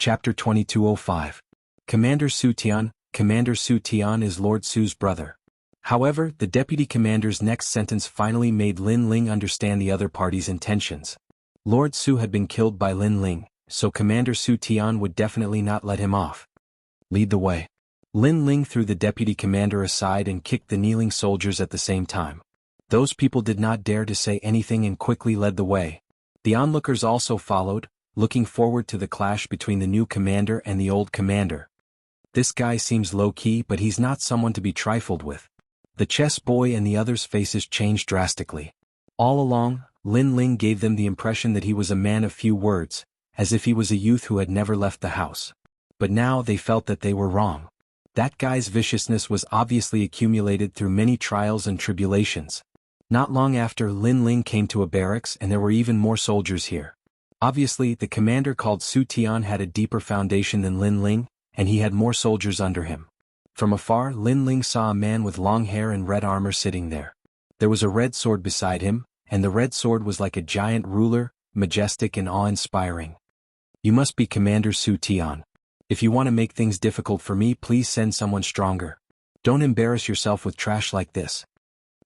Chapter 2205. Commander Su Tian. Commander Su Tian is Lord Su's brother. However, the deputy commander's next sentence finally made Lin Ling understand the other party's intentions. Lord Su had been killed by Lin Ling, so Commander Su Tian would definitely not let him off. Lead the way. Lin Ling threw the deputy commander aside and kicked the kneeling soldiers at the same time. Those people did not dare to say anything and quickly led the way. The onlookers also followed, looking forward to the clash between the new commander and the old commander. This guy seems low-key, but he's not someone to be trifled with. The chess boy and the others' faces changed drastically. All along, Lin Ling gave them the impression that he was a man of few words, as if he was a youth who had never left the house. But now they felt that they were wrong. That guy's viciousness was obviously accumulated through many trials and tribulations. Not long after, Lin Ling came to a barracks and there were even more soldiers here. Obviously, the commander called Su Tian had a deeper foundation than Lin Ling, and he had more soldiers under him. From afar, Lin Ling saw a man with long hair and red armor sitting there. There was a red sword beside him, and the red sword was like a giant ruler, majestic and awe-inspiring. You must be Commander Su Tian. If you want to make things difficult for me, please send someone stronger. Don't embarrass yourself with trash like this.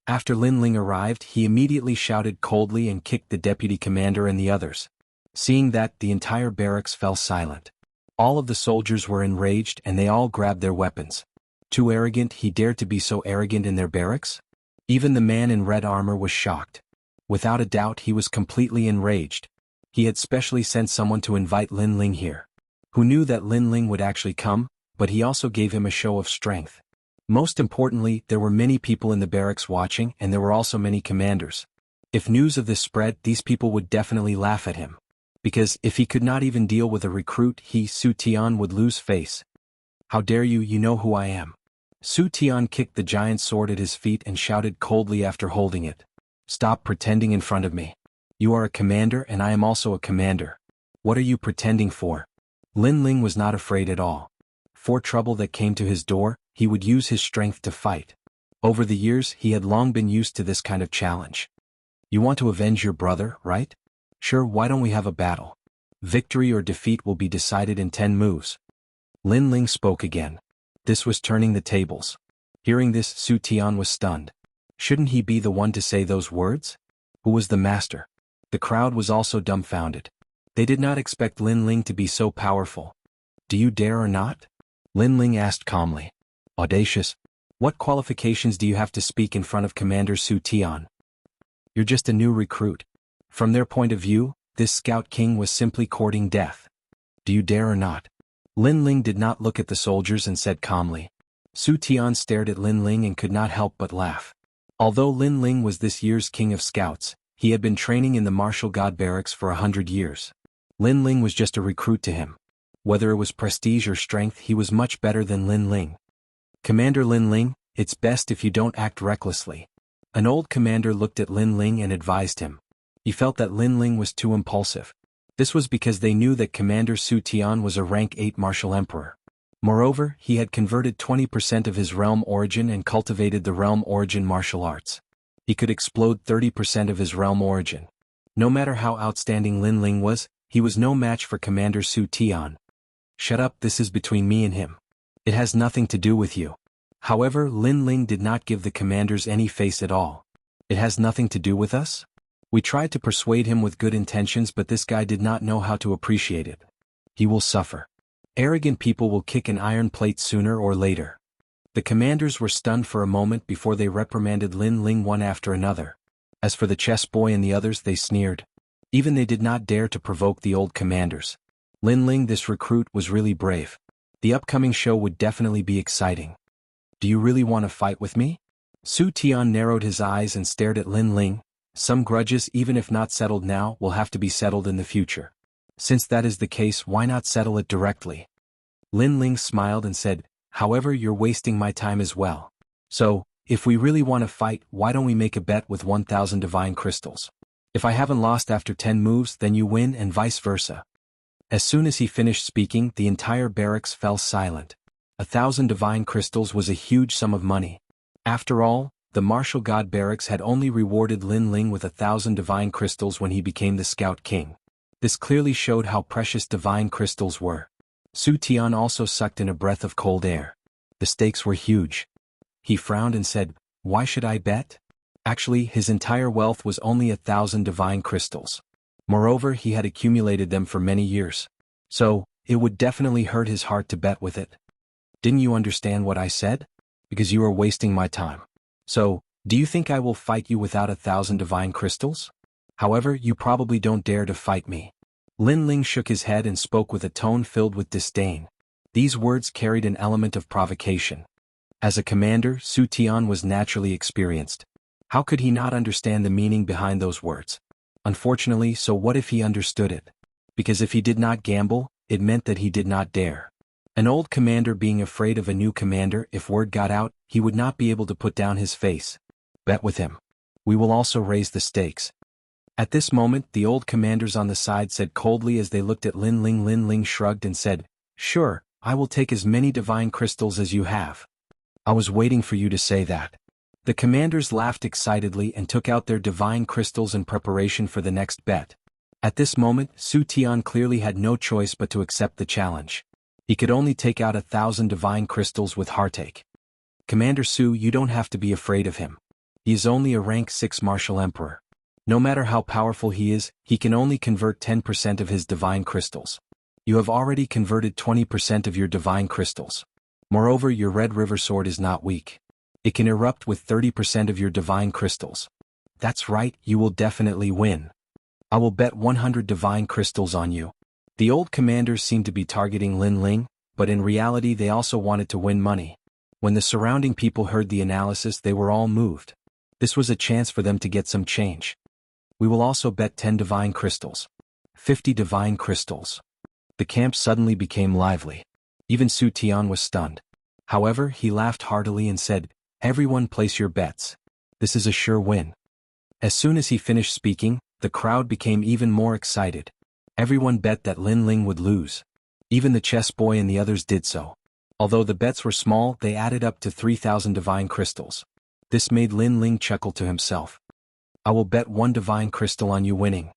After Lin Ling arrived, he immediately shouted coldly and kicked the deputy commander and the others. Seeing that, the entire barracks fell silent. All of the soldiers were enraged and they all grabbed their weapons. Too arrogant, he dared to be so arrogant in their barracks? Even the man in red armor was shocked. Without a doubt, he was completely enraged. He had specially sent someone to invite Lin Ling here. Who knew that Lin Ling would actually come, but he also gave him a show of strength. Most importantly, there were many people in the barracks watching, and there were also many commanders. If news of this spread, these people would definitely laugh at him. Because if he could not even deal with a recruit, he, Su Tian, would lose face. How dare you, you know who I am. Su Tian kicked the giant sword at his feet and shouted coldly after holding it. Stop pretending in front of me. You are a commander and I am also a commander. What are you pretending for? Lin Ling was not afraid at all. For trouble that came to his door, he would use his strength to fight. Over the years, he had long been used to this kind of challenge. You want to avenge your brother, right? Sure, why don't we have a battle? Victory or defeat will be decided in 10 moves. Lin Ling spoke again. This was turning the tables. Hearing this, Su Tian was stunned. Shouldn't he be the one to say those words? Who was the master? The crowd was also dumbfounded. They did not expect Lin Ling to be so powerful. Do you dare or not? Lin Ling asked calmly. Audacious. What qualifications do you have to speak in front of Commander Su Tian? You're just a new recruit. From their point of view, this Scout King was simply courting death. Do you dare or not? Lin Ling did not look at the soldiers and said calmly. Su Tian stared at Lin Ling and could not help but laugh. Although Lin Ling was this year's king of scouts, he had been training in the martial god barracks for 100 years. Lin Ling was just a recruit to him. Whether it was prestige or strength, he was much better than Lin Ling. Commander Lin Ling, it's best if you don't act recklessly. An old commander looked at Lin Ling and advised him. He felt that Lin Ling was too impulsive. This was because they knew that Commander Su Tian was a rank 8 martial emperor. Moreover, he had converted 20% of his realm origin and cultivated the realm origin martial arts. He could explode 30% of his realm origin. No matter how outstanding Lin Ling was, he was no match for Commander Su Tian. Shut up, this is between me and him. It has nothing to do with you. However, Lin Ling did not give the commanders any face at all. It has nothing to do with us? We tried to persuade him with good intentions, but this guy did not know how to appreciate it. He will suffer. Arrogant people will kick an iron plate sooner or later. The commanders were stunned for a moment before they reprimanded Lin Ling one after another. As for the chess boy and the others, they sneered. Even they did not dare to provoke the old commanders. Lin Ling, this recruit, was really brave. The upcoming show would definitely be exciting. Do you really want to fight with me? Su Tian narrowed his eyes and stared at Lin Ling. Some grudges, even if not settled now, will have to be settled in the future. Since that is the case, why not settle it directly? Lin Ling smiled and said, however, you're wasting my time as well. So, if we really want to fight, why don't we make a bet with 1,000 divine crystals? If I haven't lost after 10 moves, then you win, and vice versa. As soon as he finished speaking, the entire barracks fell silent. 1,000 divine crystals was a huge sum of money. After all, the martial god barracks had only rewarded Lin Ling with 1,000 divine crystals when he became the Scout King. This clearly showed how precious divine crystals were. Su Tian also sucked in a breath of cold air. The stakes were huge. He frowned and said, "Why should I bet?" Actually, his entire wealth was only 1,000 divine crystals. Moreover, he had accumulated them for many years. So, it would definitely hurt his heart to bet with it. Didn't you understand what I said? Because you are wasting my time. So, do you think I will fight you without 1,000 divine crystals? However, you probably don't dare to fight me. Lin Ling shook his head and spoke with a tone filled with disdain. These words carried an element of provocation. As a commander, Su Tian was naturally experienced. How could he not understand the meaning behind those words? Unfortunately, so what if he understood it? Because if he did not gamble, it meant that he did not dare. An old commander being afraid of a new commander, if word got out, he would not be able to put down his face. Bet with him. We will also raise the stakes. At this moment, the old commanders on the side said coldly as they looked at Lin Ling. Lin Ling shrugged and said, "Sure, I will take as many divine crystals as you have." I was waiting for you to say that. The commanders laughed excitedly and took out their divine crystals in preparation for the next bet. At this moment, Su Tian clearly had no choice but to accept the challenge. He could only take out 1,000 divine crystals with heartache. Commander Su, you don't have to be afraid of him. He is only a rank 6 martial emperor. No matter how powerful he is, he can only convert 10% of his divine crystals. You have already converted 20% of your divine crystals. Moreover, your Red River Sword is not weak. It can erupt with 30% of your divine crystals. That's right, you will definitely win. I will bet 100 divine crystals on you. The old commanders seemed to be targeting Lin Ling, but in reality they also wanted to win money. When the surrounding people heard the analysis, they were all moved. This was a chance for them to get some change. We will also bet 10 divine crystals. 50 divine crystals. The camp suddenly became lively. Even Su Tian was stunned. However, he laughed heartily and said, "Everyone place your bets. This is a sure win." As soon as he finished speaking, the crowd became even more excited. Everyone bet that Lin Ling would lose. Even the chess boy and the others did so. Although the bets were small, they added up to 3,000 divine crystals. This made Lin Ling chuckle to himself. I will bet 1 divine crystal on you winning.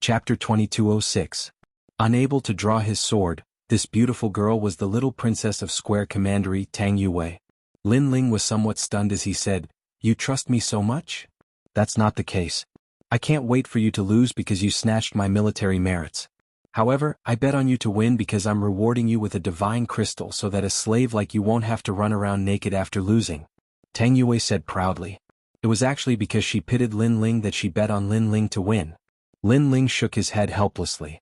Chapter 2206. Unable to draw his sword, this beautiful girl was the little princess of Square Commandery, Tang Yue. Lin Ling was somewhat stunned as he said, "You trust me so much?" "That's not the case. I can't wait for you to lose because you snatched my military merits. However, I bet on you to win because I'm rewarding you with a divine crystal so that a slave like you won't have to run around naked after losing," Tang Yue said proudly. It was actually because she pitted Lin Ling that she bet on Lin Ling to win. Lin Ling shook his head helplessly.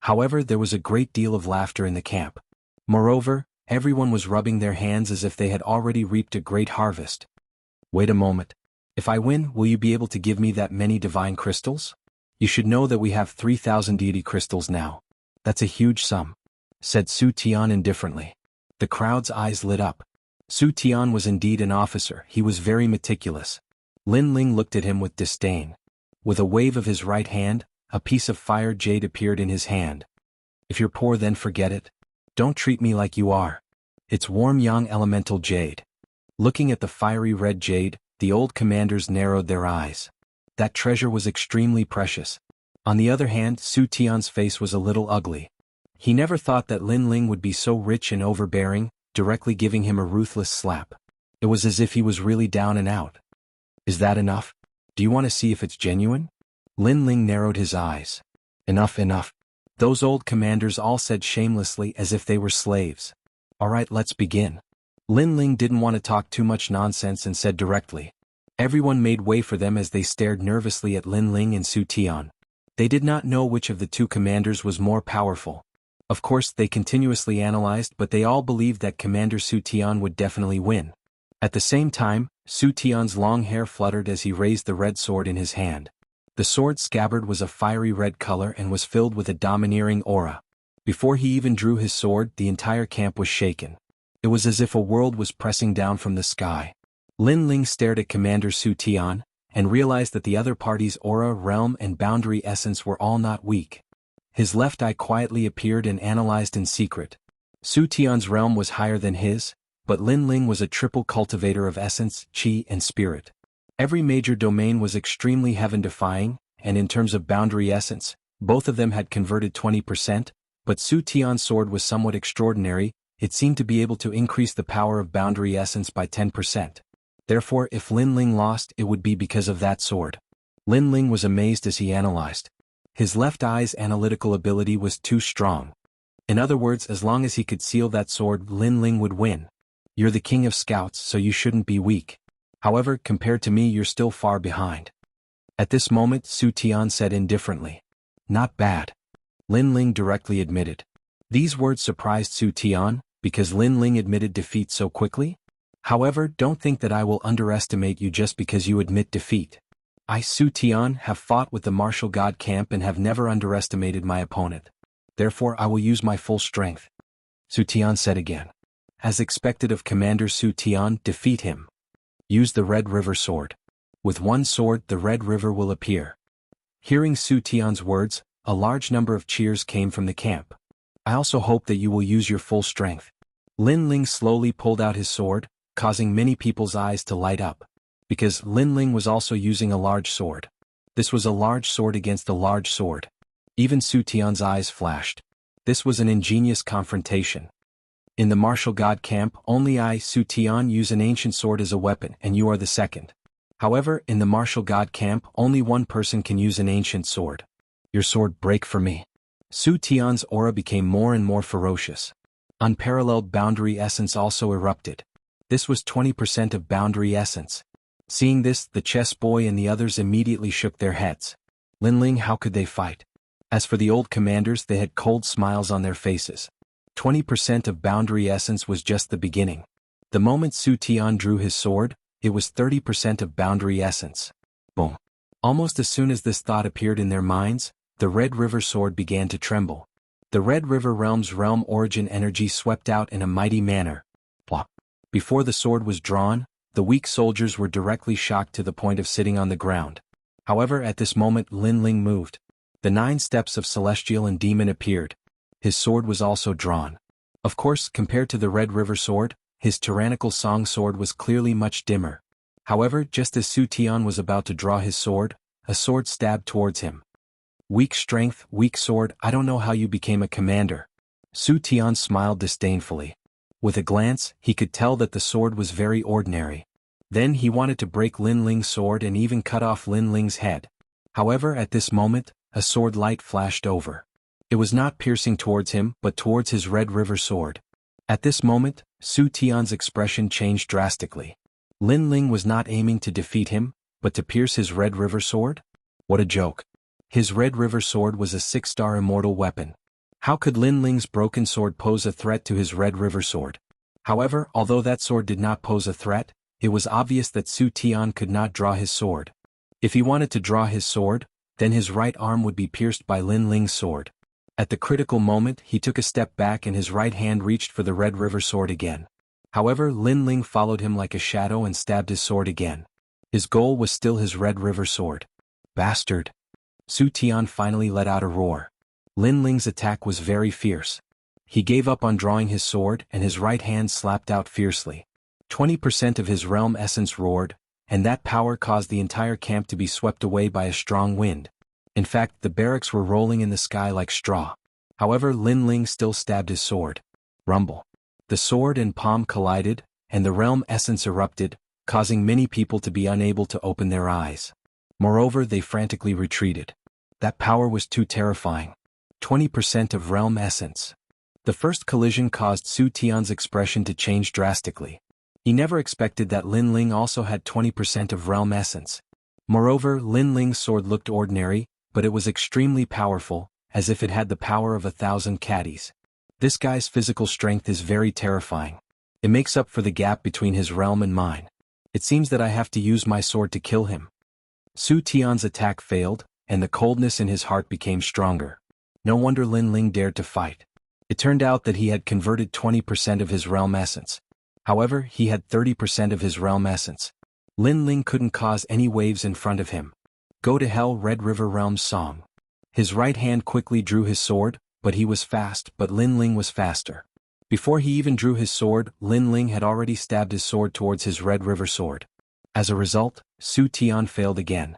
However, there was a great deal of laughter in the camp. Moreover, everyone was rubbing their hands as if they had already reaped a great harvest. "Wait a moment. If I win, will you be able to give me that many divine crystals? You should know that we have 3,000 deity crystals now. That's a huge sum," said Su Tian indifferently. The crowd's eyes lit up. Su Tian was indeed an officer. He was very meticulous. Lin Ling looked at him with disdain. With a wave of his right hand, a piece of fire jade appeared in his hand. "If you're poor, then forget it. Don't treat me like you are. It's warm yang elemental jade." Looking at the fiery red jade, the old commanders narrowed their eyes. That treasure was extremely precious. On the other hand, Su Tian's face was a little ugly. He never thought that Lin Ling would be so rich and overbearing, directly giving him a ruthless slap. It was as if he was really down and out. "Is that enough? Do you want to see if it's genuine?" Lin Ling narrowed his eyes. "Enough, enough." Those old commanders all said shamelessly as if they were slaves. "All right, let's begin." Lin Ling didn't want to talk too much nonsense and said directly. Everyone made way for them as they stared nervously at Lin Ling and Su Tian. They did not know which of the two commanders was more powerful. Of course, they continuously analyzed, but they all believed that Commander Su Tian would definitely win. At the same time, Su Tian's long hair fluttered as he raised the red sword in his hand. The sword scabbard was a fiery red color and was filled with a domineering aura. Before he even drew his sword, the entire camp was shaken. It was as if a world was pressing down from the sky. Lin Ling stared at Commander Su Tian, and realized that the other party's aura, realm, and boundary essence were all not weak. His left eye quietly appeared and analyzed in secret. Su Tian's realm was higher than his, but Lin Ling was a triple cultivator of essence, qi, and spirit. Every major domain was extremely heaven-defying, and in terms of boundary essence, both of them had converted 20%, But Su Tian's sword was somewhat extraordinary. It seemed to be able to increase the power of boundary essence by 10%. Therefore, if Lin Ling lost, it would be because of that sword. Lin Ling was amazed as he analyzed. His left eye's analytical ability was too strong. In other words, as long as he could seal that sword, Lin Ling would win. You're the king of scouts, so you shouldn't be weak. However, compared to me, you're still far behind. At this moment, Su Tian said indifferently. Not bad. Lin Ling directly admitted. These words surprised Su Tian, because Lin Ling admitted defeat so quickly. However, don't think that I will underestimate you just because you admit defeat. I, Su Tian, have fought with the martial god camp and have never underestimated my opponent. Therefore I will use my full strength. Su Tian said again. As expected of Commander Su Tian, defeat him. Use the Red River sword. With one sword the Red River will appear. Hearing Su Tian's words, a large number of cheers came from the camp. I also hope that you will use your full strength. Lin Ling slowly pulled out his sword, causing many people's eyes to light up. Because Lin Ling was also using a large sword. This was a large sword against a large sword. Even Su Tian's eyes flashed. This was an ingenious confrontation. In the martial god camp, only I, Su Tian, use an ancient sword as a weapon, and you are the second. However, in the martial god camp, only one person can use an ancient sword. Your sword break for me. Su Tian's aura became more and more ferocious. Unparalleled boundary essence also erupted. This was 20% of boundary essence. Seeing this, the chess boy and the others immediately shook their heads. Lin Ling, how could they fight? As for the old commanders, they had cold smiles on their faces. 20% of boundary essence was just the beginning. The moment Su Tian drew his sword, it was 30% of boundary essence. Boom. Almost as soon as this thought appeared in their minds, the Red River sword began to tremble. The Red River realm's realm origin energy swept out in a mighty manner. Plop. Before the sword was drawn, the weak soldiers were directly shocked to the point of sitting on the ground. However, at this moment Lin Ling moved. The 9 steps of Celestial and Demon appeared. His sword was also drawn. Of course, compared to the Red River sword, his tyrannical song sword was clearly much dimmer. However, just as Su Tian was about to draw his sword, a sword stabbed towards him. Weak strength, weak sword, I don't know how you became a commander. Su Tian smiled disdainfully. With a glance, he could tell that the sword was very ordinary. Then he wanted to break Lin Ling's sword and even cut off Lin Ling's head. However, at this moment, a sword light flashed over. It was not piercing towards him, but towards his Red River sword. At this moment, Su Tian's expression changed drastically. Lin Ling was not aiming to defeat him, but to pierce his Red River sword? What a joke. His Red River sword was a 6-star immortal weapon. How could Lin Ling's broken sword pose a threat to his Red River sword? However, although that sword did not pose a threat, it was obvious that Su Tian could not draw his sword. If he wanted to draw his sword, then his right arm would be pierced by Lin Ling's sword. At the critical moment, he took a step back and his right hand reached for the Red River sword again. However, Lin Ling followed him like a shadow and stabbed his sword again. His goal was still his Red River sword. Bastard! Su Tian finally let out a roar. Lin Ling's attack was very fierce. He gave up on drawing his sword and his right hand slapped out fiercely. 20% of his realm essence roared, and that power caused the entire camp to be swept away by a strong wind. In fact, the barracks were rolling in the sky like straw. However, Lin Ling still stabbed his sword. Rumble. The sword and palm collided, and the realm essence erupted, causing many people to be unable to open their eyes. Moreover, they frantically retreated. That power was too terrifying. 20% of realm essence. The first collision caused Su Tian's expression to change drastically. He never expected that Lin Ling also had 20% of realm essence. Moreover, Lin Ling's sword looked ordinary, but it was extremely powerful, as if it had the power of 1,000 caddies. This guy's physical strength is very terrifying. It makes up for the gap between his realm and mine. It seems that I have to use my sword to kill him. Su Tian's attack failed, and the coldness in his heart became stronger. No wonder Lin Ling dared to fight. It turned out that he had converted 20% of his realm essence. However, he had 30% of his realm essence. Lin Ling couldn't cause any waves in front of him. Go to hell, Red River Realm's song. His right hand quickly drew his sword, but he was fast, but Lin Ling was faster. Before he even drew his sword, Lin Ling had already stabbed his sword towards his Red River sword. As a result, Su Tian failed again.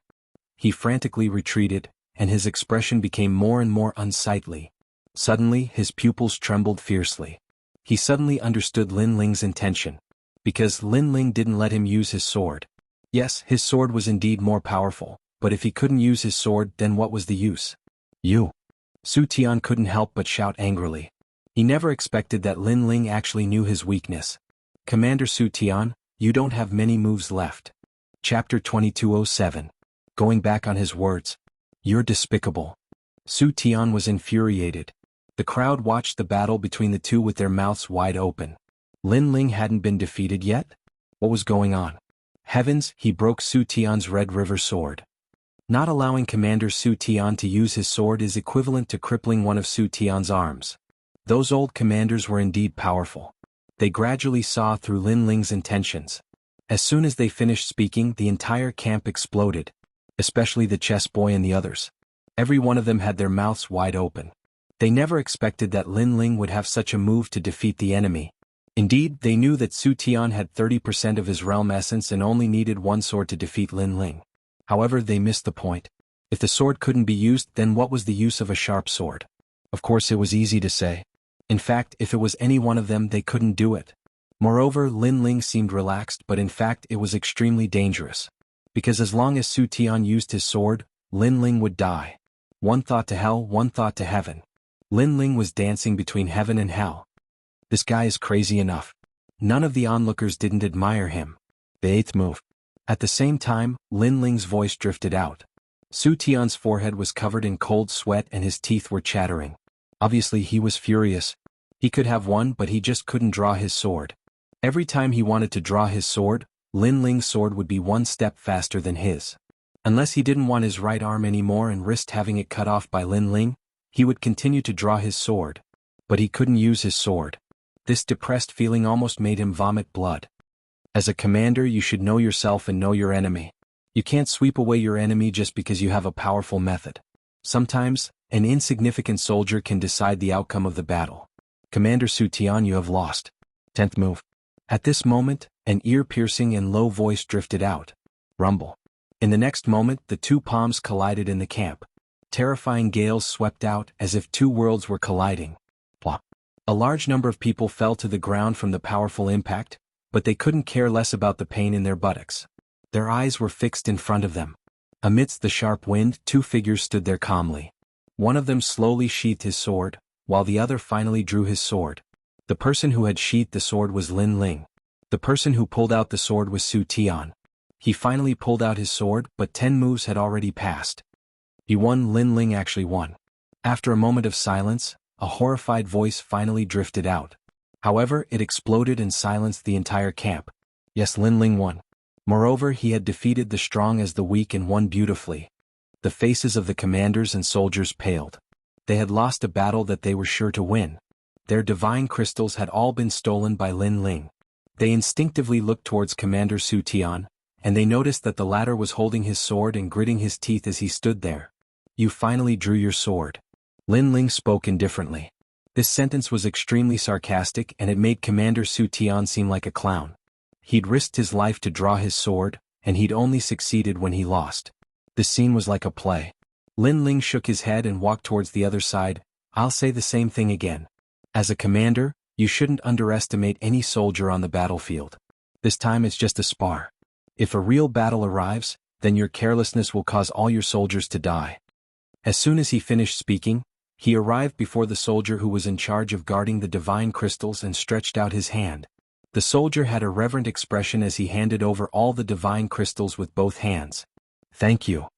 He frantically retreated, and his expression became more and more unsightly. Suddenly his pupils trembled fiercely. He suddenly understood Lin Ling's intention. Because Lin Ling didn't let him use his sword. Yes, his sword was indeed more powerful, but if he couldn't use his sword, then what was the use? You! Su Tian couldn't help but shout angrily. He never expected that Lin Ling actually knew his weakness. Commander Su Tian, you don't have many moves left. Chapter 2207. Going back on his words. You're despicable. Su Tian was infuriated. The crowd watched the battle between the two with their mouths wide open. Lin Ling hadn't been defeated yet? What was going on? Heavens, he broke Su Tian's Red River sword. Not allowing Commander Su Tian to use his sword is equivalent to crippling one of Su Tian's arms. Those old commanders were indeed powerful. They gradually saw through Lin Ling's intentions. As soon as they finished speaking, the entire camp exploded. Especially the chess boy and the others. Every one of them had their mouths wide open. They never expected that Lin Ling would have such a move to defeat the enemy. Indeed, they knew that Su Tian had 30% of his realm essence and only needed one sword to defeat Lin Ling. However, they missed the point. If the sword couldn't be used, then what was the use of a sharp sword? Of course, it was easy to say. In fact, if it was any one of them, they couldn't do it. Moreover, Lin Ling seemed relaxed, but in fact it was extremely dangerous. Because as long as Su Tian used his sword, Lin Ling would die. One thought to hell, one thought to heaven. Lin Ling was dancing between heaven and hell. This guy is crazy enough. None of the onlookers didn't admire him. The eighth move. At the same time, Lin Ling's voice drifted out. Su Tian's forehead was covered in cold sweat and his teeth were chattering. Obviously he was furious. He could have won, but he just couldn't draw his sword. Every time he wanted to draw his sword, Lin Ling's sword would be one step faster than his. Unless he didn't want his right arm anymore and risked having it cut off by Lin Ling, he would continue to draw his sword. But he couldn't use his sword. This depressed feeling almost made him vomit blood. As a commander, you should know yourself and know your enemy. You can't sweep away your enemy just because you have a powerful method. Sometimes, an insignificant soldier can decide the outcome of the battle. Commander Su Tian, you have lost. 10th move. At this moment, an ear-piercing and low voice drifted out. Rumble. In the next moment, the two palms collided in the camp. Terrifying gales swept out as if two worlds were colliding. Plop. A large number of people fell to the ground from the powerful impact, but they couldn't care less about the pain in their buttocks. Their eyes were fixed in front of them. Amidst the sharp wind, two figures stood there calmly. One of them slowly sheathed his sword, while the other finally drew his sword. The person who had sheathed the sword was Lin Ling. The person who pulled out the sword was Su Tian. He finally pulled out his sword, but 10 moves had already passed. He won. Lin Ling actually won. After a moment of silence, a horrified voice finally drifted out. However, it exploded and silenced the entire camp. Yes, Lin Ling won. Moreover, he had defeated the strong as the weak and won beautifully. The faces of the commanders and soldiers paled. They had lost a battle that they were sure to win. Their divine crystals had all been stolen by Lin Ling. They instinctively looked towards Commander Su Tian, and they noticed that the latter was holding his sword and gritting his teeth as he stood there. You finally drew your sword. Lin Ling spoke indifferently. This sentence was extremely sarcastic and it made Commander Su Tian seem like a clown. He'd risked his life to draw his sword, and he'd only succeeded when he lost. The scene was like a play. Lin Ling shook his head and walked towards the other side. I'll say the same thing again. As a commander, you shouldn't underestimate any soldier on the battlefield. This time it's just a spar. If a real battle arrives, then your carelessness will cause all your soldiers to die. As soon as he finished speaking, he arrived before the soldier who was in charge of guarding the divine crystals and stretched out his hand. The soldier had a reverent expression as he handed over all the divine crystals with both hands. Thank you.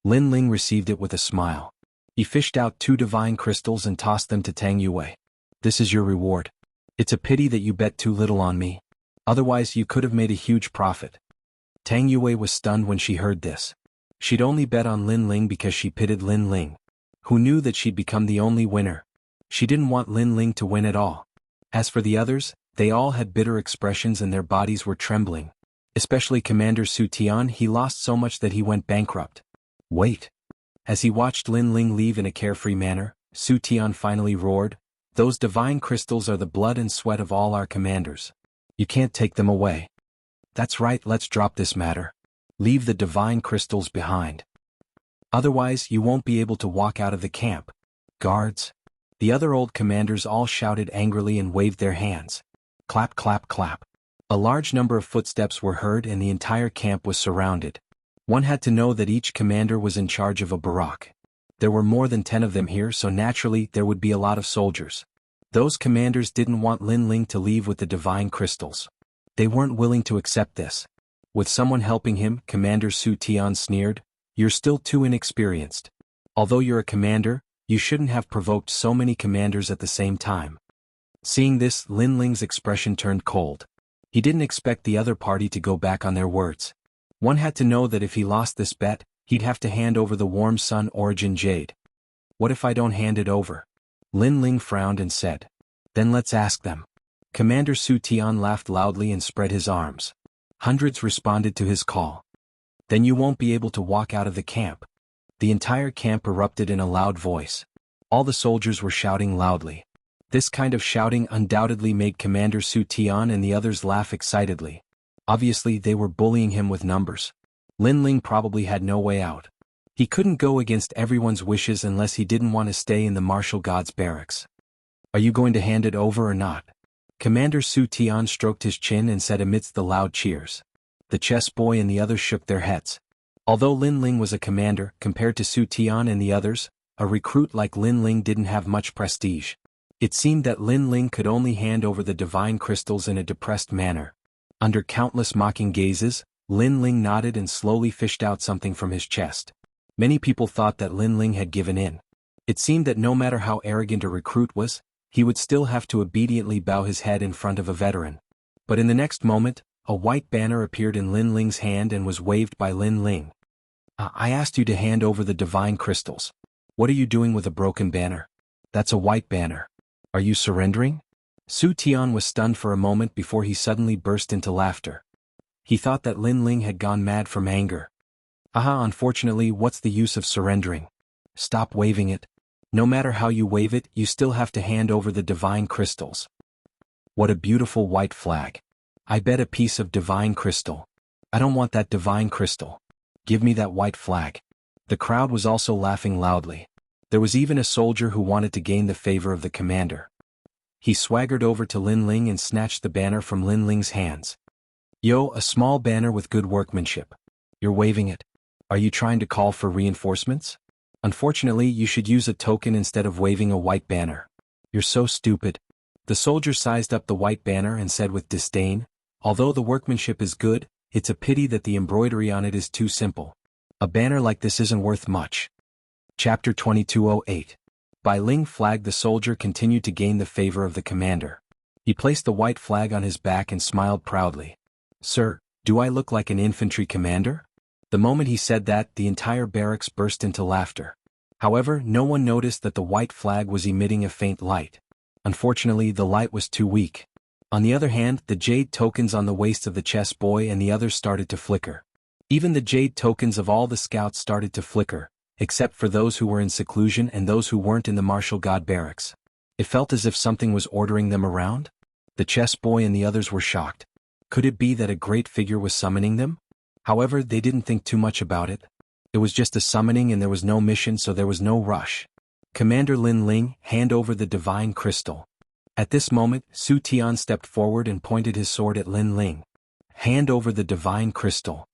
Lin Ling received it with a smile. He fished out 2 divine crystals and tossed them to Tang Yue. This is your reward. It's a pity that you bet too little on me. Otherwise you could have made a huge profit. Tang Yue was stunned when she heard this. She'd only bet on Lin Ling because she pitied Lin Ling, who knew that she'd become the only winner. She didn't want Lin Ling to win at all. As for the others, they all had bitter expressions and their bodies were trembling. Especially Commander Su Tian, he lost so much that he went bankrupt. Wait. As he watched Lin Ling leave in a carefree manner, Su Tian finally roared, "Those divine crystals are the blood and sweat of all our commanders. You can't take them away." That's right, let's drop this matter. Leave the divine crystals behind. Otherwise, you won't be able to walk out of the camp. Guards. The other old commanders all shouted angrily and waved their hands. Clap, clap, clap. A large number of footsteps were heard and the entire camp was surrounded. One had to know that each commander was in charge of a barrack. There were more than 10 of them here, so naturally there would be a lot of soldiers. Those commanders didn't want Lin Ling to leave with the divine crystals. They weren't willing to accept this. With someone helping him, Commander Su Tian sneered, "You're still too inexperienced. Although you're a commander, you shouldn't have provoked so many commanders at the same time." Seeing this, Lin Ling's expression turned cold. He didn't expect the other party to go back on their words. One had to know that if he lost this bet, he'd have to hand over the Warm Sun Origin Jade. "What if I don't hand it over?" Lin Ling frowned and said. "Then let's ask them." Commander Su Tian laughed loudly and spread his arms. Hundreds responded to his call. "Then you won't be able to walk out of the camp." The entire camp erupted in a loud voice. All the soldiers were shouting loudly. This kind of shouting undoubtedly made Commander Su Tian and the others laugh excitedly. Obviously they were bullying him with numbers. Lin Ling probably had no way out. He couldn't go against everyone's wishes unless he didn't want to stay in the martial god's barracks. "Are you going to hand it over or not?" Commander Su Tian stroked his chin and said amidst the loud cheers. The chess boy and the others shook their heads. Although Lin Ling was a commander, compared to Su Tian and the others, a recruit like Lin Ling didn't have much prestige. It seemed that Lin Ling could only hand over the divine crystals in a depressed manner. Under countless mocking gazes, Lin Ling nodded and slowly fished out something from his chest. Many people thought that Lin Ling had given in. It seemed that no matter how arrogant a recruit was, he would still have to obediently bow his head in front of a veteran. But in the next moment, a white banner appeared in Lin Ling's hand and was waved by Lin Ling. "I asked you to hand over the divine crystals. What are you doing with a broken banner? That's a white banner. Are you surrendering?" Su Tian was stunned for a moment before he suddenly burst into laughter. He thought that Lin Ling had gone mad from anger. Unfortunately, what's the use of surrendering? Stop waving it. No matter how you wave it, you still have to hand over the divine crystals." "What a beautiful white flag. I bet a piece of divine crystal." "I don't want that divine crystal. Give me that white flag." The crowd was also laughing loudly. There was even a soldier who wanted to gain the favor of the commander. He swaggered over to Lin Ling and snatched the banner from Lin Ling's hands. "Yo, a small banner with good workmanship. You're waving it. Are you trying to call for reinforcements? Unfortunately, you should use a token instead of waving a white banner. You're so stupid." The soldier sized up the white banner and said with disdain, "Although the workmanship is good, it's a pity that the embroidery on it is too simple. A banner like this isn't worth much." Chapter 2208. By Ling flag, the soldier continued to gain the favor of the commander. He placed the white flag on his back and smiled proudly. "Sir, do I look like an infantry commander?" The moment he said that, the entire barracks burst into laughter. However, no one noticed that the white flag was emitting a faint light. Unfortunately, the light was too weak. On the other hand, the jade tokens on the waist of the chess boy and the others started to flicker. Even the jade tokens of all the scouts started to flicker, except for those who were in seclusion and those who weren't in the martial god barracks. It felt as if something was ordering them around. The chess boy and the others were shocked. Could it be that a great figure was summoning them? However, they didn't think too much about it. It was just a summoning and there was no mission, so there was no rush. "Commander Lin Ling, hand over the divine crystal." At this moment, Su Tian stepped forward and pointed his sword at Lin Ling. "Hand over the divine crystal."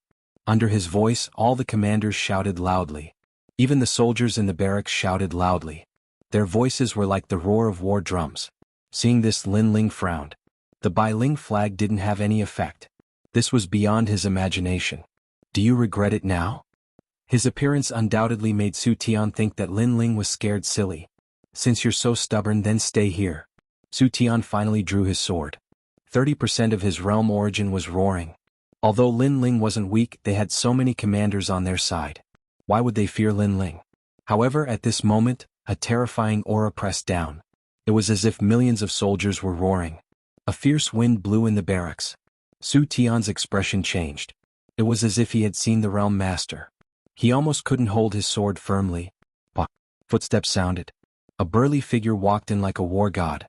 Under his voice, all the commanders shouted loudly. Even the soldiers in the barracks shouted loudly. Their voices were like the roar of war drums. Seeing this, Lin Ling frowned. The Bai Ling flag didn't have any effect. This was beyond his imagination. "Do you regret it now?" His appearance undoubtedly made Su Tian think that Lin Ling was scared silly. "Since you're so stubborn, then stay here." Su Tian finally drew his sword. 30% of his realm origin was roaring. Although Lin Ling wasn't weak, they had so many commanders on their side. Why would they fear Lin Ling? However, at this moment, a terrifying aura pressed down. It was as if millions of soldiers were roaring. A fierce wind blew in the barracks. Su Tian's expression changed. It was as if he had seen the realm master. He almost couldn't hold his sword firmly. Footsteps sounded. A burly figure walked in like a war god.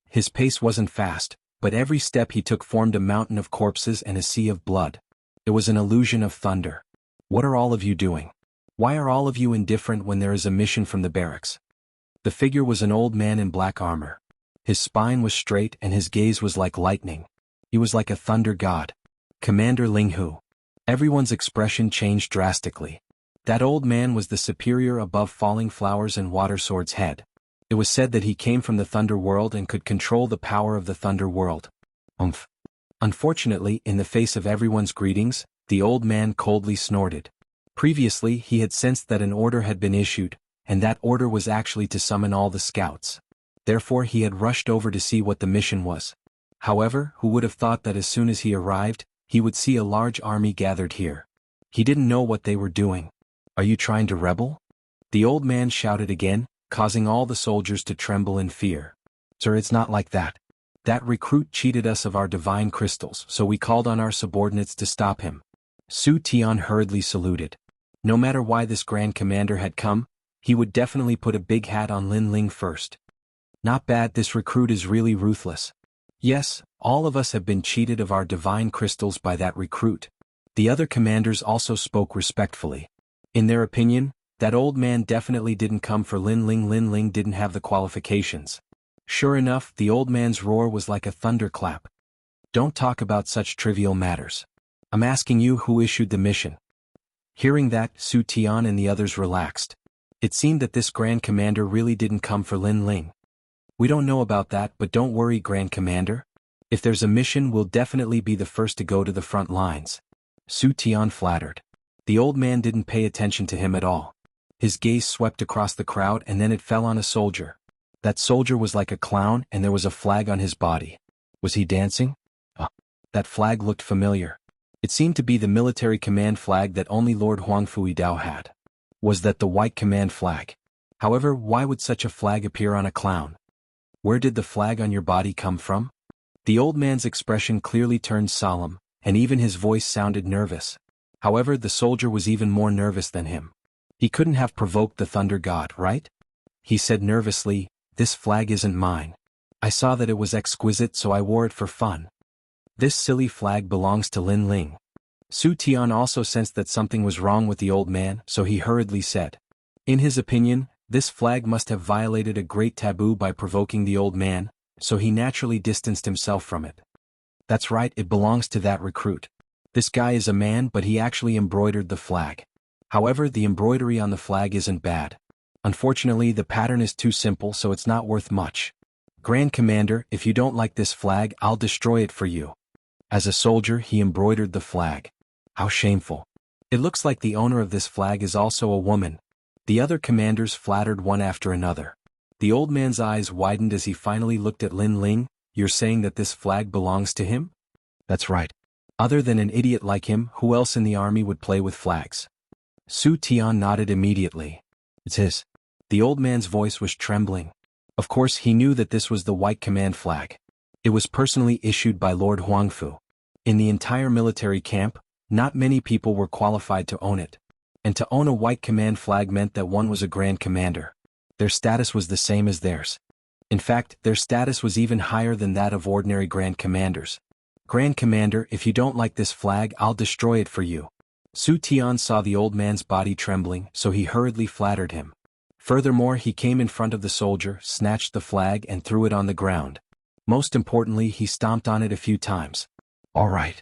His pace wasn't fast, but every step he took formed a mountain of corpses and a sea of blood. It was an illusion of thunder. "What are all of you doing? Why are all of you indifferent when there is a mission from the barracks?" The figure was an old man in black armor. His spine was straight and his gaze was like lightning. He was like a thunder god. Commander Linghu. Everyone's expression changed drastically. That old man was the superior above Falling Flowers and Water Sword's head. It was said that he came from the Thunder World and could control the power of the Thunder World. Unfortunately, in the face of everyone's greetings, the old man coldly snorted. Previously, he had sensed that an order had been issued, and that order was actually to summon all the scouts. Therefore he had rushed over to see what the mission was. However, who would have thought that as soon as he arrived, he would see a large army gathered here. He didn't know what they were doing. Are you trying to rebel? The old man shouted again, causing all the soldiers to tremble in fear. Sir, it's not like that. That recruit cheated us of our divine crystals, so we called on our subordinates to stop him. Su Tian hurriedly saluted. No matter why this Grand Commander had come, he would definitely put a big hat on Lin Ling first. Not bad, this recruit is really ruthless. Yes, all of us have been cheated of our divine crystals by that recruit. The other commanders also spoke respectfully. In their opinion, that old man definitely didn't come for Lin Ling. Lin Ling didn't have the qualifications. Sure enough, the old man's roar was like a thunderclap. Don't talk about such trivial matters. I'm asking you who issued the mission. Hearing that, Su Tian and the others relaxed. It seemed that this Grand Commander really didn't come for Lin Ling. We don't know about that, but don't worry, Grand Commander. If there's a mission, we'll definitely be the first to go to the front lines. Su Tian flattered. The old man didn't pay attention to him at all. His gaze swept across the crowd and then it fell on a soldier. That soldier was like a clown and there was a flag on his body. Was he dancing? That flag looked familiar. It seemed to be the military command flag that only Lord Huang Fuidao had. Was that the white command flag? However, why would such a flag appear on a clown? Where did the flag on your body come from? The old man's expression clearly turned solemn, and even his voice sounded nervous. However, the soldier was even more nervous than him. He couldn't have provoked the thunder god, right? He said nervously, "This flag isn't mine. I saw that it was exquisite, so I wore it for fun. This silly flag belongs to Lin Ling." Su Tian also sensed that something was wrong with the old man, so he hurriedly said. In his opinion, this flag must have violated a great taboo by provoking the old man, so he naturally distanced himself from it. That's right, it belongs to that recruit. This guy is a man, but he actually embroidered the flag. However, the embroidery on the flag isn't bad. Unfortunately, the pattern is too simple, so it's not worth much. Grand Commander, if you don't like this flag, I'll destroy it for you. As a soldier, he embroidered the flag. How shameful. It looks like the owner of this flag is also a woman. The other commanders flattered one after another. The old man's eyes widened as he finally looked at Lin Ling. You're saying that this flag belongs to him? That's right. Other than an idiot like him, who else in the army would play with flags? Su Tian nodded immediately. It's his. The old man's voice was trembling. Of course, he knew that this was the white command flag. It was personally issued by Lord Huangfu. In the entire military camp, not many people were qualified to own it. And to own a white command flag meant that one was a grand commander. Their status was the same as theirs. In fact, their status was even higher than that of ordinary grand commanders. Grand Commander, if you don't like this flag, I'll destroy it for you. Su Tian saw the old man's body trembling, so he hurriedly flattered him. Furthermore, he came in front of the soldier, snatched the flag and threw it on the ground. Most importantly, he stomped on it a few times. All right.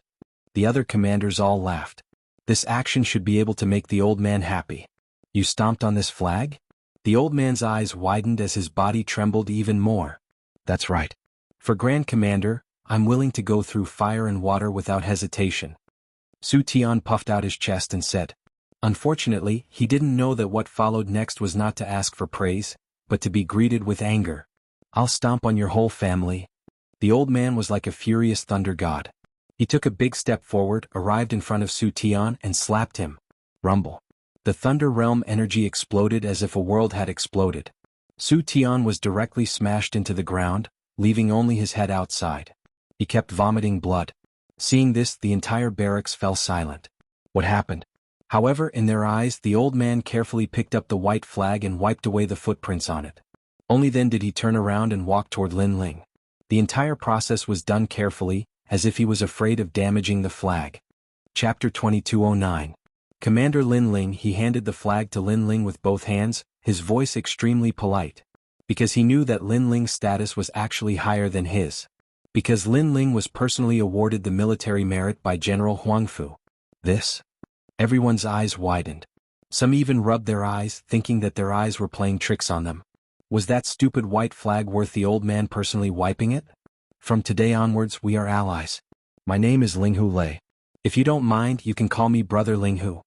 The other commanders all laughed. This action should be able to make the old man happy. You stomped on this flag? The old man's eyes widened as his body trembled even more. That's right. For Grand Commander, I'm willing to go through fire and water without hesitation. Su Tian puffed out his chest and said. Unfortunately, he didn't know that what followed next was not to ask for praise, but to be greeted with anger. I'll stomp on your whole family. The old man was like a furious thunder god. He took a big step forward, arrived in front of Su Tian and slapped him. Rumble. The Thunder Realm energy exploded as if a world had exploded. Su Tian was directly smashed into the ground, leaving only his head outside. He kept vomiting blood. Seeing this, the entire barracks fell silent. What happened? However, in their eyes, the old man carefully picked up the white flag and wiped away the footprints on it. Only then did he turn around and walk toward Lin Ling. The entire process was done carefully, as if he was afraid of damaging the flag. Chapter 2209. Commander Lin Ling. He handed the flag to Lin Ling with both hands, his voice extremely polite. because he knew that Lin Ling's status was actually higher than his. Because Lin Ling was personally awarded the military merit by General Huangfu. This? Everyone's eyes widened. Some even rubbed their eyes, thinking that their eyes were playing tricks on them. Was that stupid white flag worth the old man personally wiping it? From today onwards we are allies. My name is Linghu Lei. If you don't mind, you can call me Brother Linghu.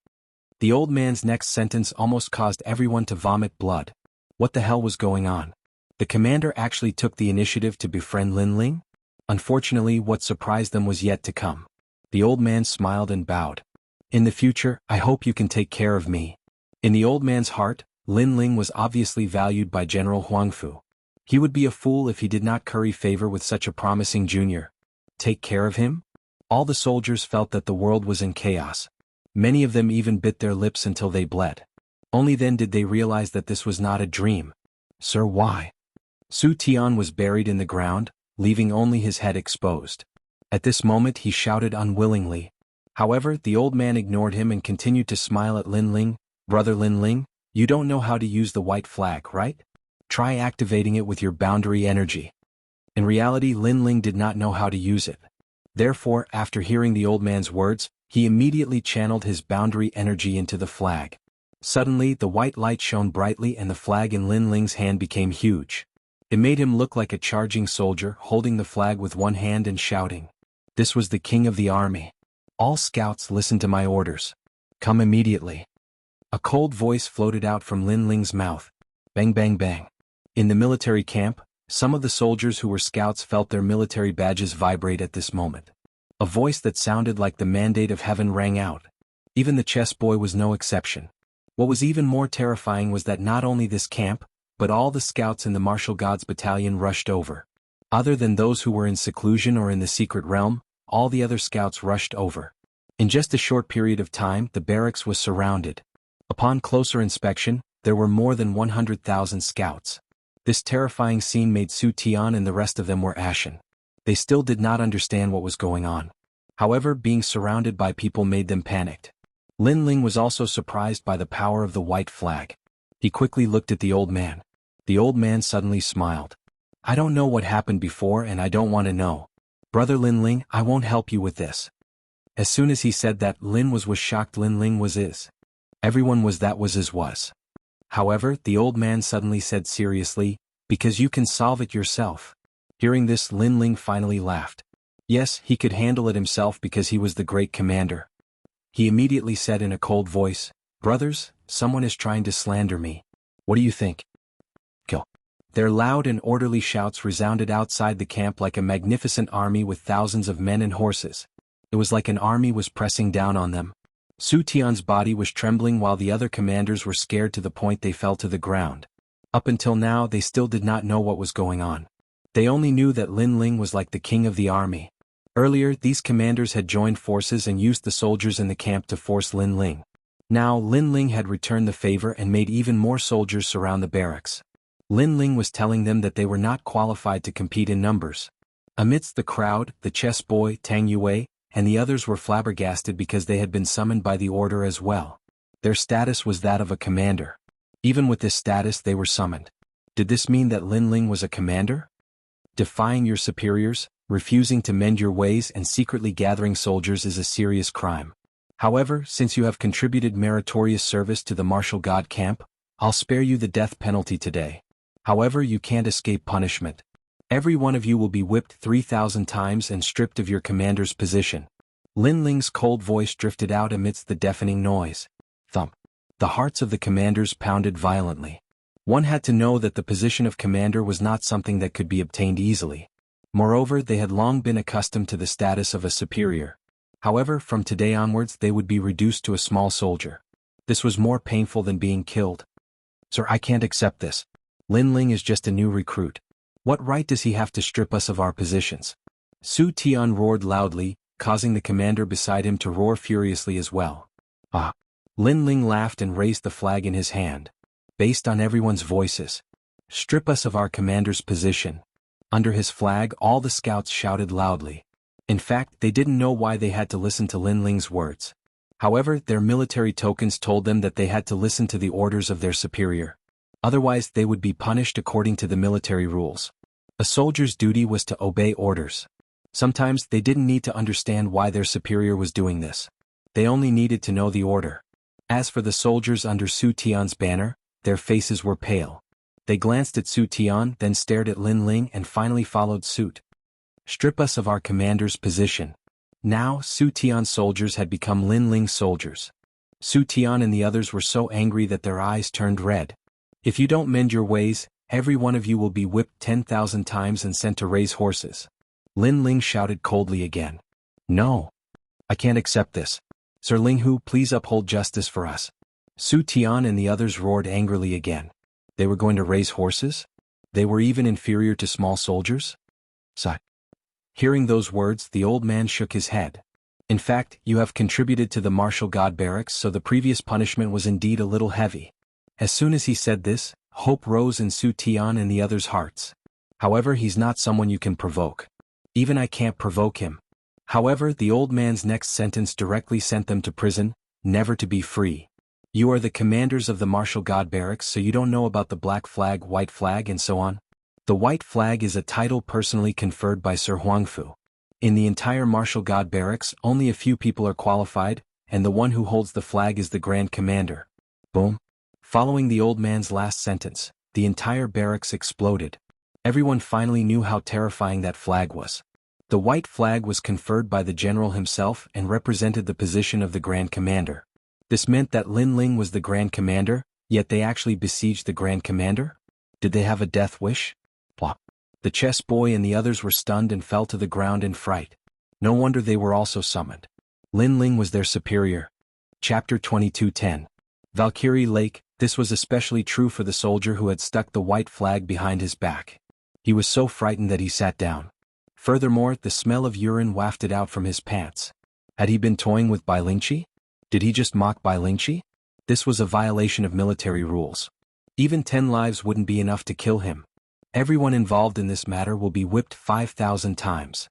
The old man's next sentence almost caused everyone to vomit blood. What the hell was going on? The commander actually took the initiative to befriend Lin Ling? Unfortunately, what surprised them was yet to come. The old man smiled and bowed. In the future, I hope you can take care of me. In the old man's heart, Lin Ling was obviously valued by General Huangfu. He would be a fool if he did not curry favor with such a promising junior. Take care of him? All the soldiers felt that the world was in chaos. Many of them even bit their lips until they bled. Only then did they realize that this was not a dream. Sir, why? Su Tian was buried in the ground, leaving only his head exposed. At this moment he shouted unwillingly. However, the old man ignored him and continued to smile at Lin Ling. Brother Lin Ling, you don't know how to use the white flag, right? Try activating it with your boundary energy. In reality, Lin Ling did not know how to use it. Therefore, after hearing the old man's words, he immediately channeled his boundary energy into the flag. Suddenly, the white light shone brightly and the flag in Lin Ling's hand became huge. It made him look like a charging soldier holding the flag with one hand and shouting. This was the king of the army. All scouts, listen to my orders. Come immediately. A cold voice floated out from Lin Ling's mouth. Bang bang bang. In the military camp, some of the soldiers who were scouts felt their military badges vibrate at this moment. A voice that sounded like the mandate of heaven rang out. Even the chess boy was no exception. What was even more terrifying was that not only this camp, but all the scouts in the Martial Gods Battalion rushed over. Other than those who were in seclusion or in the secret realm, all the other scouts rushed over. In just a short period of time, the barracks was surrounded. Upon closer inspection, there were more than 100,000 scouts. This terrifying scene made Su Tian and the rest of them were ashen. They still did not understand what was going on. However, being surrounded by people made them panicked. Lin Ling was also surprised by the power of the white flag. He quickly looked at the old man. The old man suddenly smiled. I don't know what happened before and I don't want to know. Brother Lin Ling, I won't help you with this. As soon as he said that, Lin was shocked. Lin Ling was his. Everyone was his was. However, the old man suddenly said seriously, because you can solve it yourself. Hearing this, Lin Ling finally laughed. Yes, he could handle it himself because he was the great commander. He immediately said in a cold voice, Brothers, someone is trying to slander me. What do you think? Kill. Their loud and orderly shouts resounded outside the camp like a magnificent army with thousands of men and horses. It was like an army was pressing down on them. Su Tian's body was trembling while the other commanders were scared to the point they fell to the ground. Up until now, they still did not know what was going on. They only knew that Lin Ling was like the king of the army. Earlier, these commanders had joined forces and used the soldiers in the camp to force Lin Ling. Now, Lin Ling had returned the favor and made even more soldiers surround the barracks. Lin Ling was telling them that they were not qualified to compete in numbers. Amidst the crowd, the chess boy, Tang Yue, and the others were flabbergasted because they had been summoned by the order as well. Their status was that of a commander. Even with this status, they were summoned. Did this mean that Lin Ling was a commander? Defying your superiors, refusing to mend your ways and secretly gathering soldiers is a serious crime. However, since you have contributed meritorious service to the martial god camp, I'll spare you the death penalty today. However, you can't escape punishment. Every one of you will be whipped 3,000 times and stripped of your commander's position. Lin Ling's cold voice drifted out amidst the deafening noise. Thump. The hearts of the commanders pounded violently. One had to know that the position of commander was not something that could be obtained easily. Moreover, they had long been accustomed to the status of a superior. However, from today onwards they would be reduced to a small soldier. This was more painful than being killed. Sir, I can't accept this. Lin Ling is just a new recruit. What right does he have to strip us of our positions? Su Tian roared loudly, causing the commander beside him to roar furiously as well. Ah! Lin Ling laughed and raised the flag in his hand. Based on everyone's voices. Strip us of our commander's position. Under his flag, all the scouts shouted loudly. In fact, they didn't know why they had to listen to Lin Ling's words. However, their military tokens told them that they had to listen to the orders of their superior. Otherwise they would be punished according to the military rules. A soldier's duty was to obey orders. Sometimes they didn't need to understand why their superior was doing this. They only needed to know the order. As for the soldiers under Su Tian's banner, their faces were pale. They glanced at Su Tian, then stared at Lin Ling and finally followed suit. Strip us of our commander's position. Now Su Tian's soldiers had become Lin Ling's soldiers. Su Tian and the others were so angry that their eyes turned red. If you don't mend your ways, every one of you will be whipped 10,000 times and sent to raise horses. Lin Ling shouted coldly again. No. I can't accept this. Sir Linghu, please uphold justice for us. Su Tian and the others roared angrily again. They were going to raise horses? They were even inferior to small soldiers? Sigh. Hearing those words, the old man shook his head. In fact, you have contributed to the martial god barracks, so the previous punishment was indeed a little heavy. As soon as he said this, hope rose in Su Tian and the others' hearts. However, he's not someone you can provoke. Even I can't provoke him. However, the old man's next sentence directly sent them to prison, never to be free. You are the commanders of the martial god barracks, so you don't know about the black flag, white flag and so on? The white flag is a title personally conferred by Sir Huangfu. In the entire martial god barracks, only a few people are qualified, and the one who holds the flag is the Grand Commander. Boom. Following the old man's last sentence, the entire barracks exploded. Everyone finally knew how terrifying that flag was. The white flag was conferred by the general himself and represented the position of the Grand Commander. This meant that Lin Ling was the Grand Commander, yet they actually besieged the Grand Commander? Did they have a death wish? Plop. The chess boy and the others were stunned and fell to the ground in fright. No wonder they were also summoned. Lin Ling was their superior. Chapter 22:10. Valkyrie Lake. This was especially true for the soldier who had stuck the white flag behind his back. He was so frightened that he sat down. Furthermore, the smell of urine wafted out from his pants. Had he been toying with Bai Lingqi? Did he just mock Bai Lingqi? This was a violation of military rules. Even 10 lives wouldn't be enough to kill him. Everyone involved in this matter will be whipped 5,000 times.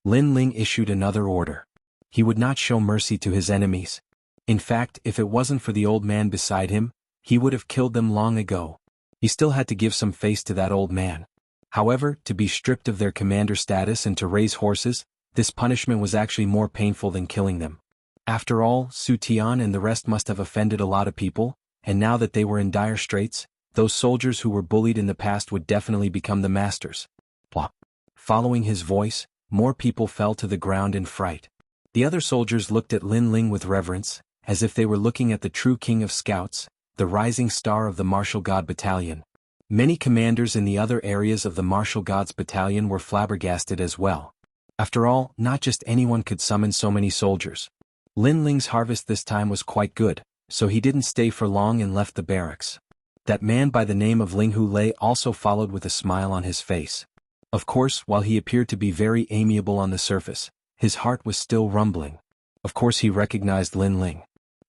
Lin Ling issued another order. He would not show mercy to his enemies. In fact, if it wasn't for the old man beside him, he would have killed them long ago. He still had to give some face to that old man. However, to be stripped of their commander status and to raise horses, this punishment was actually more painful than killing them. After all, Su Tian and the rest must have offended a lot of people, and now that they were in dire straits, those soldiers who were bullied in the past would definitely become the masters. Plop. Following his voice, more people fell to the ground in fright. The other soldiers looked at Lin Ling with reverence, as if they were looking at the true king of scouts, the rising star of the martial god battalion. Many commanders in the other areas of the martial gods battalion were flabbergasted as well. After all, not just anyone could summon so many soldiers. Lin Ling's harvest this time was quite good, so he didn't stay for long and left the barracks. That man by the name of Linghu Lei also followed with a smile on his face. Of course, while he appeared to be very amiable on the surface, his heart was still rumbling. Of course he recognized Lin Ling.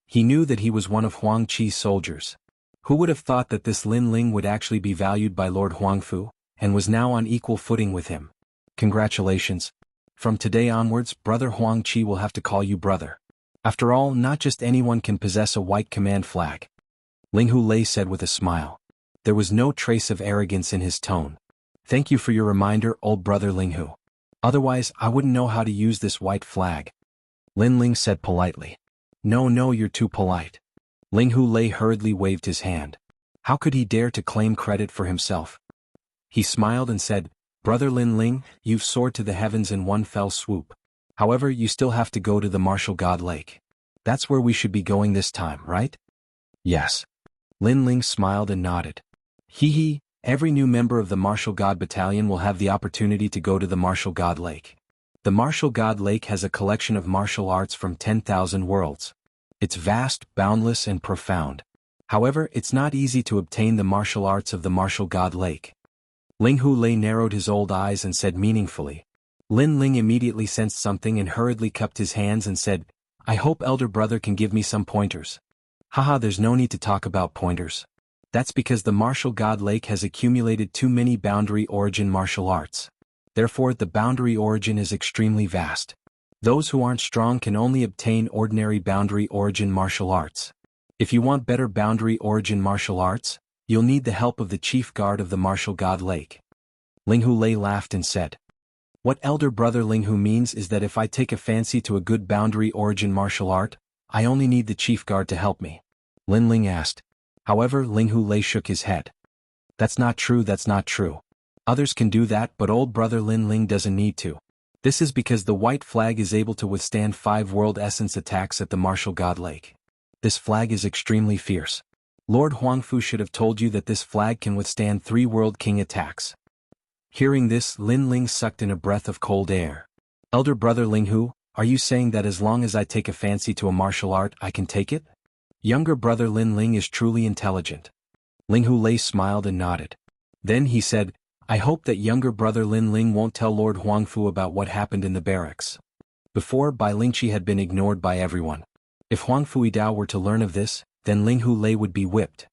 He knew that he was one of Huang Qi's soldiers. Who would have thought that this Lin Ling would actually be valued by Lord Huangfu, and was now on equal footing with him? Congratulations. From today onwards, Brother Huang Qi will have to call you brother. After all, not just anyone can possess a white command flag. Linghu Lei said with a smile. There was no trace of arrogance in his tone. Thank you for your reminder, old brother Linghu. Otherwise, I wouldn't know how to use this white flag. Lin Ling said politely. No, you're too polite. Linghu Lei hurriedly waved his hand. How could he dare to claim credit for himself? He smiled and said, Brother Lin Ling, you've soared to the heavens in one fell swoop. However, you still have to go to the martial god lake. That's where we should be going this time, right? Yes. Lin Ling smiled and nodded. Hee, every new member of the martial god battalion will have the opportunity to go to the martial god lake. The martial god lake has a collection of martial arts from 10,000 worlds. It's vast, boundless and profound. However, it's not easy to obtain the martial arts of the martial god lake. Linghu Lei narrowed his old eyes and said meaningfully. Lin Ling immediately sensed something and hurriedly cupped his hands and said, I hope elder brother can give me some pointers. Haha, there's no need to talk about pointers. That's because the martial god lake has accumulated too many boundary origin martial arts. Therefore, the boundary origin is extremely vast. Those who aren't strong can only obtain ordinary boundary origin martial arts. If you want better boundary origin martial arts, You'll need the help of the chief guard of the martial god Lake. Linghu Lei laughed and said. What elder brother Linghu means is that if I take a fancy to a good boundary origin martial art, I only need the chief guard to help me. Lin Ling asked. However, Linghu Lei shook his head. That's not true, that's not true. Others can do that, but old brother Lin Ling doesn't need to. This is because the white flag is able to withstand 5 world essence attacks at the martial god Lake. This flag is extremely fierce. Lord Huangfu should have told you that this flag can withstand 3 world king attacks. Hearing this, Lin Ling sucked in a breath of cold air. Elder brother Linghu, are you saying that as long as I take a fancy to a martial art I can take it? Younger brother Lin Ling is truly intelligent. Linghu Lei smiled and nodded. Then he said, I hope that younger brother Lin Ling won't tell Lord Huangfu about what happened in the barracks. Before, Bai Lingqi had been ignored by everyone. If Huangfu Yidao were to learn of this, then Linghu Lei would be whipped.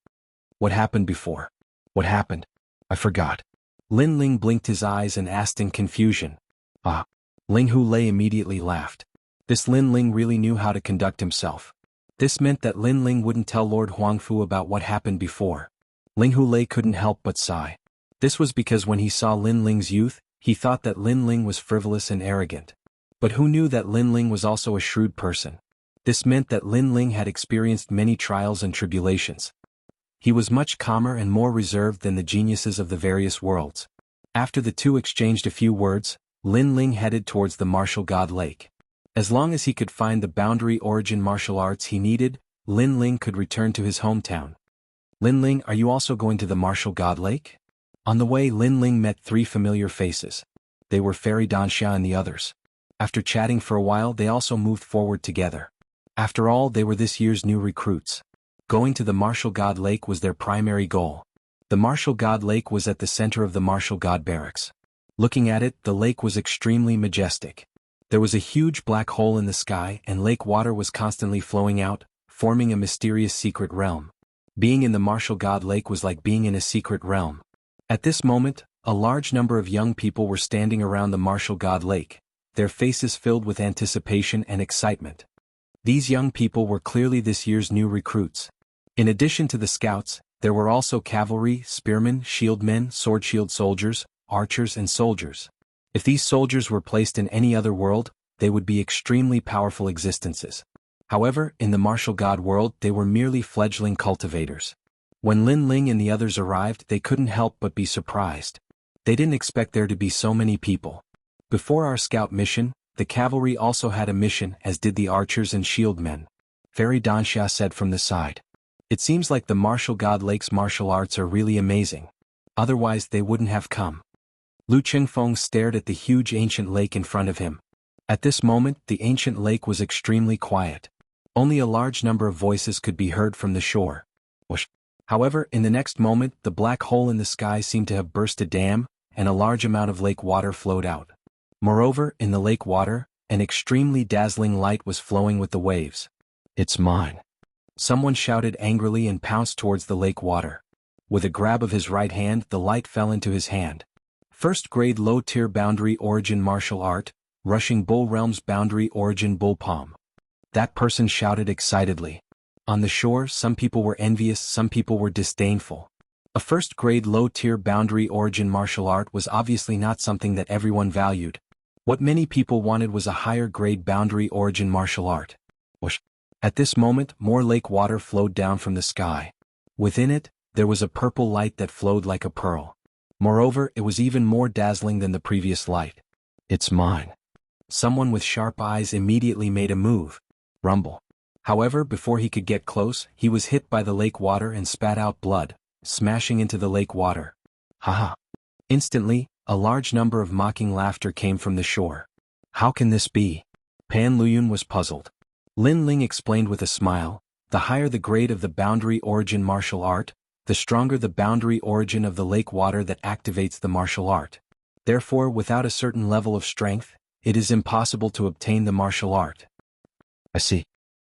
What happened before? What happened? I forgot. Lin Ling blinked his eyes and asked in confusion. Ah. Linghu Lei immediately laughed. This Lin Ling really knew how to conduct himself. This meant that Lin Ling wouldn't tell Lord Huangfu about what happened before. Linghu Lei couldn't help but sigh. This was because when he saw Lin Ling's youth, he thought that Lin Ling was frivolous and arrogant. But who knew that Lin Ling was also a shrewd person? This meant that Lin Ling had experienced many trials and tribulations. He was much calmer and more reserved than the geniuses of the various worlds. After the two exchanged a few words, Lin Ling headed towards the martial god Lake. As long as he could find the boundary origin martial arts he needed, Lin Ling could return to his hometown. Lin Ling, are you also going to the martial god Lake? On the way, Lin Ling met 3 familiar faces. They were Fairy Danxia and the others. After chatting for a while, they also moved forward together. After all, they were this year's new recruits. Going to the martial god Lake was their primary goal. The martial god Lake was at the center of the martial god barracks. Looking at it, the lake was extremely majestic. There was a huge black hole in the sky and lake water was constantly flowing out, forming a mysterious secret realm. Being in the martial god Lake was like being in a secret realm. At this moment, a large number of young people were standing around the martial god Lake, their faces filled with anticipation and excitement. These young people were clearly this year's new recruits. In addition to the scouts, there were also cavalry, spearmen, shieldmen, sword-shield soldiers, archers and soldiers. If these soldiers were placed in any other world, they would be extremely powerful existences. However, in the martial god world they were merely fledgling cultivators. When Lin Ling and the others arrived, they couldn't help but be surprised. They didn't expect there to be so many people. Before our scout mission, the cavalry also had a mission, as did the archers and shieldmen. Fairy Danxia said from the side. It seems like the martial god Lake's martial arts are really amazing. Otherwise they wouldn't have come. Lu Qingfeng stared at the huge ancient lake in front of him. At this moment, the ancient lake was extremely quiet. Only a large number of voices could be heard from the shore. Whoosh. However, in the next moment, the black hole in the sky seemed to have burst a dam, and a large amount of lake water flowed out. Moreover, in the lake water, an extremely dazzling light was flowing with the waves. It's mine. Someone shouted angrily and pounced towards the lake water. With a grab of his right hand, the light fell into his hand. First grade low-tier boundary origin martial art, Rushing Bull Realm's boundary origin bull palm. That person shouted excitedly. On the shore, some people were envious, some people were disdainful. A first-grade low-tier boundary origin martial art was obviously not something that everyone valued. What many people wanted was a higher-grade boundary origin martial art. Whoosh. At this moment, more lake water flowed down from the sky. Within it, there was a purple light that flowed like a pearl. Moreover, it was even more dazzling than the previous light. It's mine. Someone with sharp eyes immediately made a move. Rumble. However, before he could get close, he was hit by the lake water and spat out blood, smashing into the lake water. Haha. Instantly, a large number of mocking laughter came from the shore. How can this be? Pan Luyun was puzzled. Lin Ling explained with a smile, the higher the grade of the boundary origin martial art, the stronger the boundary origin of the lake water that activates the martial art. Therefore, without a certain level of strength, it is impossible to obtain the martial art. I see.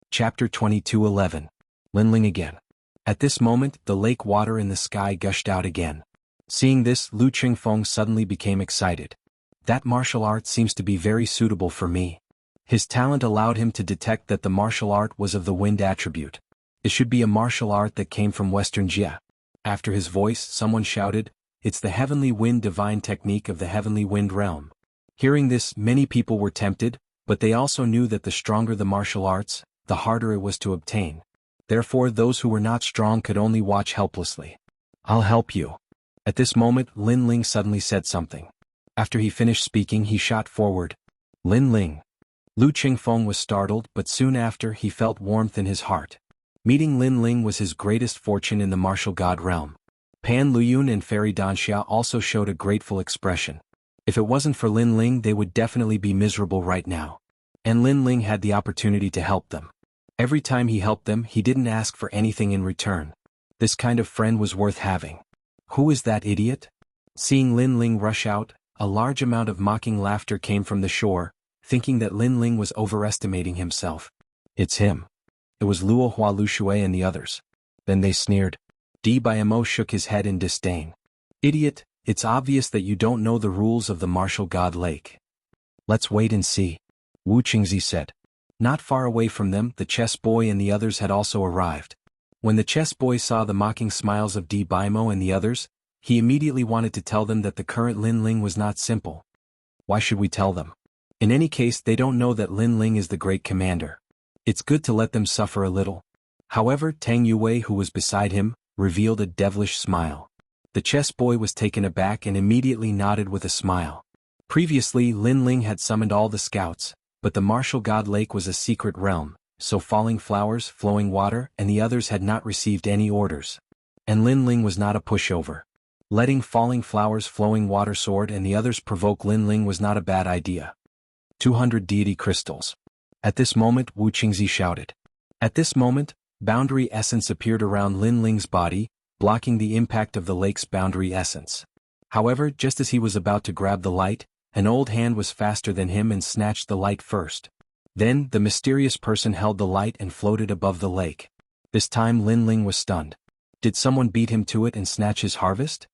Chapter 22:11. Lin Ling again. At this moment, the lake water in the sky gushed out again. Seeing this, Lu Qingfeng suddenly became excited. That martial art seems to be very suitable for me. His talent allowed him to detect that the martial art was of the wind attribute. It should be a martial art that came from Western Jia. After his voice, someone shouted, "It's the heavenly wind divine technique of the heavenly wind realm." Hearing this, many people were tempted, but they also knew that the stronger the martial arts, the harder it was to obtain. Therefore those who were not strong could only watch helplessly. "I'll help you." At this moment, Lin Ling suddenly said something. After he finished speaking, he shot forward. "Lin Ling." Lu Qingfeng was startled, but soon after he felt warmth in his heart. Meeting Lin Ling was his greatest fortune in the martial god realm. Pan Luyun and Fairy Danxia also showed a grateful expression. If it wasn't for Lin Ling, they would definitely be miserable right now. And Lin Ling had the opportunity to help them. Every time he helped them, he didn't ask for anything in return. This kind of friend was worth having. "Who is that idiot?" Seeing Lin Ling rush out, a large amount of mocking laughter came from the shore, thinking that Lin Ling was overestimating himself. "It's him." It was Luo Hua Lushui and the others. Then they sneered. Bimo shook his head in disdain. "Idiot, it's obvious that you don't know the rules of the martial god lake." "Let's wait and see," Wu Qingzi said. Not far away from them, the chess boy and the others had also arrived. When the chess boy saw the mocking smiles of Bimo and the others, he immediately wanted to tell them that the current Lin Ling was not simple. Why should we tell them? In any case, they don't know that Lin Ling is the great commander. It's good to let them suffer a little. However, Tang Yue, who was beside him, revealed a devilish smile. The chess boy was taken aback and immediately nodded with a smile. Previously, Lin Ling had summoned all the scouts, but the martial god lake was a secret realm, so falling flowers, flowing water, and the others had not received any orders. And Lin Ling was not a pushover. Letting falling flowers, flowing water sword and the others provoke Lin Ling was not a bad idea. 200 deity crystals. At this moment, Wu Qingzi shouted. At this moment, boundary essence appeared around Lin Ling's body, blocking the impact of the lake's boundary essence. However, just as he was about to grab the light, an old hand was faster than him and snatched the light first. Then, the mysterious person held the light and floated above the lake. This time Lin Ling was stunned. Did someone beat him to it and snatch his harvest?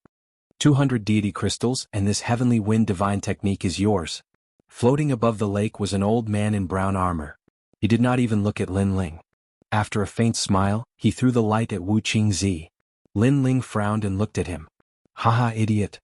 200 deity crystals, and this heavenly wind divine technique is yours. Floating above the lake was an old man in brown armor. He did not even look at Lin Ling. After a faint smile, he threw the light at Wu Qingzi. Lin Ling frowned and looked at him. "Haha, idiot."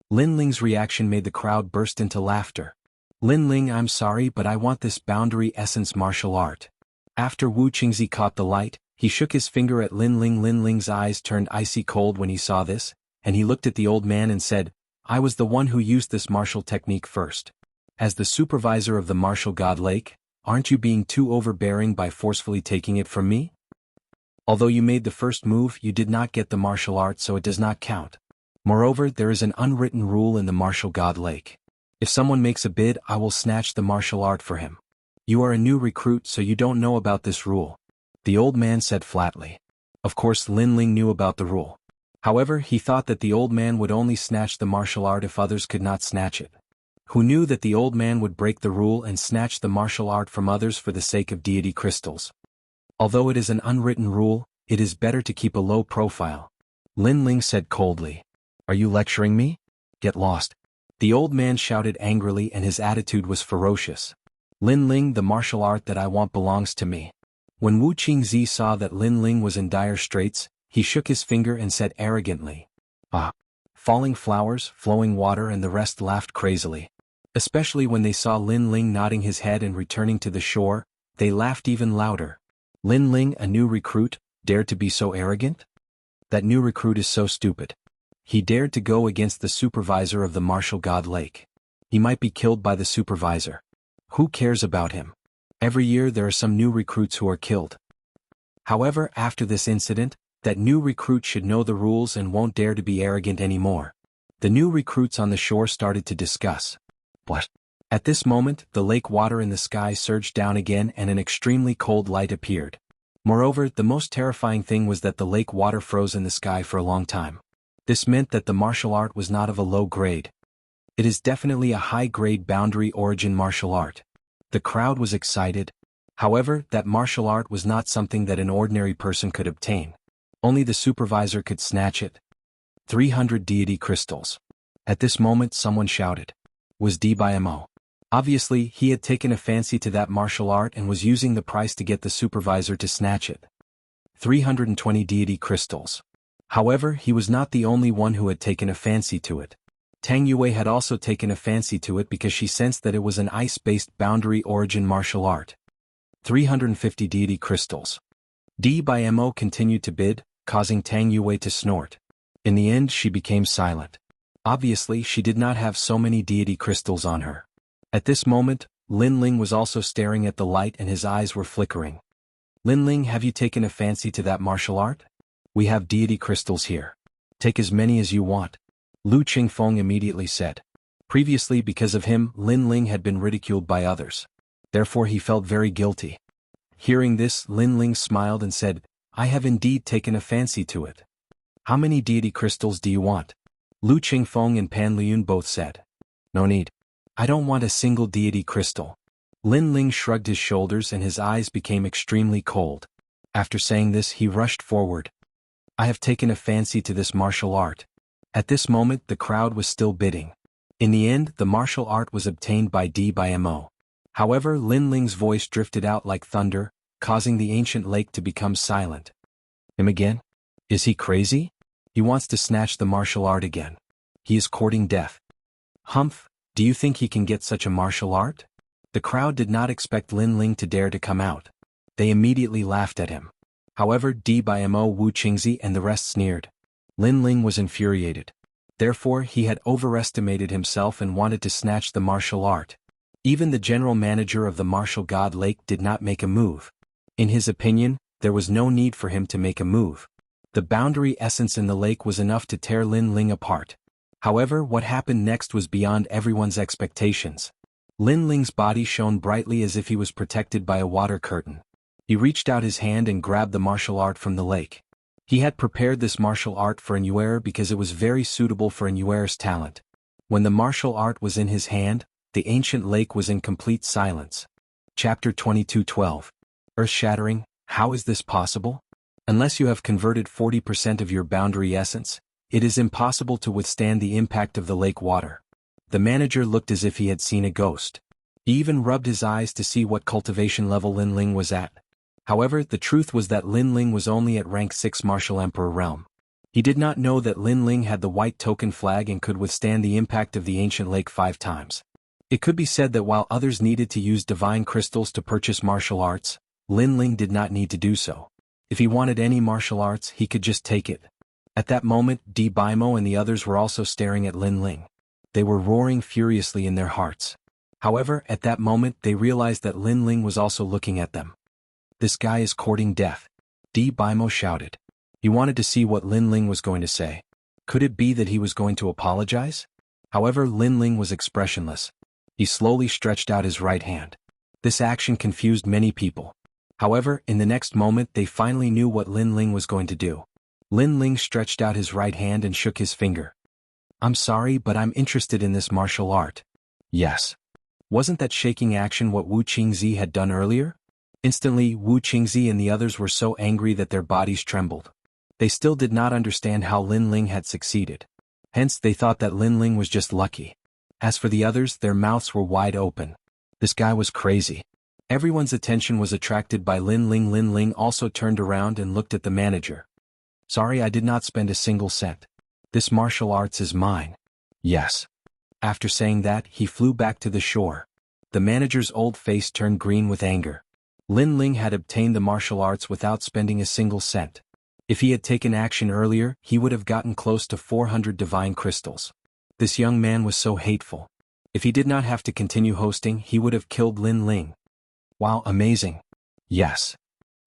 Lin Ling's reaction made the crowd burst into laughter. "Lin Ling, I'm sorry, but I want this boundary essence martial art." After Wu Qingzi caught the light, he shook his finger at Lin Ling. Lin Ling's eyes turned icy cold when he saw this, and he looked at the old man and said, "I was the one who used this martial technique first. As the supervisor of the martial god lake, aren't you being too overbearing by forcefully taking it from me? Although you made the first move, you did not get the martial art, so it does not count. Moreover, there is an unwritten rule in the martial god lake. If someone makes a bid, I will snatch the martial art for him. You are a new recruit, so you don't know about this rule," the old man said flatly. Of course, Lin Ling knew about the rule. However, he thought that the old man would only snatch the martial art if others could not snatch it. Who knew that the old man would break the rule and snatch the martial art from others for the sake of deity crystals? Although it is an unwritten rule, it is better to keep a low profile. Lin Ling said coldly. "Are you lecturing me? Get lost." The old man shouted angrily and his attitude was ferocious. "Lin Ling, the martial art that I want belongs to me." When Wu Qingzi saw that Lin Ling was in dire straits, he shook his finger and said arrogantly, "Ah." Falling flowers, flowing water and the rest laughed crazily. Especially when they saw Lin Ling nodding his head and returning to the shore, they laughed even louder. Lin Ling, a new recruit, dared to be so arrogant? That new recruit is so stupid. He dared to go against the supervisor of the martial god lake. He might be killed by the supervisor. Who cares about him? Every year there are some new recruits who are killed. However, after this incident, that new recruit should know the rules and won't dare to be arrogant anymore. The new recruits on the shore started to discuss. What? At this moment, the lake water in the sky surged down again and an extremely cold light appeared. Moreover, the most terrifying thing was that the lake water froze in the sky for a long time. This meant that the martial art was not of a low grade. It is definitely a high-grade boundary origin martial art. The crowd was excited. However, that martial art was not something that an ordinary person could obtain. Only the supervisor could snatch it. 300 deity crystals. At this moment someone shouted. Was Bimo. Obviously, he had taken a fancy to that martial art and was using the price to get the supervisor to snatch it. 320 deity crystals. However, he was not the only one who had taken a fancy to it. Tang Yue had also taken a fancy to it because she sensed that it was an ice-based boundary origin martial art. 350 deity crystals. Mo continued to bid, causing Tang Yue to snort. In the end she became silent. Obviously she did not have so many deity crystals on her. At this moment, Lin Ling was also staring at the light and his eyes were flickering. Lin Ling, have you taken a fancy to that martial art? We have deity crystals here. Take as many as you want. Lu Qingfeng immediately said. Previously because of him, Lin Ling had been ridiculed by others. Therefore he felt very guilty. Hearing this, Lin Ling smiled and said, I have indeed taken a fancy to it. How many deity crystals do you want? Lu Qingfeng and Pan Liyun both said. No need. I don't want a single deity crystal. Lin Ling shrugged his shoulders and his eyes became extremely cold. After saying this he rushed forward. I have taken a fancy to this martial art. At this moment the crowd was still bidding. In the end the martial art was obtained by Mo. However, Lin Ling's voice drifted out like thunder, causing the ancient lake to become silent. Him again? Is he crazy? He wants to snatch the martial art again. He is courting death. Humph, do you think he can get such a martial art? The crowd did not expect Lin Ling to dare to come out. They immediately laughed at him. However, Mo, Wu Qingzi and the rest sneered. Lin Ling was infuriated. Therefore he had overestimated himself and wanted to snatch the martial art. Even the general manager of the martial god lake did not make a move. In his opinion, there was no need for him to make a move. The boundary essence in the lake was enough to tear Lin Ling apart. However, what happened next was beyond everyone's expectations. Lin Ling's body shone brightly as if he was protected by a water curtain. He reached out his hand and grabbed the martial art from the lake. He had prepared this martial art for an Yuer because it was very suitable for an Yuer's talent. When the martial art was in his hand, the ancient lake was in complete silence. Chapter 22:12. Earth-shattering, how is this possible? Unless you have converted 40% of your boundary essence, it is impossible to withstand the impact of the lake water. The manager looked as if he had seen a ghost. He even rubbed his eyes to see what cultivation level Lin Ling was at. However, the truth was that Lin Ling was only at rank 6 Martial Emperor realm. He did not know that Lin Ling had the white token flag and could withstand the impact of the ancient lake 5 times. It could be said that while others needed to use divine crystals to purchase martial arts, Lin Ling did not need to do so. If he wanted any martial arts, he could just take it. At that moment, Mo and the others were also staring at Lin Ling. They were roaring furiously in their hearts. However, at that moment they realized that Lin Ling was also looking at them. This guy is courting death. Mo shouted. He wanted to see what Lin Ling was going to say. Could it be that he was going to apologize? However, Lin Ling was expressionless. He slowly stretched out his right hand. This action confused many people. However, in the next moment they finally knew what Lin Ling was going to do. Lin Ling stretched out his right hand and shook his finger. I'm sorry, but I'm interested in this martial art. Yes. Wasn't that shaking action what Wu Qingzi had done earlier? Instantly, Wu Qingzi and the others were so angry that their bodies trembled. They still did not understand how Lin Ling had succeeded. Hence they thought that Lin Ling was just lucky. As for the others, their mouths were wide open. This guy was crazy. Everyone's attention was attracted by Lin Ling. Lin Ling also turned around and looked at the manager. Sorry, I did not spend a single cent. This martial arts is mine. Yes. After saying that, he flew back to the shore. The manager's old face turned green with anger. Lin Ling had obtained the martial arts without spending a single cent. If he had taken action earlier, he would have gotten close to 400 divine crystals. This young man was so hateful. If he did not have to continue hosting, he would have killed Lin Ling. Wow, amazing. Yes.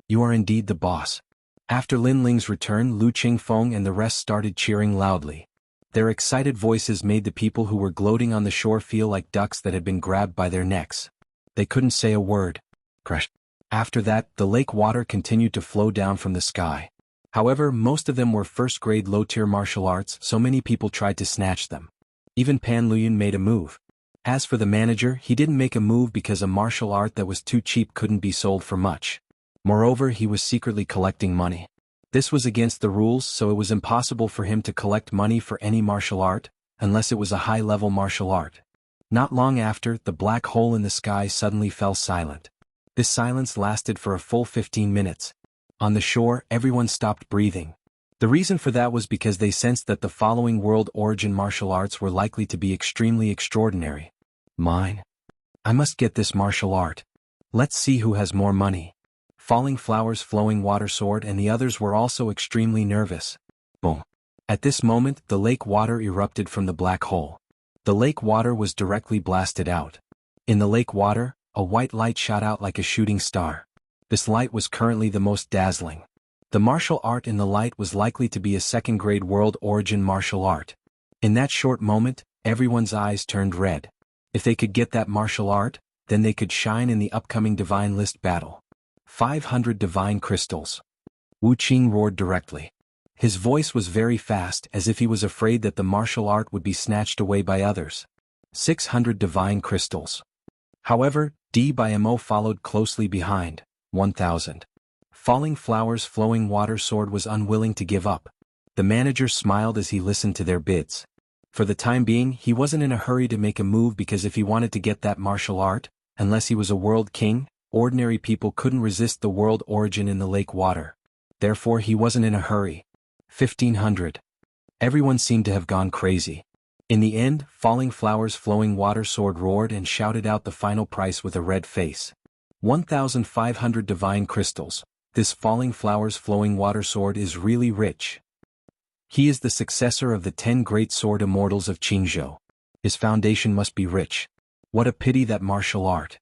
You are indeed the boss. After Lin Ling's return, Lu Qingfeng and the rest started cheering loudly. Their excited voices made the people who were gloating on the shore feel like ducks that had been grabbed by their necks. They couldn't say a word. Crash. After that, the lake water continued to flow down from the sky. However, most of them were first-grade low-tier martial arts, so many people tried to snatch them. Even Pan Liyun made a move. As for the manager, he didn't make a move because a martial art that was too cheap couldn't be sold for much. Moreover, he was secretly collecting money. This was against the rules, so it was impossible for him to collect money for any martial art, unless it was a high-level martial art. Not long after, the black hole in the sky suddenly fell silent. This silence lasted for a full 15 minutes. On the shore, everyone stopped breathing. The reason for that was because they sensed that the following world origin martial arts were likely to be extremely extraordinary. Mine? I must get this martial art. Let's see who has more money. Falling Flowers Flowing Water Sword and the others were also extremely nervous. Boom. At this moment, the lake water erupted from the black hole. The lake water was directly blasted out. In the lake water, a white light shot out like a shooting star. This light was currently the most dazzling. The martial art in the light was likely to be a second-grade world origin martial art. In that short moment, everyone's eyes turned red. If they could get that martial art, then they could shine in the upcoming Divine List battle. 500 Divine Crystals. Wu Qing roared directly. His voice was very fast, as if he was afraid that the martial art would be snatched away by others. 600 Divine Crystals. However, Mo followed closely behind. 1,000. Falling Flowers Flowing Water Sword was unwilling to give up. The manager smiled as he listened to their bids. For the time being, he wasn't in a hurry to make a move because if he wanted to get that martial art, unless he was a world king, ordinary people couldn't resist the world origin in the lake water. Therefore he wasn't in a hurry. 1,500. Everyone seemed to have gone crazy. In the end, Falling Flowers Flowing Water Sword roared and shouted out the final price with a red face. 1,500 Divine Crystals. This Falling Flowers Flowing Water Sword is really rich. He is the successor of the 10 great sword immortals of Jianghu. His foundation must be rich. What a pity that martial art.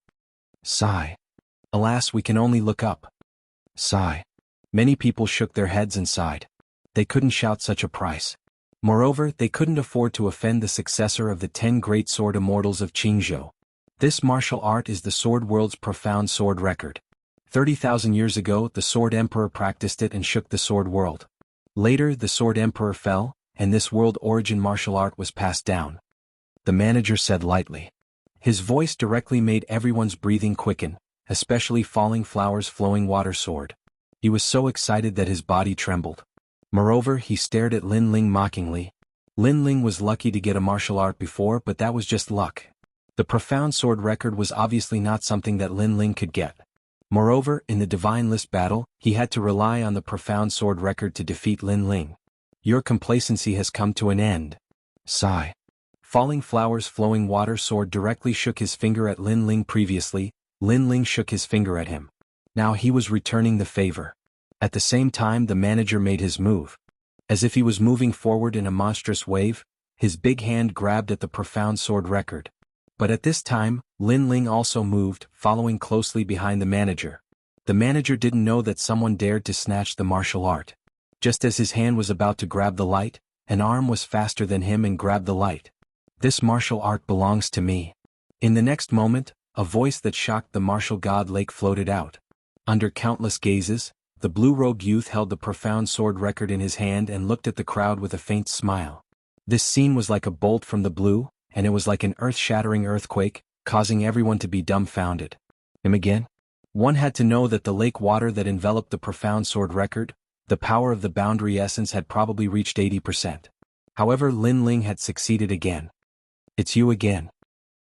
Sigh. Alas, we can only look up. Sigh. Many people shook their heads and sighed. They couldn't shout such a price. Moreover, they couldn't afford to offend the successor of the 10 great sword immortals of Jianghu. This martial art is the sword world's profound sword record. 30,000 years ago, the Sword Emperor practiced it and shook the sword world. Later, the Sword Emperor fell, and this world origin martial art was passed down. The manager said lightly. His voice directly made everyone's breathing quicken, especially Falling Flowers Flowing Water Sword. He was so excited that his body trembled. Moreover, he stared at Lin Ling mockingly. Lin Ling was lucky to get a martial art before, but that was just luck. The profound sword record was obviously not something that Lin Ling could get. Moreover, in the Divine List battle, he had to rely on the profound sword record to defeat Lin Ling. Your complacency has come to an end. Sigh. Falling Flowers Flowing Water Sword directly shook his finger at Lin Ling previously. Lin Ling shook his finger at him. Now he was returning the favor. At the same time, the manager made his move. As if he was moving forward in a monstrous wave, his big hand grabbed at the profound sword record. But at this time, Lin Ling also moved, following closely behind the manager. The manager didn't know that someone dared to snatch the martial art. Just as his hand was about to grab the light, an arm was faster than him and grabbed the light. This martial art belongs to me. In the next moment, a voice that shocked the martial god lake floated out. Under countless gazes, the blue-robed youth held the profound sword record in his hand and looked at the crowd with a faint smile. This scene was like a bolt from the blue, and it was like an earth-shattering earthquake, causing everyone to be dumbfounded. Him again? One had to know that the lake water that enveloped the profound sword record, the power of the boundary essence had probably reached 80%. However, Lin Ling had succeeded again. It's you again.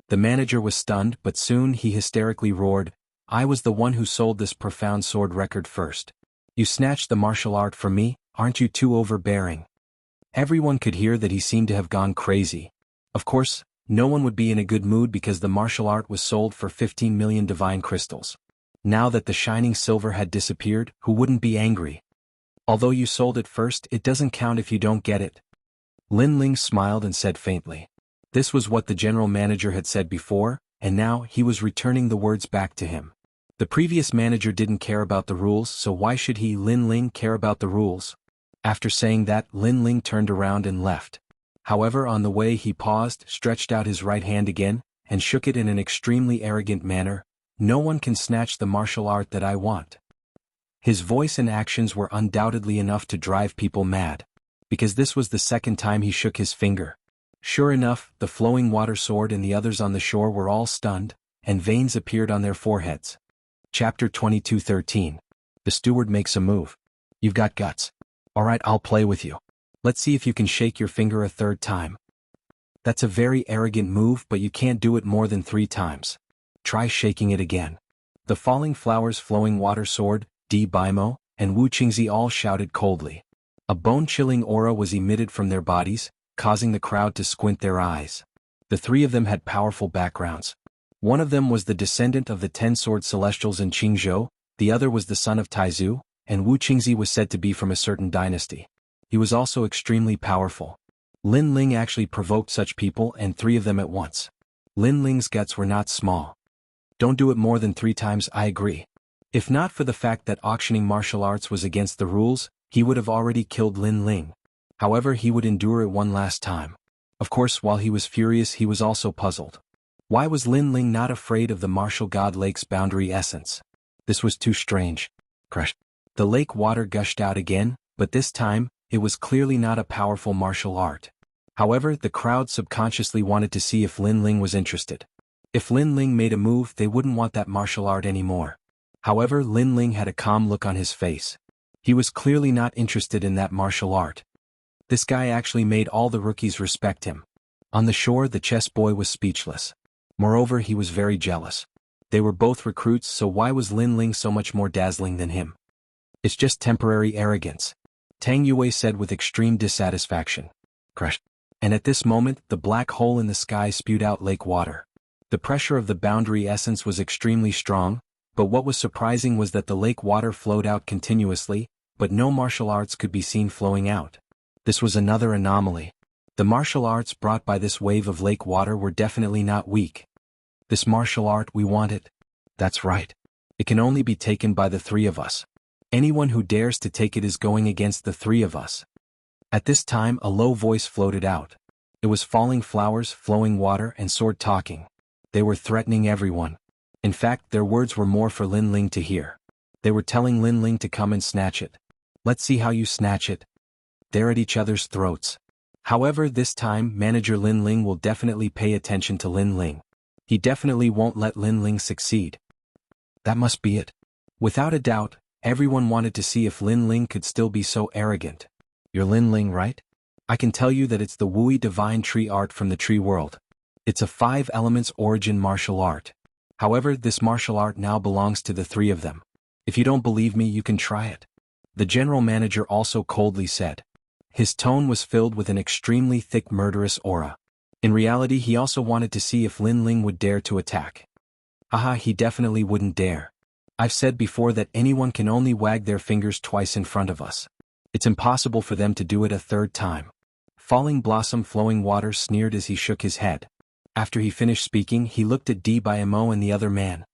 The manager was stunned, but soon he hysterically roared, I was the one who sold this profound sword record first. You snatched the martial art from me, aren't you too overbearing? Everyone could hear that he seemed to have gone crazy. Of course, no one would be in a good mood because the martial art was sold for 15 million divine crystals. Now that the shining silver had disappeared, who wouldn't be angry? Although you sold it first, it doesn't count if you don't get it. Lin Ling smiled and said faintly. This was what the general manager had said before, and now he was returning the words back to him. The previous manager didn't care about the rules, so why should he, Lin Ling, care about the rules? After saying that, Lin Ling turned around and left. However, on the way he paused, stretched out his right hand again, and shook it in an extremely arrogant manner. No one can snatch the martial art that I want. His voice and actions were undoubtedly enough to drive people mad. Because this was the second time he shook his finger. Sure enough, the flowing water sword and the others on the shore were all stunned, and veins appeared on their foreheads. Chapter 22:13. The steward makes a move. You've got guts. Alright, I'll play with you. Let's see if you can shake your finger a third time. That's a very arrogant move, but you can't do it more than 3 times. Try shaking it again. The falling flowers flowing water sword, Di Bimo, and Wu Qingzi all shouted coldly. A bone-chilling aura was emitted from their bodies, causing the crowd to squint their eyes. The three of them had powerful backgrounds. One of them was the descendant of the 10-sword celestials in Qingzhou, the other was the son of Taizu, and Wu Qingzi was said to be from a certain dynasty. He was also extremely powerful. Lin Ling actually provoked such people and 3 of them at once. Lin Ling's guts were not small. Don't do it more than 3 times, I agree. If not for the fact that auctioning martial arts was against the rules, he would have already killed Lin Ling. However, he would endure it one last time. Of course, while he was furious, he was also puzzled. Why was Lin Ling not afraid of the martial god lake's boundary essence? This was too strange. Crush. The lake water gushed out again, but this time, it was clearly not a powerful martial art. However, the crowd subconsciously wanted to see if Lin Ling was interested. If Lin Ling made a move, they wouldn't want that martial art anymore. However, Lin Ling had a calm look on his face. He was clearly not interested in that martial art. This guy actually made all the rookies respect him. On the shore, the chess boy was speechless. Moreover, he was very jealous. They were both recruits, so why was Lin Ling so much more dazzling than him? It's just temporary arrogance, Tang Yue said with extreme dissatisfaction. Crush. And at this moment, the black hole in the sky spewed out lake water. The pressure of the boundary essence was extremely strong, but what was surprising was that the lake water flowed out continuously, but no martial arts could be seen flowing out. This was another anomaly. The martial arts brought by this wave of lake water were definitely not weak. This martial art, we want it. That's right. It can only be taken by the 3 of us. Anyone who dares to take it is going against the 3 of us. At this time, a low voice floated out. It was falling flowers, flowing water, and sword talking. They were threatening everyone. In fact, their words were more for Lin Ling to hear. They were telling Lin Ling to come and snatch it. Let's see how you snatch it. They're at each other's throats. However, this time, Manager Lin Ling will definitely pay attention to Lin Ling. He definitely won't let Lin Ling succeed. That must be it. Without a doubt, everyone wanted to see if Lin Ling could still be so arrogant. You're Lin Ling, right? I can tell you that it's the Wui divine tree art from the tree world. It's a 5 elements origin martial art. However, this martial art now belongs to the 3 of them. If you don't believe me, you can try it. The general manager also coldly said. His tone was filled with an extremely thick murderous aura. In reality, he also wanted to see if Lin Ling would dare to attack. Haha, he definitely wouldn't dare. I've said before that anyone can only wag their fingers twice in front of us. It's impossible for them to do it a 3rd time. Falling blossom flowing water sneered as he shook his head. After he finished speaking, he looked at Dimo and the other man.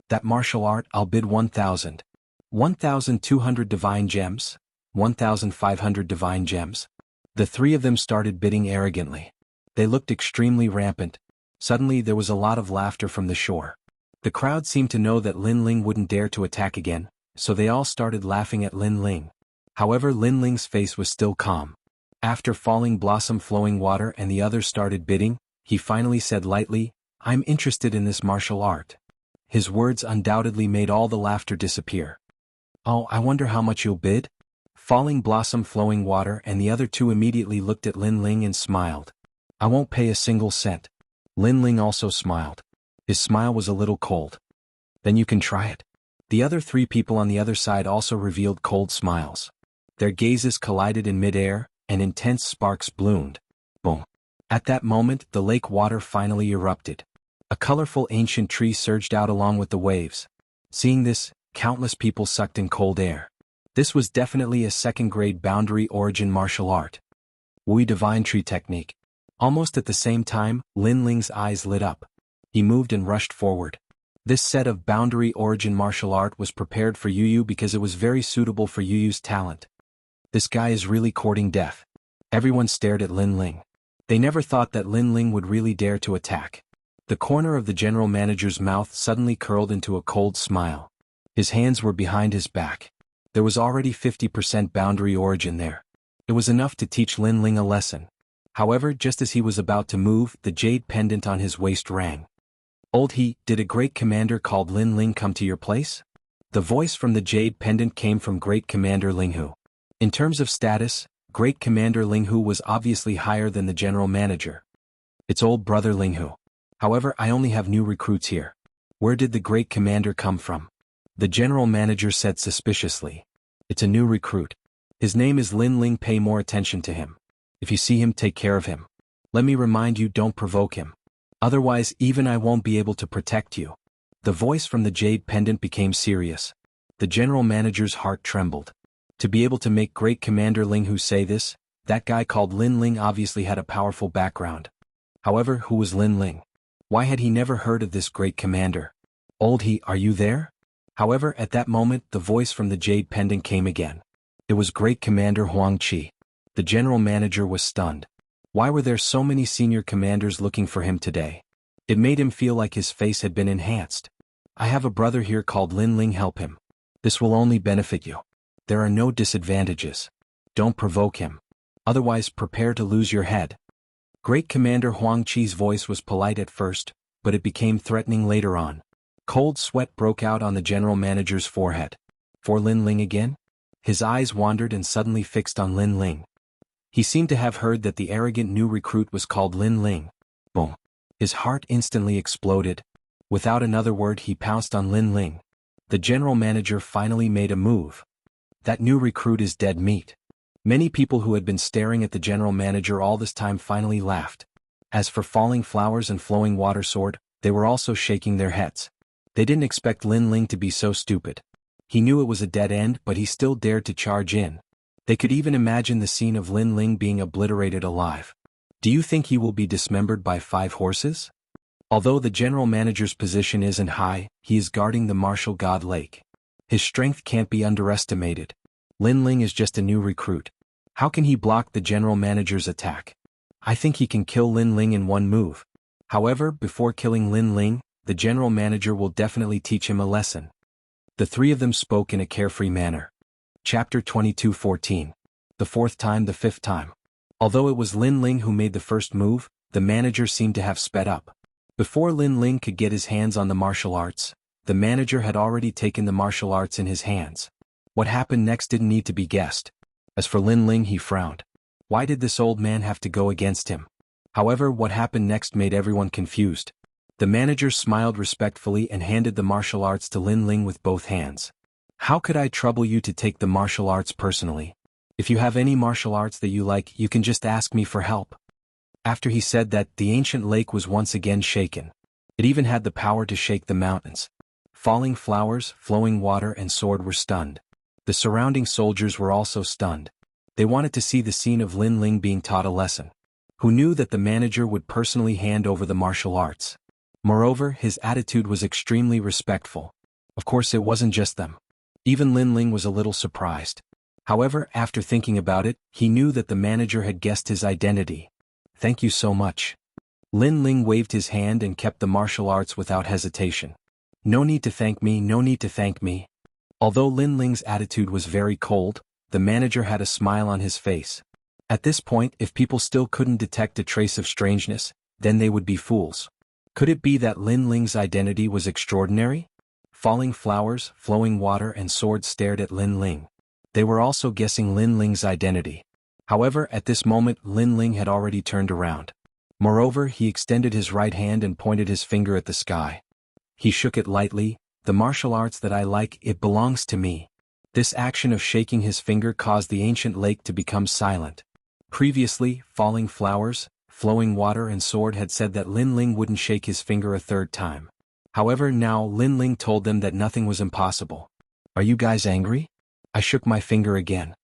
That martial art, I'll bid 1,000. 1,200 divine gems? 1,500 divine gems? The 3 of them started bidding arrogantly. They looked extremely rampant. Suddenly there was a lot of laughter from the shore. The crowd seemed to know that Lin Ling wouldn't dare to attack again, so they all started laughing at Lin Ling. However, Lin Ling's face was still calm. After falling blossom flowing water and the others started bidding, he finally said lightly, I'm interested in this martial art. His words undoubtedly made all the laughter disappear. Oh, I wonder how much you'll bid? Falling blossom flowing water and the other 2 immediately looked at Lin Ling and smiled. I won't pay a single cent. Lin Ling also smiled. His smile was a little cold. Then you can try it. The other 3 people on the other side also revealed cold smiles. Their gazes collided in midair, and intense sparks bloomed. Boom. At that moment, the lake water finally erupted. A colorful ancient tree surged out along with the waves. Seeing this, countless people sucked in cold air. This was definitely a 2nd-grade boundary origin martial art. Wui divine tree technique. Almost at the same time, Lin Ling's eyes lit up. He moved and rushed forward. This set of boundary origin martial art was prepared for Yu Yu because it was very suitable for Yu Yu's talent. This guy is really courting death. Everyone stared at Lin Ling. They never thought that Lin Ling would really dare to attack. The corner of the general manager's mouth suddenly curled into a cold smile. His hands were behind his back. There was already 50% boundary origin there. It was enough to teach Lin Ling a lesson. However, just as he was about to move, the jade pendant on his waist rang. Old he, did a great commander called Lin Ling come to your place? The voice from the jade pendant came from Great Commander Linghu. In terms of status, Great Commander Linghu was obviously higher than the general manager. It's old brother Linghu. However, I only have new recruits here. Where did the Great Commander come from? The general manager said suspiciously. It's a new recruit. His name is Lin Ling. Pay more attention to him. If you see him, take care of him. Let me remind you, don't provoke him. Otherwise even I won't be able to protect you." The voice from the jade pendant became serious. The general manager's heart trembled. To be able to make great Commander Ling Hu say this, that guy called Lin Ling obviously had a powerful background. However, who was Lin Ling? Why had he never heard of this great commander? "Old he, are you there?" However, at that moment, the voice from the jade pendant came again. It was Great Commander Huang Qi. The general manager was stunned. Why were there so many senior commanders looking for him today? It made him feel like his face had been enhanced. "I have a brother here called Lin Ling. Help him. This will only benefit you. There are no disadvantages. Don't provoke him. Otherwise prepare to lose your head." Great Commander Huang Qi's voice was polite at first, but it became threatening later on. Cold sweat broke out on the general manager's forehead. For Lin Ling again? His eyes wandered and suddenly fixed on Lin Ling. He seemed to have heard that the arrogant new recruit was called Lin Ling. Boom. His heart instantly exploded. Without another word he pounced on Lin Ling. The general manager finally made a move. That new recruit is dead meat. Many people who had been staring at the general manager all this time finally laughed. As for Falling Flowers and Flowing Water Sword, they were also shaking their heads. They didn't expect Lin Ling to be so stupid. He knew it was a dead end, but he still dared to charge in. They could even imagine the scene of Lin Ling being obliterated alive. Do you think he will be dismembered by 5 horses? Although the general manager's position isn't high, he is guarding the martial god lake. His strength can't be underestimated. Lin Ling is just a new recruit. How can he block the general manager's attack? I think he can kill Lin Ling in one move. However, before killing Lin Ling, the general manager will definitely teach him a lesson. The three of them spoke in a carefree manner. Chapter 22:14. The fourth time, the fifth time. Although it was Lin Ling who made the first move, the manager seemed to have sped up. Before Lin Ling could get his hands on the martial arts, the manager had already taken the martial arts in his hands. What happened next didn't need to be guessed. As for Lin Ling, he frowned. Why did this old man have to go against him? However, what happened next made everyone confused. The manager smiled respectfully and handed the martial arts to Lin Ling with both hands. "How could I trouble you to take the martial arts personally? If you have any martial arts that you like, you can just ask me for help." After he said that, the ancient lake was once again shaken. It even had the power to shake the mountains. Falling Flowers, Flowing Water and Sword were stunned. The surrounding soldiers were also stunned. They wanted to see the scene of Lin Ling being taught a lesson. Who knew that the manager would personally hand over the martial arts? Moreover, his attitude was extremely respectful. Of course, it wasn't just them. Even Lin Ling was a little surprised. However, after thinking about it, he knew that the manager had guessed his identity. "Thank you so much." Lin Ling waved his hand and kept the martial arts without hesitation. "No need to thank me, no need to thank me." Although Lin Ling's attitude was very cold, the manager had a smile on his face. At this point, if people still couldn't detect a trace of strangeness, then they would be fools. Could it be that Lin Ling's identity was extraordinary? Falling Flowers, Flowing Water and Sword stared at Lin Ling. They were also guessing Lin Ling's identity. However, at this moment Lin Ling had already turned around. Moreover, he extended his right hand and pointed his finger at the sky. He shook it lightly. "The martial arts that I like, it belongs to me." This action of shaking his finger caused the ancient lake to become silent. Previously, Falling Flowers, Flowing Water and Sword had said that Lin Ling wouldn't shake his finger a third time. However, now Lin Ling told them that nothing was impossible. "Are you guys angry? I shook my finger again."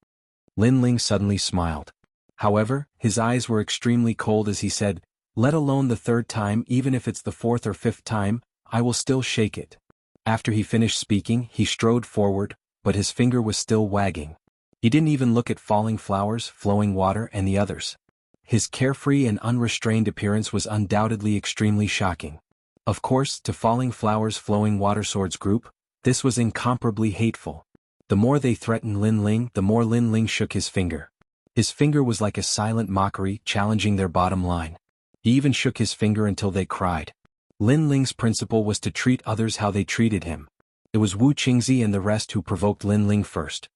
Lin Ling suddenly smiled. However, his eyes were extremely cold as he said, "Let alone the third time, even if it's the fourth or fifth time, I will still shake it." After he finished speaking, he strode forward, but his finger was still wagging. He didn't even look at Falling Flowers, Flowing Water and the others. His carefree and unrestrained appearance was undoubtedly extremely shocking. Of course, to Falling Flowers, Flowing Water Sword's group, this was incomparably hateful. The more they threatened Lin Ling, the more Lin Ling shook his finger. His finger was like a silent mockery, challenging their bottom line. He even shook his finger until they cried. Lin Ling's principle was to treat others how they treated him. It was Wu Qingzi and the rest who provoked Lin Ling first.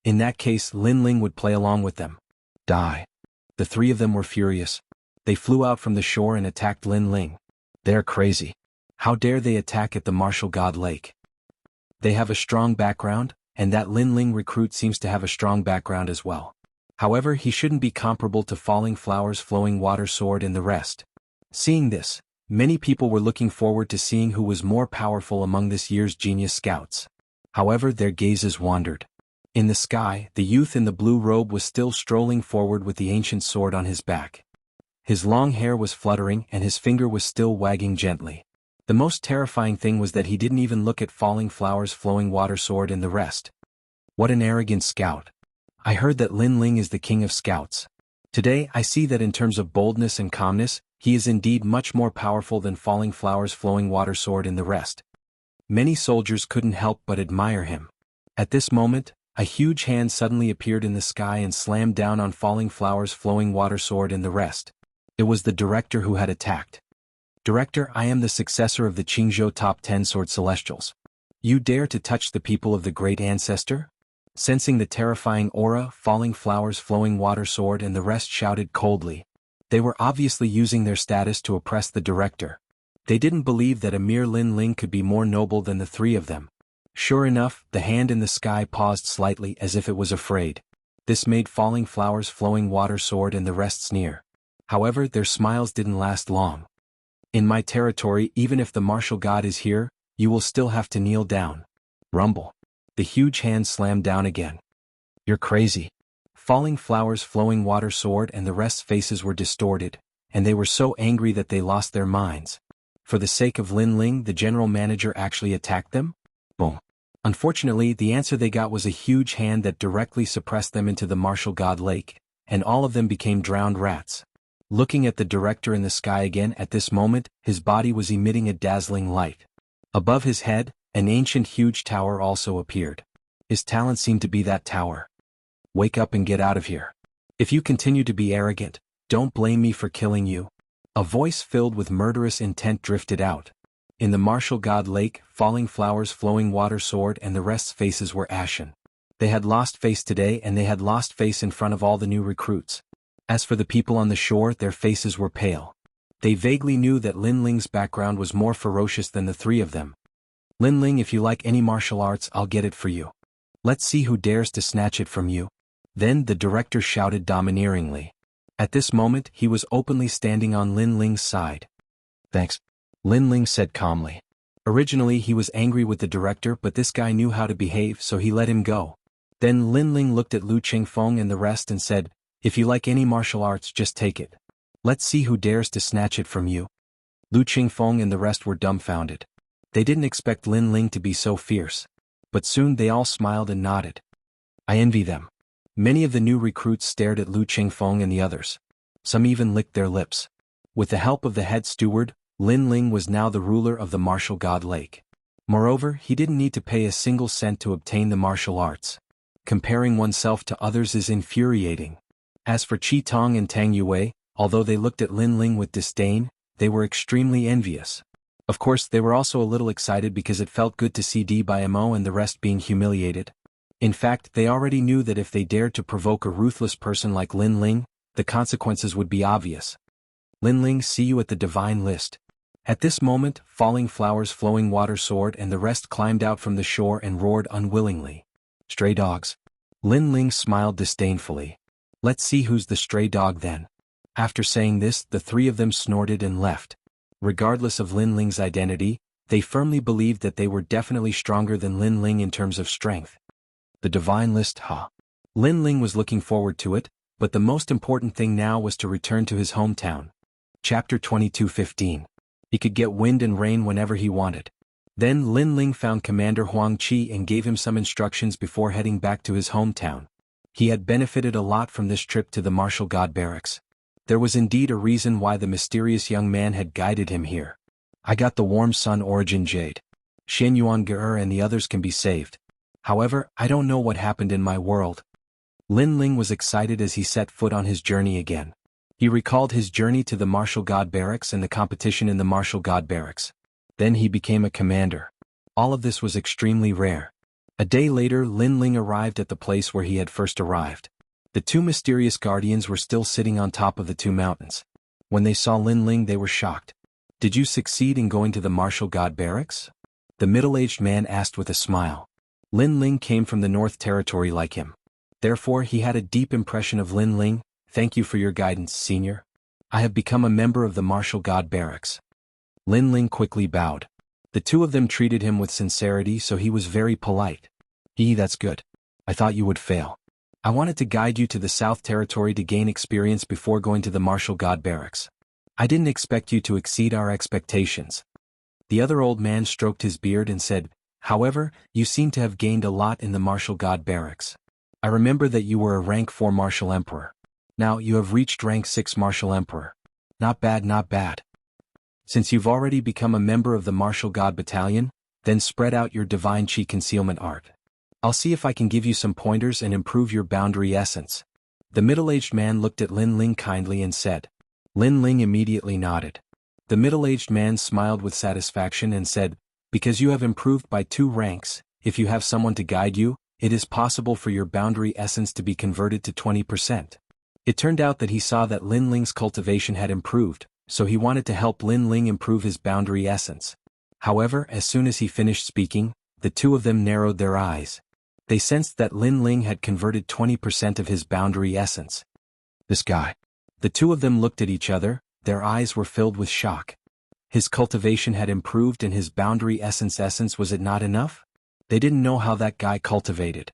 In that case, Lin Ling would play along with them. Die. The three of them were furious. They flew out from the shore and attacked Lin Ling. They're crazy. How dare they attack at the martial god lake? They have a strong background, and that Lin Ling recruit seems to have a strong background as well. However, he shouldn't be comparable to Falling Flowers, Flowing Water Sword and the rest. Seeing this, many people were looking forward to seeing who was more powerful among this year's genius scouts. However, their gazes wandered. In the sky, the youth in the blue robe was still strolling forward with the ancient sword on his back. His long hair was fluttering and his finger was still wagging gently. The most terrifying thing was that he didn't even look at Falling Flowers, Flowing Water Sword and the rest. What an arrogant scout. I heard that Lin Ling is the king of scouts. Today I see that in terms of boldness and calmness, he is indeed much more powerful than Falling Flowers, Flowing Water Sword and the rest. Many soldiers couldn't help but admire him. At this moment, a huge hand suddenly appeared in the sky and slammed down on Falling Flowers, Flowing Water Sword and the rest. It was the director who had attacked. Director, I am the successor of the Jianghu top 10 sword celestials. You dare to touch the people of the great ancestor? Sensing the terrifying aura, Falling Flowers, Flowing Water Sword and the rest shouted coldly. They were obviously using their status to oppress the director. They didn't believe that a mere Lin Ling could be more noble than the three of them. Sure enough, the hand in the sky paused slightly as if it was afraid. This made Falling Flowers, Flowing Water Sword and the rest sneer. However, their smiles didn't last long. In my territory, even if the martial god is here, you will still have to kneel down. Rumble. The huge hand slammed down again. You're crazy. Falling Flowers, Flowing Water Sword and the rest's faces were distorted, and they were so angry that they lost their minds. For the sake of Lin Ling, the general manager actually attacked them? Boom. Unfortunately, the answer they got was a huge hand that directly suppressed them into the martial god lake, and all of them became drowned rats. Looking at the director in the sky again at this moment, his body was emitting a dazzling light. Above his head, an ancient huge tower also appeared. His talent seemed to be that tower. Wake up and get out of here. If you continue to be arrogant, don't blame me for killing you. A voice filled with murderous intent drifted out. In the martial god lake, Falling Flowers, Flowing Water Sword and the rest's faces were ashen. They had lost face today and they had lost face in front of all the new recruits. As for the people on the shore, their faces were pale. They vaguely knew that Lin Ling's background was more ferocious than the three of them. Lin Ling, if you like any martial arts, I'll get it for you. Let's see who dares to snatch it from you. Then the director shouted domineeringly. At this moment, he was openly standing on Lin Ling's side. Thanks. Lin Ling said calmly. Originally he was angry with the director, but this guy knew how to behave, so he let him go. Then Lin Ling looked at Lu Qingfeng and the rest and said, if you like any martial arts, just take it. Let's see who dares to snatch it from you. Lu Qingfeng and the rest were dumbfounded. They didn't expect Lin Ling to be so fierce. But soon they all smiled and nodded. I envy them. Many of the new recruits stared at Lu Qingfeng and the others. Some even licked their lips. With the help of the head steward, Lin Ling was now the ruler of the martial god lake. Moreover, he didn't need to pay a single cent to obtain the martial arts. Comparing oneself to others is infuriating. As for Qi Tong and Tang Yue, although they looked at Lin Ling with disdain, they were extremely envious. Of course, they were also a little excited because it felt good to see Di Bimo and the rest being humiliated. In fact, they already knew that if they dared to provoke a ruthless person like Lin Ling, the consequences would be obvious. Lin Ling, see you at the divine list. At this moment, Falling Flowers, Flowing Water Sword and the rest climbed out from the shore and roared unwillingly. Stray dogs. Lin Ling smiled disdainfully. Let's see who's the stray dog then. After saying this, the three of them snorted and left. Regardless of Lin Ling's identity, they firmly believed that they were definitely stronger than Lin Ling in terms of strength. The divine list, huh? Lin Ling was looking forward to it, but the most important thing now was to return to his hometown. Chapter 22:15. He could get wind and rain whenever he wanted. Then Lin Ling found Commander Huang Qi and gave him some instructions before heading back to his hometown. He had benefited a lot from this trip to the martial god barracks. There was indeed a reason why the mysterious young man had guided him here. I got the Warm Sun Origin Jade. Shen Yuan Ge and the others can be saved. However, I don't know what happened in my world. Lin Ling was excited as he set foot on his journey again. He recalled his journey to the martial god barracks and the competition in the martial god barracks. Then he became a commander. All of this was extremely rare. A day later, Lin Ling arrived at the place where he had first arrived. The two mysterious guardians were still sitting on top of the two mountains. When they saw Lin Ling, they were shocked. Did you succeed in going to the martial god barracks? The middle-aged man asked with a smile. Lin Ling came from the North Territory like him. Therefore he had a deep impression of Lin Ling. Thank you for your guidance, senior. I have become a member of the Martial God Barracks. Lin Ling quickly bowed. The two of them treated him with sincerity, so he was very polite. That's good. I thought you would fail. I wanted to guide you to the South Territory to gain experience before going to the Martial God Barracks. I didn't expect you to exceed our expectations. The other old man stroked his beard and said, however, you seem to have gained a lot in the Martial God Barracks. I remember that you were a rank 4 Martial Emperor. Now you have reached rank 6 Martial Emperor. Not bad, not bad. Since you've already become a member of the Martial God Battalion, then spread out your Divine Chi concealment art. I'll see if I can give you some pointers and improve your boundary essence. The middle-aged man looked at Lin Ling kindly and said. Lin Ling immediately nodded. The middle-aged man smiled with satisfaction and said, because you have improved by 2 ranks, if you have someone to guide you, it is possible for your boundary essence to be converted to 20%. It turned out that he saw that Lin Ling's cultivation had improved, so he wanted to help Lin Ling improve his boundary essence. However, as soon as he finished speaking, the two of them narrowed their eyes. They sensed that Lin Ling had converted 20% of his boundary essence. This guy. The two of them looked at each other, their eyes were filled with shock. His cultivation had improved and his boundary essence was it not enough? They didn't know how that guy cultivated.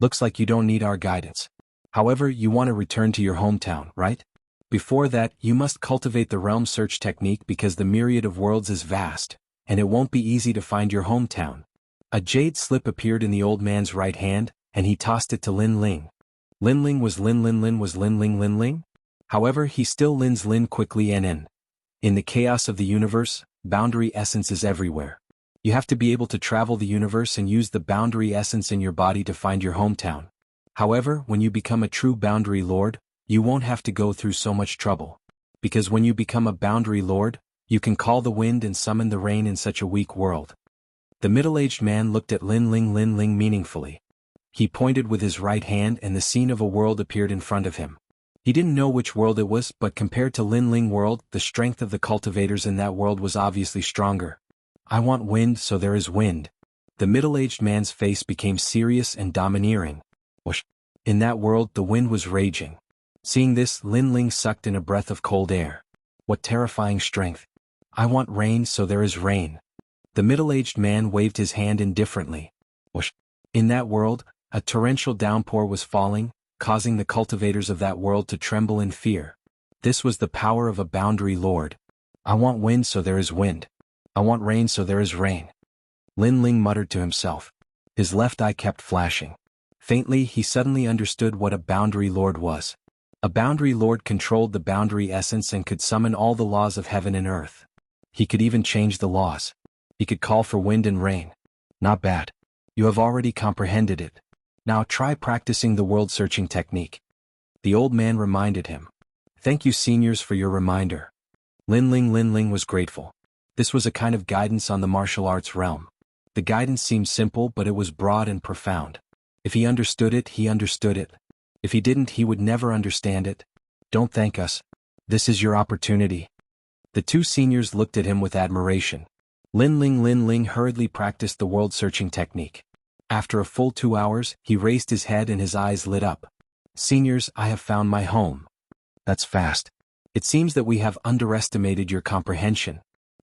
Looks like you don't need our guidance. However, you want to return to your hometown, right? Before that, you must cultivate the realm search technique because the myriad of worlds is vast, and it won't be easy to find your hometown. A jade slip appeared in the old man's right hand, and he tossed it to Lin Ling. Lin Ling was Lin Ling? However, he still lins Lin quickly and in the chaos of the universe, boundary essence is everywhere. You have to be able to travel the universe and use the boundary essence in your body to find your hometown. However, when you become a true boundary lord, you won't have to go through so much trouble. Because when you become a boundary lord, you can call the wind and summon the rain in such a weak world. The middle-aged man looked at Lin Ling meaningfully. He pointed with his right hand and the scene of a world appeared in front of him. He didn't know which world it was, but compared to Lin Ling world, the strength of the cultivators in that world was obviously stronger. I want wind, so there is wind. The middle-aged man's face became serious and domineering. Whoosh. In that world, the wind was raging. Seeing this, Lin Ling sucked in a breath of cold air. What terrifying strength. I want rain, so there is rain. The middle-aged man waved his hand indifferently. Whoosh. In that world, a torrential downpour was falling, causing the cultivators of that world to tremble in fear. This was the power of a boundary lord. I want wind, so there is wind. I want rain, so there is rain. Lin Ling muttered to himself. His left eye kept flashing. Faintly, he suddenly understood what a boundary lord was. A boundary lord controlled the boundary essence and could summon all the laws of heaven and earth. He could even change the laws. He could call for wind and rain. Not bad. You have already comprehended it. Now try practicing the world-searching technique. The old man reminded him. Thank you, seniors, for your reminder. Lin Ling was grateful. This was a kind of guidance on the martial arts realm. The guidance seemed simple, but it was broad and profound. If he understood it, he understood it. If he didn't, he would never understand it. Don't thank us. This is your opportunity. The two seniors looked at him with admiration. Lin Ling hurriedly practiced the world-searching technique. After a full 2 hours, he raised his head and his eyes lit up. Seniors, I have found my home. That's fast. It seems that we have underestimated your comprehension.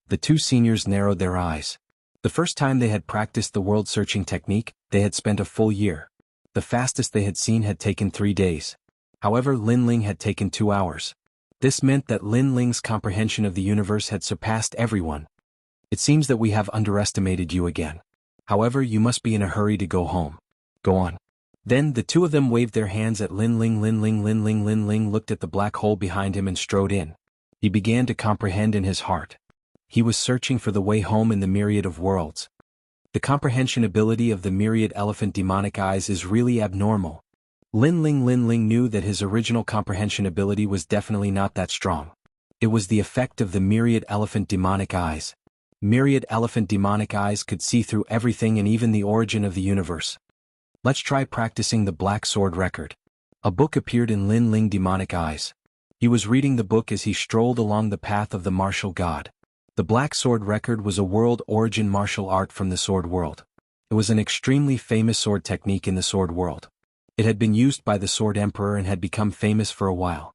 The two seniors narrowed their eyes. The first time they had practiced the world-searching technique, they had spent a full year. The fastest they had seen had taken 3 days. However, Lin Ling had taken 2 hours. This meant that Lin Ling's comprehension of the universe had surpassed everyone. It seems that we have underestimated you again. However, you must be in a hurry to go home. Go on. Then the two of them waved their hands at Lin Ling. Lin Ling looked at the black hole behind him and strode in. He began to comprehend in his heart. He was searching for the way home in the myriad of worlds. The comprehension ability of the myriad elephant demonic eyes is really abnormal. Lin Ling knew that his original comprehension ability was definitely not that strong. It was the effect of the myriad elephant demonic eyes. Myriad elephant demonic eyes could see through everything and even the origin of the universe. Let's try practicing the Black Sword Record. A book appeared in Lin Ling demonic eyes. He was reading the book as he strolled along the path of the martial god. The Black Sword Record was a world origin martial art from the sword world. It was an extremely famous sword technique in the sword world. It had been used by the Sword Emperor and had become famous for a while.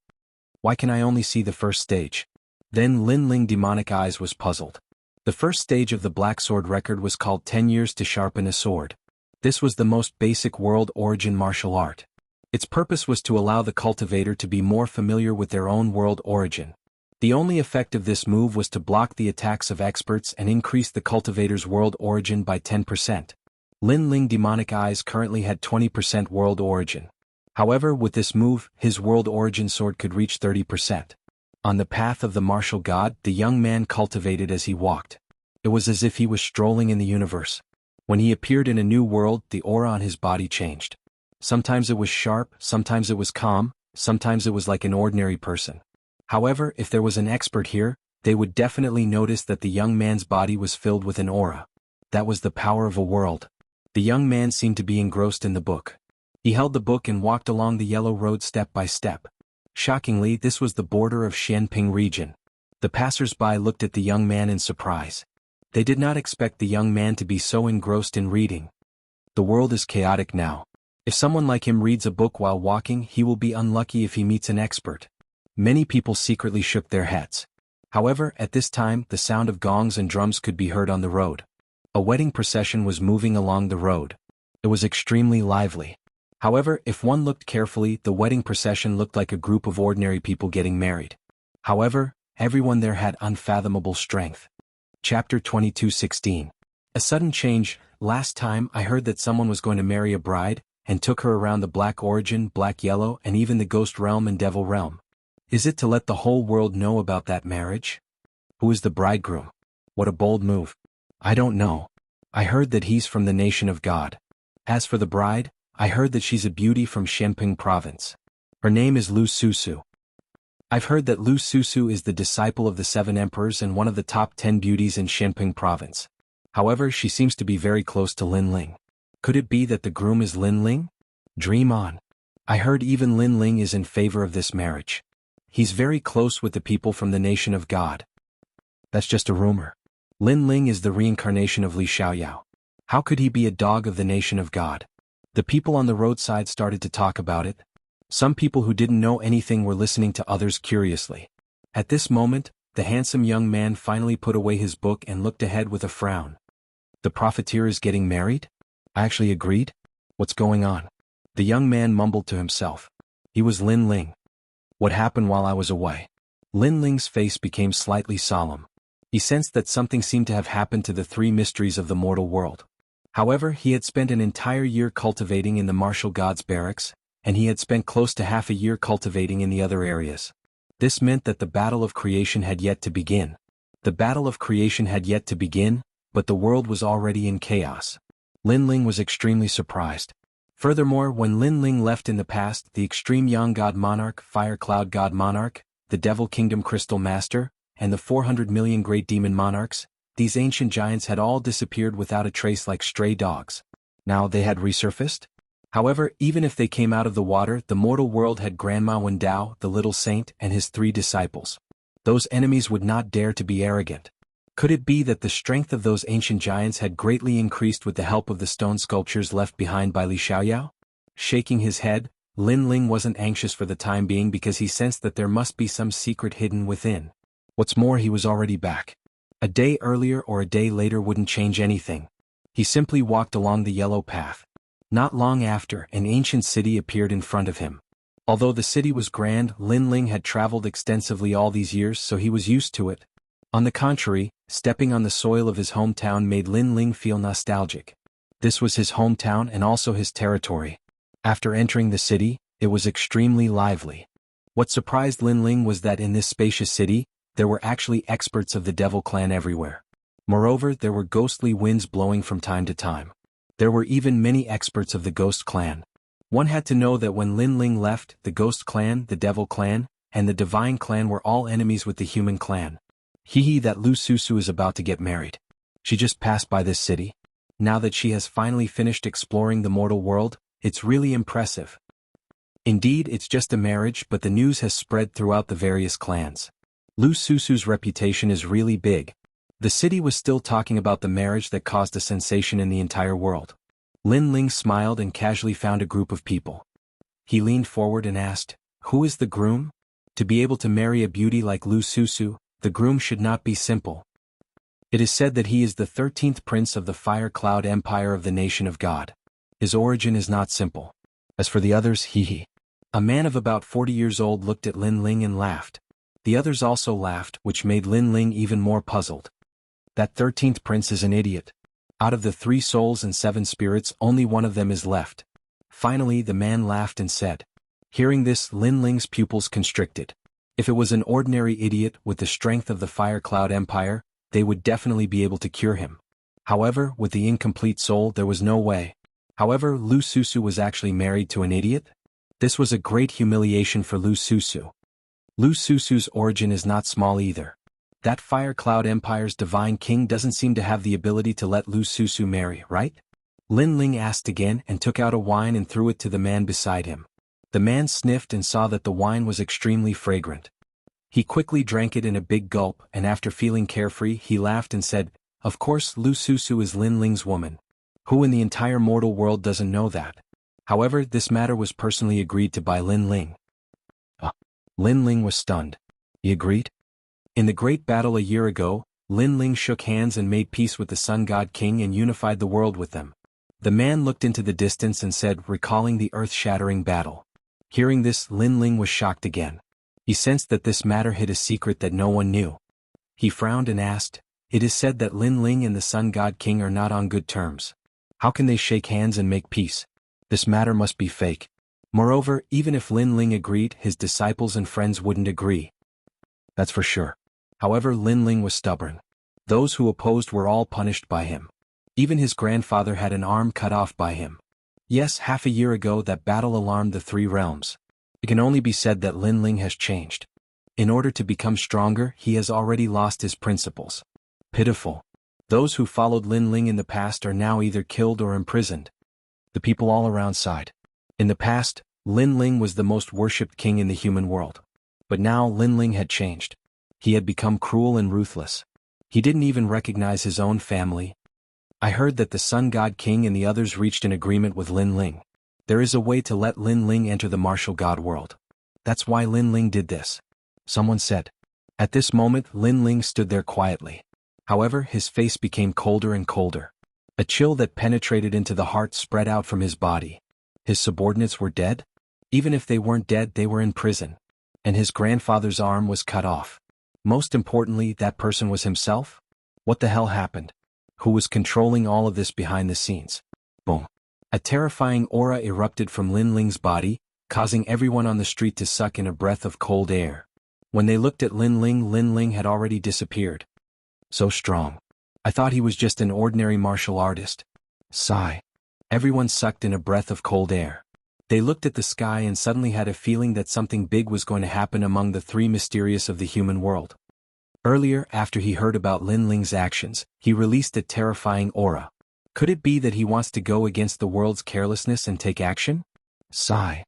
Why can I only see the first stage? Then Lin Ling demonic eyes was puzzled. The first stage of the Black Sword record was called 10 years to sharpen a sword. This was the most basic world origin martial art. Its purpose was to allow the cultivator to be more familiar with their own world origin. The only effect of this move was to block the attacks of experts and increase the cultivator's world origin by 10%. Lin Ling demonic eyes currently had 20% world origin. However, with this move, his world origin sword could reach 30%. On the path of the martial god, the young man cultivated as he walked. It was as if he was strolling in the universe. When he appeared in a new world, the aura on his body changed. Sometimes it was sharp, sometimes it was calm, sometimes it was like an ordinary person. However, if there was an expert here, they would definitely notice that the young man's body was filled with an aura. That was the power of a world. The young man seemed to be engrossed in the book. He held the book and walked along the yellow road step by step. Shockingly, this was the border of Xianping region. The passers-by looked at the young man in surprise. They did not expect the young man to be so engrossed in reading. The world is chaotic now. If someone like him reads a book while walking, he will be unlucky if he meets an expert. Many people secretly shook their heads. However, at this time, the sound of gongs and drums could be heard on the road. A wedding procession was moving along the road. It was extremely lively. However, if one looked carefully, the wedding procession looked like a group of ordinary people getting married. However, everyone there had unfathomable strength. Chapter 22:16. A sudden change. Last time I heard that someone was going to marry a bride, and took her around the black origin, black yellow, and even the ghost realm and devil realm. Is it to let the whole world know about that marriage? Who is the bridegroom? What a bold move. I don't know. I heard that he's from the nation of God. As for the bride, I heard that she's a beauty from Xianping province. Her name is Lu Susu. I've heard that Lu Susu is the disciple of the 7 emperors and one of the top 10 beauties in Xianping province. However, she seems to be very close to Lin Ling. Could it be that the groom is Lin Ling? Dream on. I heard even Lin Ling is in favor of this marriage. He's very close with the people from the nation of God. That's just a rumor. Lin Ling is the reincarnation of Li Xiaoyao. How could he be a dog of the nation of God? The people on the roadside started to talk about it. Some people who didn't know anything were listening to others curiously. At this moment, the handsome young man finally put away his book and looked ahead with a frown. The profiteer is getting married? I actually agreed? What's going on? The young man mumbled to himself. He was Lin Ling. What happened while I was away? Lin Ling's face became slightly solemn. He sensed that something seemed to have happened to the 3 mysteries of the mortal world. However, he had spent an entire year cultivating in the martial gods' barracks, and he had spent close to half a year cultivating in the other areas. This meant that the battle of creation had yet to begin. The battle of creation had yet to begin, but the world was already in chaos. Lin Ling was extremely surprised. Furthermore, when Lin Ling left in the past, the Extreme Yang God Monarch, Fire Cloud God Monarch, the Devil Kingdom Crystal Master, and the 400 million Great Demon Monarchs, these ancient giants had all disappeared without a trace like stray dogs. Now they had resurfaced? However, even if they came out of the water, the mortal world had Grandma Wendao, the little saint, and his 3 disciples. Those enemies would not dare to be arrogant. Could it be that the strength of those ancient giants had greatly increased with the help of the stone sculptures left behind by Li Xiaoyao? Shaking his head, Lin Ling wasn't anxious for the time being because he sensed that there must be some secret hidden within. What's more, he was already back. A day earlier or a day later wouldn't change anything. He simply walked along the yellow path. Not long after, an ancient city appeared in front of him. Although the city was grand, Lin Ling had traveled extensively all these years, so he was used to it. On the contrary, stepping on the soil of his hometown made Lin Ling feel nostalgic. This was his hometown and also his territory. After entering the city, it was extremely lively. What surprised Lin Ling was that in this spacious city, there were actually experts of the Devil Clan everywhere. Moreover, there were ghostly winds blowing from time to time. There were even many experts of the Ghost Clan. One had to know that when Lin Ling left, the Ghost Clan, the Devil Clan, and the Divine Clan were all enemies with the Human Clan. That Lu Susu is about to get married. She just passed by this city. Now that she has finally finished exploring the mortal world, it's really impressive. Indeed, it's just a marriage, but the news has spread throughout the various clans. Lu Susu's reputation is really big. The city was still talking about the marriage that caused a sensation in the entire world. Lin Ling smiled and casually found a group of people. He leaned forward and asked, "Who is the groom?" To be able to marry a beauty like Lu Susu, the groom should not be simple. It is said that he is the 13th prince of the Fire Cloud Empire of the Nation of God. His origin is not simple. As for the others, he. A man of about 40 years old looked at Lin Ling and laughed. The others also laughed, which made Lin Ling even more puzzled. That 13th prince is an idiot. Out of the 3 souls and 7 spirits, only one of them is left. Finally, the man laughed and said. Hearing this, Lin Ling's pupils constricted. If it was an ordinary idiot with the strength of the Fire Cloud Empire, they would definitely be able to cure him. However, with the incomplete soul, there was no way. However, Lu Susu was actually married to an idiot? This was a great humiliation for Lu Susu. Lu Susu's origin is not small either. That Fire Cloud Empire's divine king doesn't seem to have the ability to let Lu Susu marry, right? Lin Ling asked again and took out a wine and threw it to the man beside him. The man sniffed and saw that the wine was extremely fragrant. He quickly drank it in a big gulp, and after feeling carefree, he laughed and said, "Of course, Lu Susu is Lin Ling's woman. Who in the entire mortal world doesn't know that?" However, this matter was personally agreed to by Lin Ling. Lin Ling was stunned. He agreed? In the great battle a year ago, Lin Ling shook hands and made peace with the Sun God King and unified the world with them. The man looked into the distance and said, recalling the earth-shattering battle. Hearing this, Lin Ling was shocked again. He sensed that this matter hid a secret that no one knew. He frowned and asked, "It is said that Lin Ling and the Sun God King are not on good terms. How can they shake hands and make peace? This matter must be fake." Moreover, even if Lin Ling agreed, his disciples and friends wouldn't agree. That's for sure. However, Lin Ling was stubborn. Those who opposed were all punished by him. Even his grandfather had an arm cut off by him. Yes, half a year ago that battle alarmed the 3 realms. It can only be said that Lin Ling has changed. In order to become stronger, he has already lost his principles. Pitiful. Those who followed Lin Ling in the past are now either killed or imprisoned. The people all around sighed. In the past, Lin Ling was the most worshipped king in the human world. But now Lin Ling had changed. He had become cruel and ruthless. He didn't even recognize his own family. I heard that the Sun God King and the others reached an agreement with Lin Ling. There is a way to let Lin Ling enter the martial god world. That's why Lin Ling did this. Someone said. At this moment, Lin Ling stood there quietly. However, his face became colder and colder. A chill that penetrated into the heart spread out from his body. His subordinates were dead? Even if they weren't dead, they were in prison. And his grandfather's arm was cut off. Most importantly, that person was himself? What the hell happened? Who was controlling all of this behind the scenes? Boom. A terrifying aura erupted from Lin Ling's body, causing everyone on the street to suck in a breath of cold air. When they looked at Lin Ling had already disappeared. So strong. I thought he was just an ordinary martial artist. Sigh. Everyone sucked in a breath of cold air. They looked at the sky and suddenly had a feeling that something big was going to happen among the 3 mysterious of the human world. Earlier, after he heard about Lin Ling's actions, he released a terrifying aura. Could it be that he wants to go against the world's carelessness and take action? Sigh.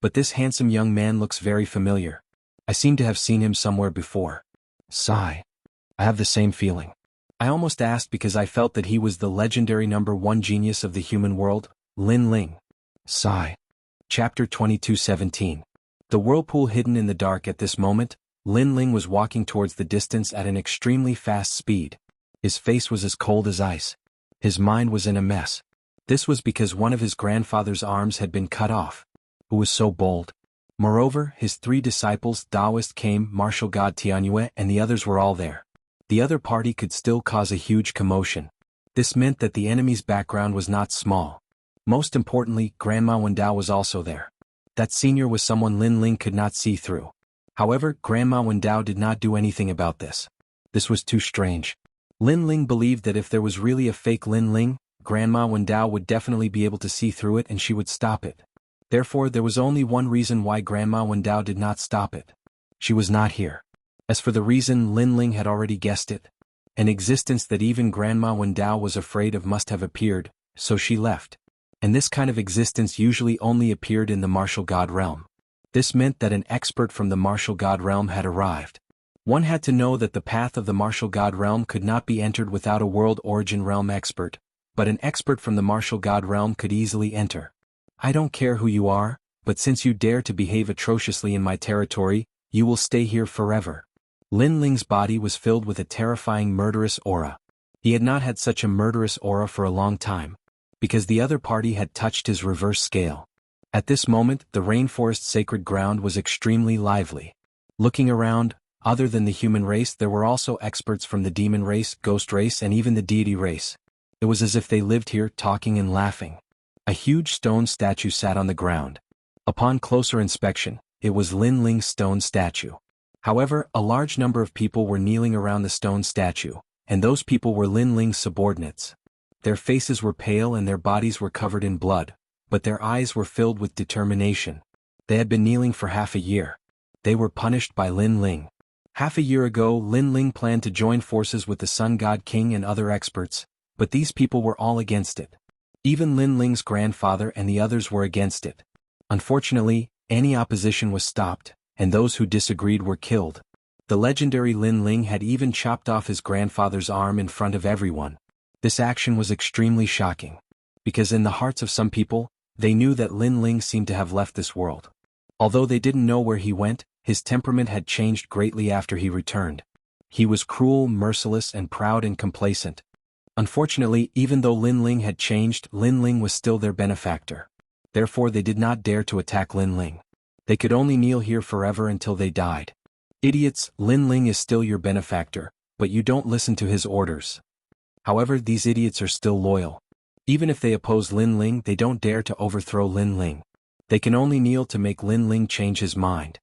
But this handsome young man looks very familiar. I seem to have seen him somewhere before. Sigh. I have the same feeling. I almost asked because I felt that he was the legendary #1 genius of the human world, Lin Ling. Sigh. Chapter 22:17. The whirlpool hidden in the dark. At this moment, Lin Ling was walking towards the distance at an extremely fast speed. His face was as cold as ice. His mind was in a mess. This was because one of his grandfather's arms had been cut off. Who was so bold? Moreover, his 3 disciples, Taoist came, martial god Tianyue, and the others were all there. The other party could still cause a huge commotion. This meant that the enemy's background was not small. Most importantly, Grandma Wendao was also there. That senior was someone Lin Ling could not see through. However, Grandma Wendao did not do anything about this. This was too strange. Lin Ling believed that if there was really a fake Lin Ling, Grandma Wendao would definitely be able to see through it and she would stop it. Therefore, there was only one reason why Grandma Wendao did not stop it. She was not here. As for the reason, Lin Ling had already guessed it. An existence that even Grandma Wendao was afraid of must have appeared, so she left. And this kind of existence usually only appeared in the martial god realm. This meant that an expert from the martial god realm had arrived. One had to know that the path of the martial god realm could not be entered without a world origin realm expert, but an expert from the martial god realm could easily enter. I don't care who you are, but since you dare to behave atrociously in my territory, you will stay here forever. Lin Ling's body was filled with a terrifying murderous aura. He had not had such a murderous aura for a long time, because the other party had touched his reverse scale. At this moment, the rainforest sacred ground was extremely lively. Looking around, other than the human race, there were also experts from the demon race, ghost race, and even the deity race. It was as if they lived here, talking and laughing. A huge stone statue sat on the ground. Upon closer inspection, it was Lin Ling's stone statue. However, a large number of people were kneeling around the stone statue, and those people were Lin Ling's subordinates. Their faces were pale and their bodies were covered in blood, but their eyes were filled with determination. They had been kneeling for half a year. They were punished by Lin Ling. Half a year ago, Lin Ling planned to join forces with the Sun God King and other experts, but these people were all against it. Even Lin Ling's grandfather and the others were against it. Unfortunately, any opposition was stopped, and those who disagreed were killed. The legendary Lin Ling had even chopped off his grandfather's arm in front of everyone. This action was extremely shocking, because in the hearts of some people, they knew that Lin Ling seemed to have left this world. Although they didn't know where he went, his temperament had changed greatly after he returned. He was cruel, merciless, and proud and complacent. Unfortunately, even though Lin Ling had changed, Lin Ling was still their benefactor. Therefore they did not dare to attack Lin Ling. They could only kneel here forever until they died. Idiots, Lin Ling is still your benefactor, but you don't listen to his orders. However, these idiots are still loyal. Even if they oppose Lin Ling, they don't dare to overthrow Lin Ling. They can only kneel to make Lin Ling change his mind.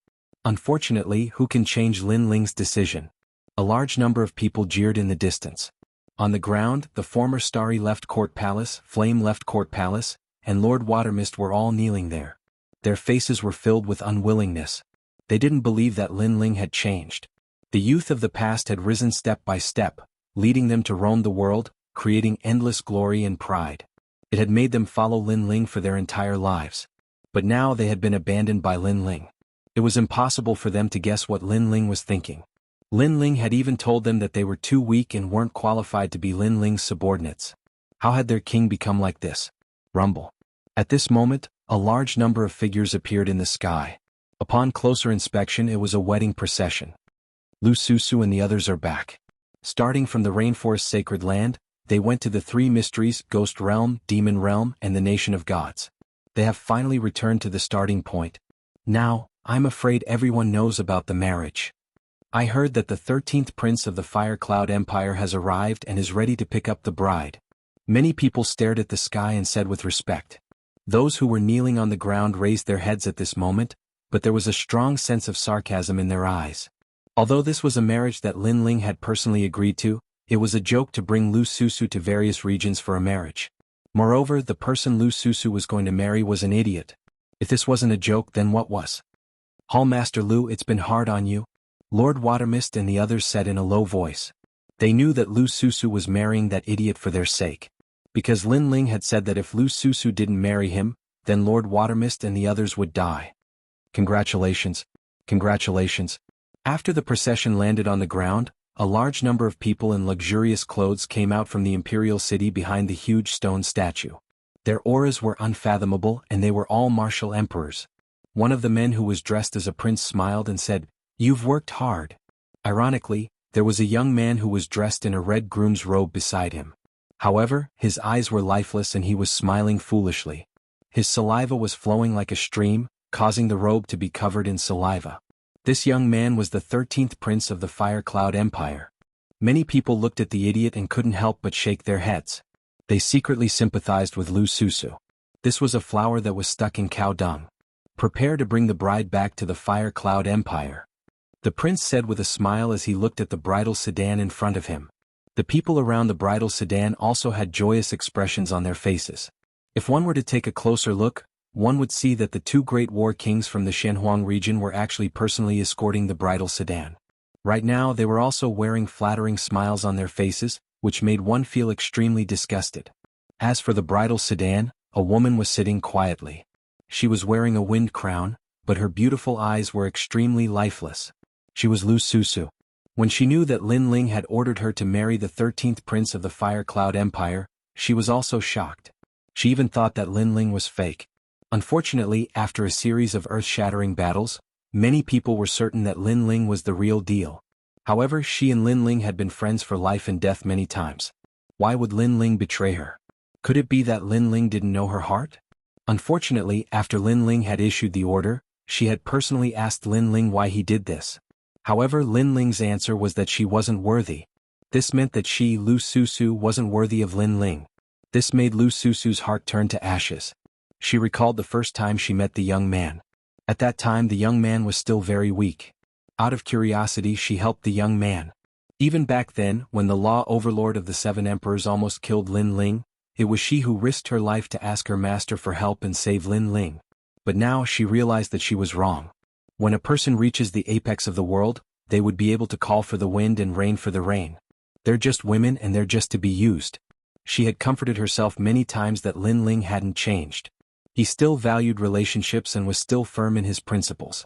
Unfortunately, who can change Lin Ling's decision? A large number of people jeered in the distance. On the ground, the former Starry Left Court Palace, Flame Left Court Palace, and Lord Watermist were all kneeling there. Their faces were filled with unwillingness. They didn't believe that Lin Ling had changed. The youth of the past had risen step by step, leading them to roam the world, creating endless glory and pride. It had made them follow Lin Ling for their entire lives. But now they had been abandoned by Lin Ling. It was impossible for them to guess what Lin Ling was thinking. Lin Ling had even told them that they were too weak and weren't qualified to be Lin Ling's subordinates. How had their king become like this? Rumble. At this moment, a large number of figures appeared in the sky. Upon closer inspection, it was a wedding procession. Lu Susu and the others are back. Starting from the rainforest sacred land, they went to the three mysteries, Ghost Realm, Demon Realm, and the Nation of Gods. They have finally returned to the starting point. Now, I'm afraid everyone knows about the marriage. I heard that the 13th prince of the Fire Cloud Empire has arrived and is ready to pick up the bride. Many people stared at the sky and said with respect. Those who were kneeling on the ground raised their heads at this moment, but there was a strong sense of sarcasm in their eyes. Although this was a marriage that Lin Ling had personally agreed to, it was a joke to bring Lu Susu to various regions for a marriage. Moreover, the person Lu Susu was going to marry was an idiot. If this wasn't a joke, then what was? Hallmaster Lu, it's been hard on you? Lord Watermist and the others said in a low voice. They knew that Lu Susu was marrying that idiot for their sake. Because Lin Ling had said that if Lu Susu didn't marry him, then Lord Watermist and the others would die. Congratulations. Congratulations. After the procession landed on the ground, a large number of people in luxurious clothes came out from the imperial city behind the huge stone statue. Their auras were unfathomable and they were all martial emperors. One of the men who was dressed as a prince smiled and said, "You've worked hard." Ironically, there was a young man who was dressed in a red groom's robe beside him. However, his eyes were lifeless and he was smiling foolishly. His saliva was flowing like a stream, causing the robe to be covered in saliva. This young man was the 13th prince of the Fire Cloud Empire. Many people looked at the idiot and couldn't help but shake their heads. They secretly sympathized with Lu Susu. This was a flower that was stuck in cow dung. Prepare to bring the bride back to the Fire Cloud Empire. The prince said with a smile as he looked at the bridal sedan in front of him. The people around the bridal sedan also had joyous expressions on their faces. If one were to take a closer look, one would see that the two great war kings from the Shenhuang region were actually personally escorting the bridal sedan. Right now they were also wearing flattering smiles on their faces, which made one feel extremely disgusted. As for the bridal sedan, a woman was sitting quietly. She was wearing a wind crown, but her beautiful eyes were extremely lifeless. She was Lu Susu. When she knew that Lin Ling had ordered her to marry the 13th prince of the Fire Cloud Empire, she was also shocked. She even thought that Lin Ling was fake. Unfortunately, after a series of earth-shattering battles, many people were certain that Lin Ling was the real deal. However, she and Lin Ling had been friends for life and death many times. Why would Lin Ling betray her? Could it be that Lin Ling didn't know her heart? Unfortunately, after Lin Ling had issued the order, she had personally asked Lin Ling why he did this. However, Lin Ling's answer was that she wasn't worthy. This meant that she, Lu Susu, wasn't worthy of Lin Ling. This made Lu Susu's heart turn to ashes. She recalled the first time she met the young man. At that time the young man was still very weak. Out of curiosity she helped the young man. Even back then, when the law overlord of the 7 emperors almost killed Lin Ling, it was she who risked her life to ask her master for help and save Lin Ling. But now she realized that she was wrong. When a person reaches the apex of the world, they would be able to call for the wind and rain for the rain. They're just women and they're just to be used. She had comforted herself many times that Lin Ling hadn't changed. He still valued relationships and was still firm in his principles.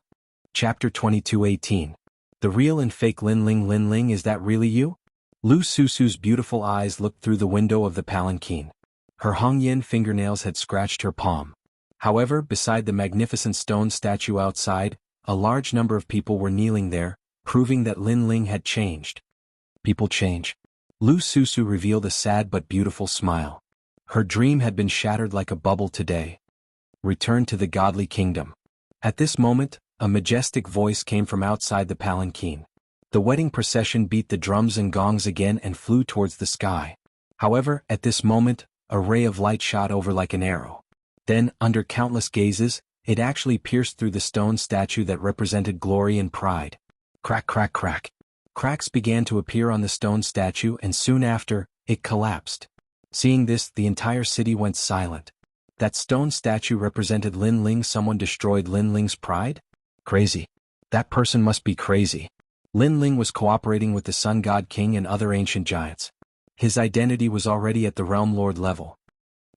Chapter 22:18. The real and fake Lin Ling. Lin Ling, is that really you? Lu Susu's beautiful eyes looked through the window of the palanquin. Her Hongyan fingernails had scratched her palm. However, beside the magnificent stone statue outside, a large number of people were kneeling there, proving that Lin Ling had changed. People change. Lu Susu revealed a sad but beautiful smile. Her dream had been shattered like a bubble today. Return to the godly kingdom. At this moment, a majestic voice came from outside the palanquin. The wedding procession beat the drums and gongs again and flew towards the sky. However, at this moment, a ray of light shot over like an arrow. Then, under countless gazes, it actually pierced through the stone statue that represented glory and pride. Crack, crack, crack. Cracks began to appear on the stone statue and soon after, it collapsed. Seeing this, the entire city went silent. That stone statue represented Lin Ling. Someone destroyed Lin Ling's pride? Crazy. That person must be crazy. Lin Ling was cooperating with the Sun God King and other ancient giants. His identity was already at the Realm Lord level.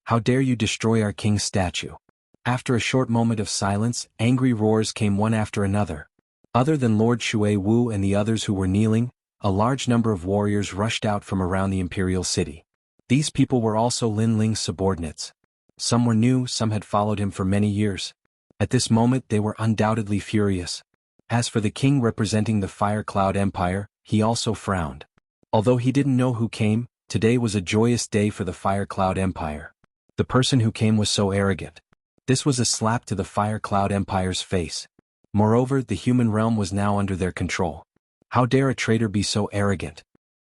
How dare you destroy our king's statue? After a short moment of silence, angry roars came one after another. Other than Lord Shui Wu and the others who were kneeling, a large number of warriors rushed out from around the imperial city. These people were also Lin Ling's subordinates. Some were new, some had followed him for many years. At this moment they were undoubtedly furious. As for the king representing the Fire Cloud Empire, he also frowned. Although he didn't know who came, today was a joyous day for the Fire Cloud Empire. The person who came was so arrogant. This was a slap to the Fire Cloud Empire's face. Moreover, the human realm was now under their control. How dare a traitor be so arrogant?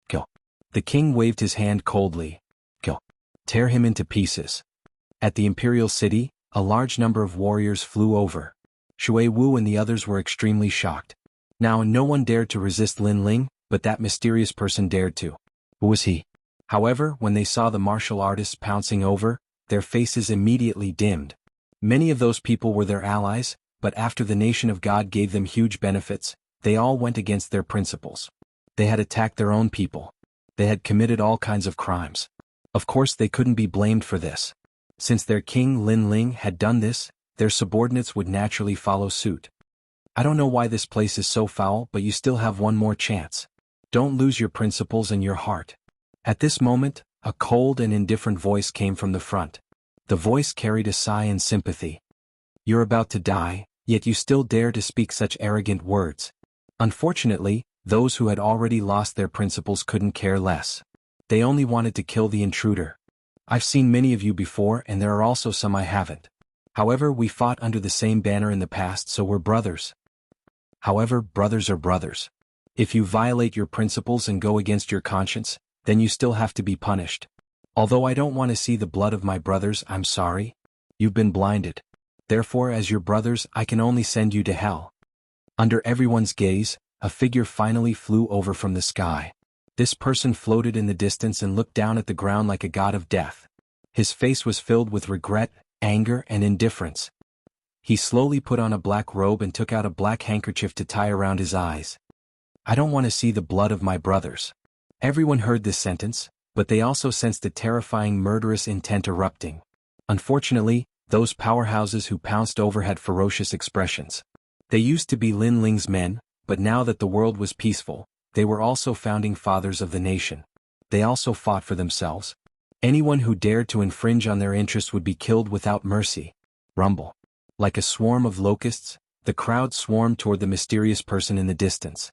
Kill. The king waved his hand coldly. Kill. Tear him into pieces. At the imperial city, a large number of warriors flew over. Shui Wu and the others were extremely shocked. Now no one dared to resist Lin Ling, but that mysterious person dared to. Who was he? However, when they saw the martial artists pouncing over, their faces immediately dimmed. Many of those people were their allies, but after the nation of God gave them huge benefits, they all went against their principles. They had attacked their own people. They had committed all kinds of crimes. Of course they couldn't be blamed for this. Since their king Lin Ling had done this, their subordinates would naturally follow suit. I don't know why this place is so foul, but you still have one more chance. Don't lose your principles and your heart. At this moment, a cold and indifferent voice came from the front. The voice carried a sigh and sympathy. You're about to die, yet you still dare to speak such arrogant words. Unfortunately, those who had already lost their principles couldn't care less. They only wanted to kill the intruder. I've seen many of you before and there are also some I haven't. However, we fought under the same banner in the past, so we're brothers. However, brothers are brothers. If you violate your principles and go against your conscience, then you still have to be punished. Although I don't want to see the blood of my brothers, I'm sorry. You've been blinded. Therefore, as your brothers, I can only send you to hell. Under everyone's gaze, a figure finally flew over from the sky. This person floated in the distance and looked down at the ground like a god of death. His face was filled with regret, anger, and indifference. He slowly put on a black robe and took out a black handkerchief to tie around his eyes. I don't want to see the blood of my brothers. Everyone heard this sentence, but they also sensed a terrifying murderous intent erupting. Unfortunately, those powerhouses who pounced over had ferocious expressions. They used to be Lin Ling's men, but now that the world was peaceful, they were also founding fathers of the nation. They also fought for themselves. Anyone who dared to infringe on their interests would be killed without mercy. Rumble. Like a swarm of locusts, the crowd swarmed toward the mysterious person in the distance.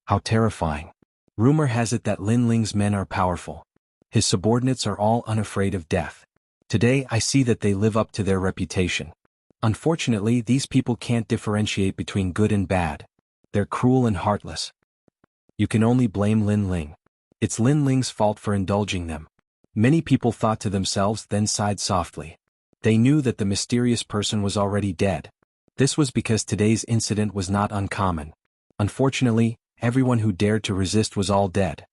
How terrifying. Rumor has it that Lin Ling's men are powerful. His subordinates are all unafraid of death. Today I see that they live up to their reputation. Unfortunately, these people can't differentiate between good and bad. They're cruel and heartless. You can only blame Lin Ling. It's Lin Ling's fault for indulging them. Many people thought to themselves, then sighed softly. They knew that the mysterious person was already dead. This was because today's incident was not uncommon. Unfortunately, everyone who dared to resist was all dead.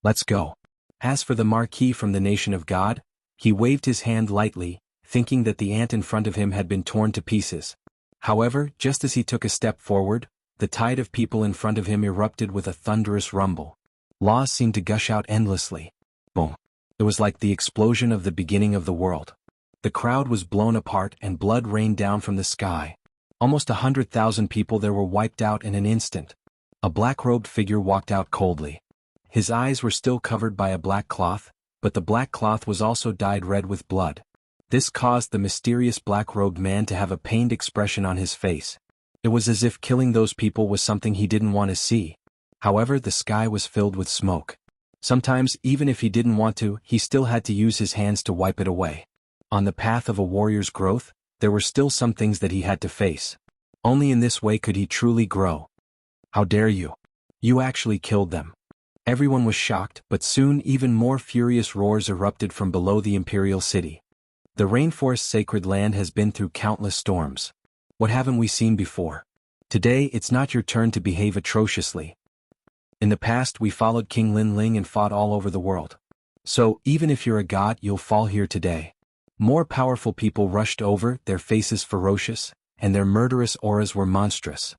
Let's go. As for the Marquis from the nation of God, he waved his hand lightly, thinking that the ant in front of him had been torn to pieces. However, just as he took a step forward, the tide of people in front of him erupted with a thunderous rumble. Laws seemed to gush out endlessly. Boom. It was like the explosion of the beginning of the world. The crowd was blown apart and blood rained down from the sky. Almost 100,000 people there were wiped out in an instant. A black-robed figure walked out coldly. His eyes were still covered by a black cloth, but the black cloth was also dyed red with blood. This caused the mysterious black-robed man to have a pained expression on his face. It was as if killing those people was something he didn't want to see. However, the sky was filled with smoke. Sometimes, even if he didn't want to, he still had to use his hands to wipe it away. On the path of a warrior's growth, there were still some things that he had to face. Only in this way could he truly grow. How dare you? You actually killed them. Everyone was shocked, but soon even more furious roars erupted from below the imperial city. The rainforest's sacred land has been through countless storms. What haven't we seen before? Today it's not your turn to behave atrociously. In the past we followed King Lin Ling and fought all over the world. So, even if you're a god, you'll fall here today. More powerful people rushed over, their faces ferocious, and their murderous auras were monstrous.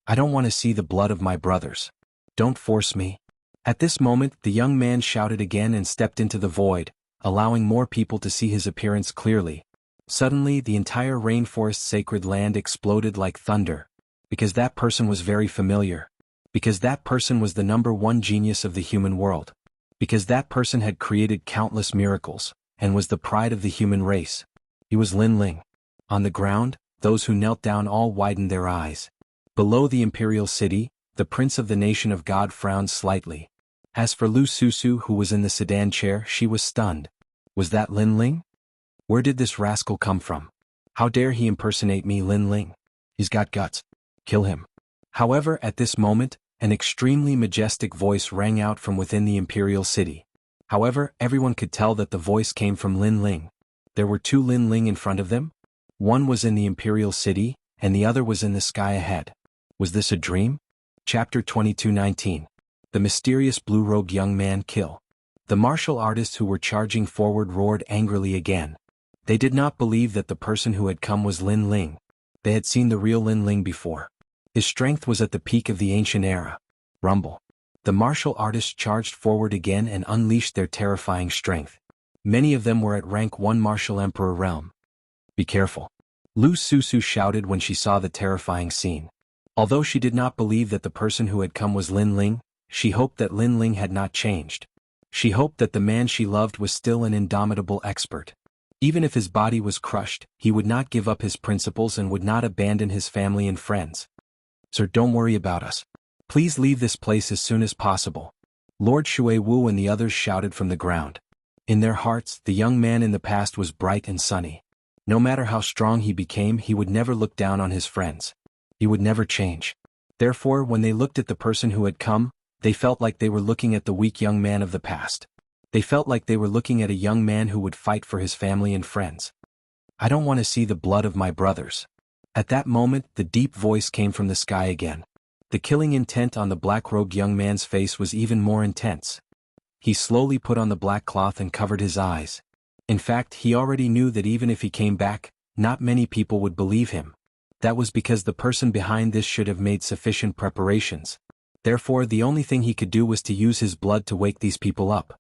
I don't want to see the blood of my brothers. Don't force me. At this moment, the young man shouted again and stepped into the void, allowing more people to see his appearance clearly. Suddenly, the entire rainforest's sacred land exploded like thunder. Because that person was very familiar. Because that person was the #1 genius of the human world. Because that person had created countless miracles, and was the pride of the human race. He was Lin Ling. On the ground, those who knelt down all widened their eyes. Below the imperial city, the prince of the nation of God frowned slightly. As for Lu Susu, who was in the sedan chair, she was stunned. Was that Lin Ling? Where did this rascal come from? How dare he impersonate me, Lin Ling? He's got guts. Kill him. However, at this moment, an extremely majestic voice rang out from within the imperial city. However, everyone could tell that the voice came from Lin Ling. There were 2 Lin Ling in front of them. One was in the imperial city, and the other was in the sky ahead. Was this a dream? Chapter 22:19. The mysterious blue-robed young man kill. The martial artists who were charging forward roared angrily again. They did not believe that the person who had come was Lin Ling. They had seen the real Lin Ling before. His strength was at the peak of the ancient era. Rumble. The martial artists charged forward again and unleashed their terrifying strength. Many of them were at rank 1 martial emperor realm. Be careful. Lu Susu shouted when she saw the terrifying scene. Although she did not believe that the person who had come was Lin Ling, she hoped that Lin Ling had not changed. She hoped that the man she loved was still an indomitable expert. Even if his body was crushed, he would not give up his principles and would not abandon his family and friends. Sir, don't worry about us. Please leave this place as soon as possible. Lord Shui Wu and the others shouted from the ground. In their hearts, the young man in the past was bright and sunny. No matter how strong he became, he would never look down on his friends. He would never change. Therefore, when they looked at the person who had come, they felt like they were looking at the weak young man of the past. They felt like they were looking at a young man who would fight for his family and friends. I don't want to see the blood of my brothers. At that moment, the deep voice came from the sky again. The killing intent on the black-robed young man's face was even more intense. He slowly put on the black cloth and covered his eyes. In fact, he already knew that even if he came back, not many people would believe him. That was because the person behind this should have made sufficient preparations. Therefore, the only thing he could do was to use his blood to wake these people up.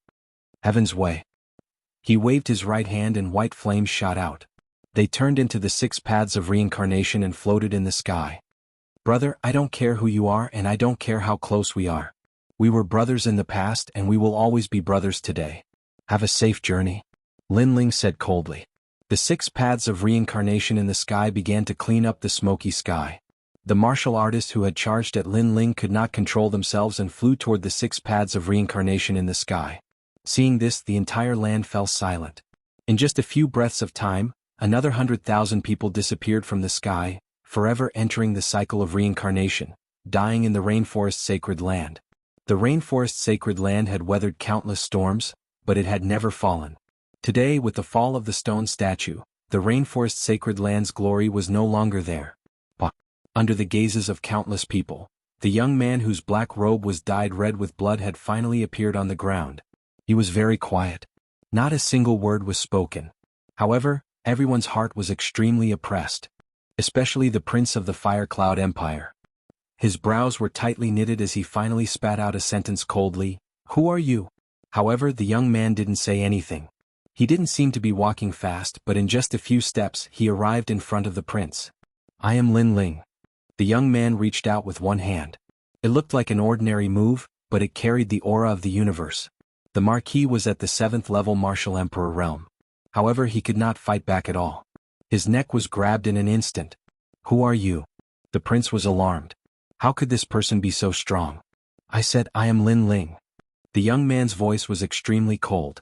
Heaven's way. He waved his right hand and white flames shot out. They turned into the 6 paths of reincarnation and floated in the sky. Brother, I don't care who you are and I don't care how close we are. We were brothers in the past and we will always be brothers today. Have a safe journey. Lin Ling said coldly. The 6 paths of reincarnation in the sky began to clean up the smoky sky. The martial artists who had charged at Lin Ling could not control themselves and flew toward the 6 paths of reincarnation in the sky. Seeing this, the entire land fell silent. In just a few breaths of time, another 100,000 people disappeared from the sky, forever entering the cycle of reincarnation, dying in the rainforest sacred land. The rainforest sacred land had weathered countless storms, but it had never fallen. Today, with the fall of the stone statue, the rainforest sacred land's glory was no longer there. Under the gazes of countless people, the young man whose black robe was dyed red with blood had finally appeared on the ground. He was very quiet. Not a single word was spoken. However, everyone's heart was extremely oppressed. Especially the prince of the Fire Cloud Empire. His brows were tightly knitted as he finally spat out a sentence coldly, "Who are you?" However, the young man didn't say anything. He didn't seem to be walking fast, but in just a few steps he arrived in front of the prince. "I am Lin Ling." The young man reached out with one hand. It looked like an ordinary move, but it carried the aura of the universe. The Marquis was at the 7th level Martial Emperor realm. However, he could not fight back at all. His neck was grabbed in an instant. "Who are you?" The prince was alarmed. How could this person be so strong? "I said I am Lin Ling." The young man's voice was extremely cold.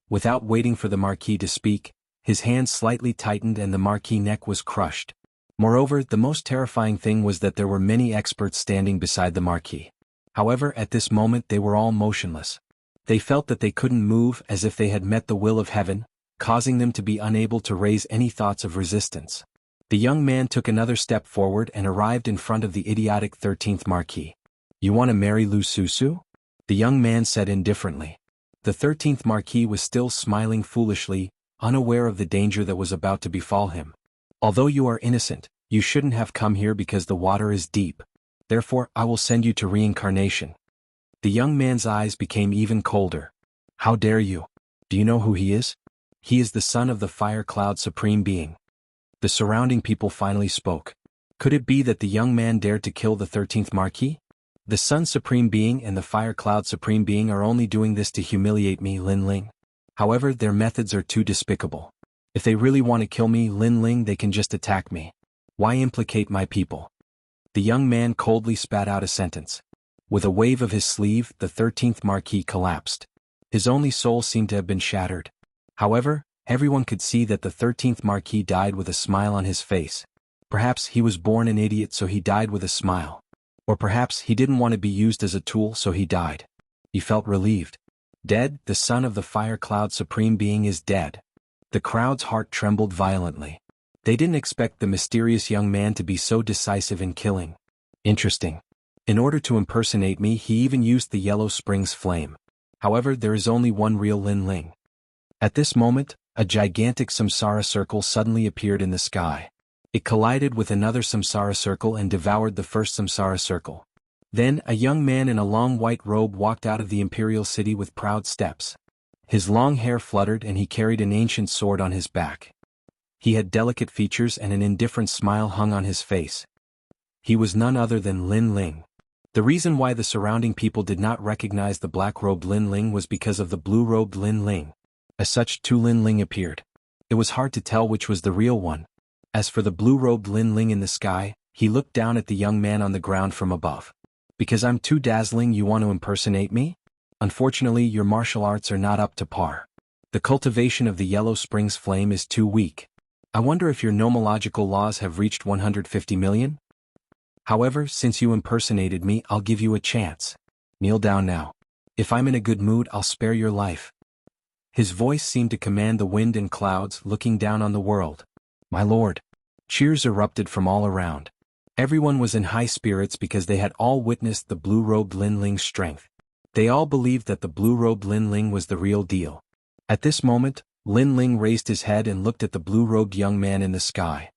Without waiting for the Marquis to speak, his hand slightly tightened and the Marquis' neck was crushed. Moreover, the most terrifying thing was that there were many experts standing beside the Marquis. However, at this moment they were all motionless. They felt that they couldn't move, as if they had met the will of heaven, causing them to be unable to raise any thoughts of resistance. The young man took another step forward and arrived in front of the idiotic 13th Marquis. "You want to marry Lu Susu?" The young man said indifferently. The 13th Marquis was still smiling foolishly, unaware of the danger that was about to befall him. "Although you are innocent, you shouldn't have come here because the water is deep. Therefore, I will send you to reincarnation." The young man's eyes became even colder. "How dare you? Do you know who he is?" "He is the son of the Fire Cloud Supreme Being." The surrounding people finally spoke. Could it be that the young man dared to kill the 13th Marquis? The Sun Supreme Being and the Fire Cloud Supreme Being are only doing this to humiliate me, Lin Ling. However, their methods are too despicable. If they really want to kill me, Lin Ling, they can just attack me. Why implicate my people? The young man coldly spat out a sentence. With a wave of his sleeve, the 13th Marquis collapsed. His only soul seemed to have been shattered. However, everyone could see that the 13th Marquis died with a smile on his face. Perhaps he was born an idiot, so he died with a smile. Or perhaps he didn't want to be used as a tool, so he died. He felt relieved. Dead, the son of the Fire Cloud Supreme Being is dead. The crowd's heart trembled violently. They didn't expect the mysterious young man to be so decisive in killing. Interesting. In order to impersonate me, he even used the Yellow Springs flame. However, there is only one real Lin Ling. At this moment, a gigantic samsara circle suddenly appeared in the sky. It collided with another samsara circle and devoured the first samsara circle. Then, a young man in a long white robe walked out of the imperial city with proud steps. His long hair fluttered and he carried an ancient sword on his back. He had delicate features and an indifferent smile hung on his face. He was none other than Lin Ling. The reason why the surrounding people did not recognize the black-robed Lin Ling was because of the blue-robed Lin Ling. As such, two Lin Ling appeared. It was hard to tell which was the real one. As for the blue-robed Lin Ling in the sky, he looked down at the young man on the ground from above. "Because I'm too dazzling, you want to impersonate me? Unfortunately, your martial arts are not up to par. The cultivation of the Yellow Springs flame is too weak. I wonder if your nomological laws have reached 150 million? However, since you impersonated me, I'll give you a chance. Kneel down now. If I'm in a good mood, I'll spare your life." His voice seemed to command the wind and clouds, looking down on the world. "My lord." Cheers erupted from all around. Everyone was in high spirits because they had all witnessed the blue-robed Lin Ling's strength. They all believed that the blue-robed Lin Ling was the real deal. At this moment, Lin Ling raised his head and looked at the blue-robed young man in the sky.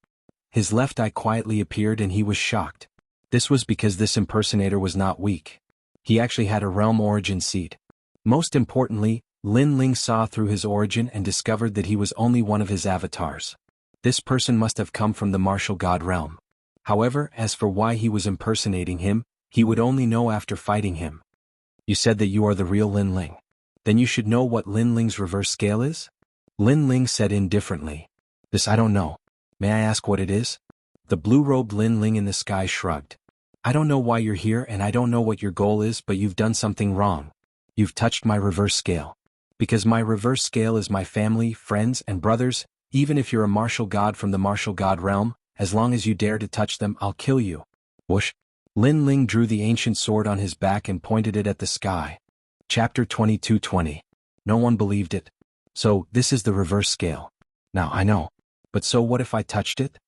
His left eye quietly appeared and he was shocked. This was because this impersonator was not weak. He actually had a realm origin seed. Most importantly, Lin Ling saw through his origin and discovered that he was only one of his avatars. This person must have come from the martial god realm. However, as for why he was impersonating him, he would only know after fighting him. You said that you are the real Lin Ling. Then you should know what Lin Ling's reverse scale is? Lin Ling said indifferently. This I don't know. May I ask what it is? The blue-robed Lin Ling in the sky shrugged. I don't know why you're here and I don't know what your goal is, but you've done something wrong. You've touched my reverse scale. Because my reverse scale is my family, friends, and brothers, even if you're a martial god from the martial god realm, as long as you dare to touch them, I'll kill you. Whoosh. Lin Ling drew the ancient sword on his back and pointed it at the sky. Chapter 22:20. No one believed it. So, this is the reverse scale. Now, I know. But so what if I touched it?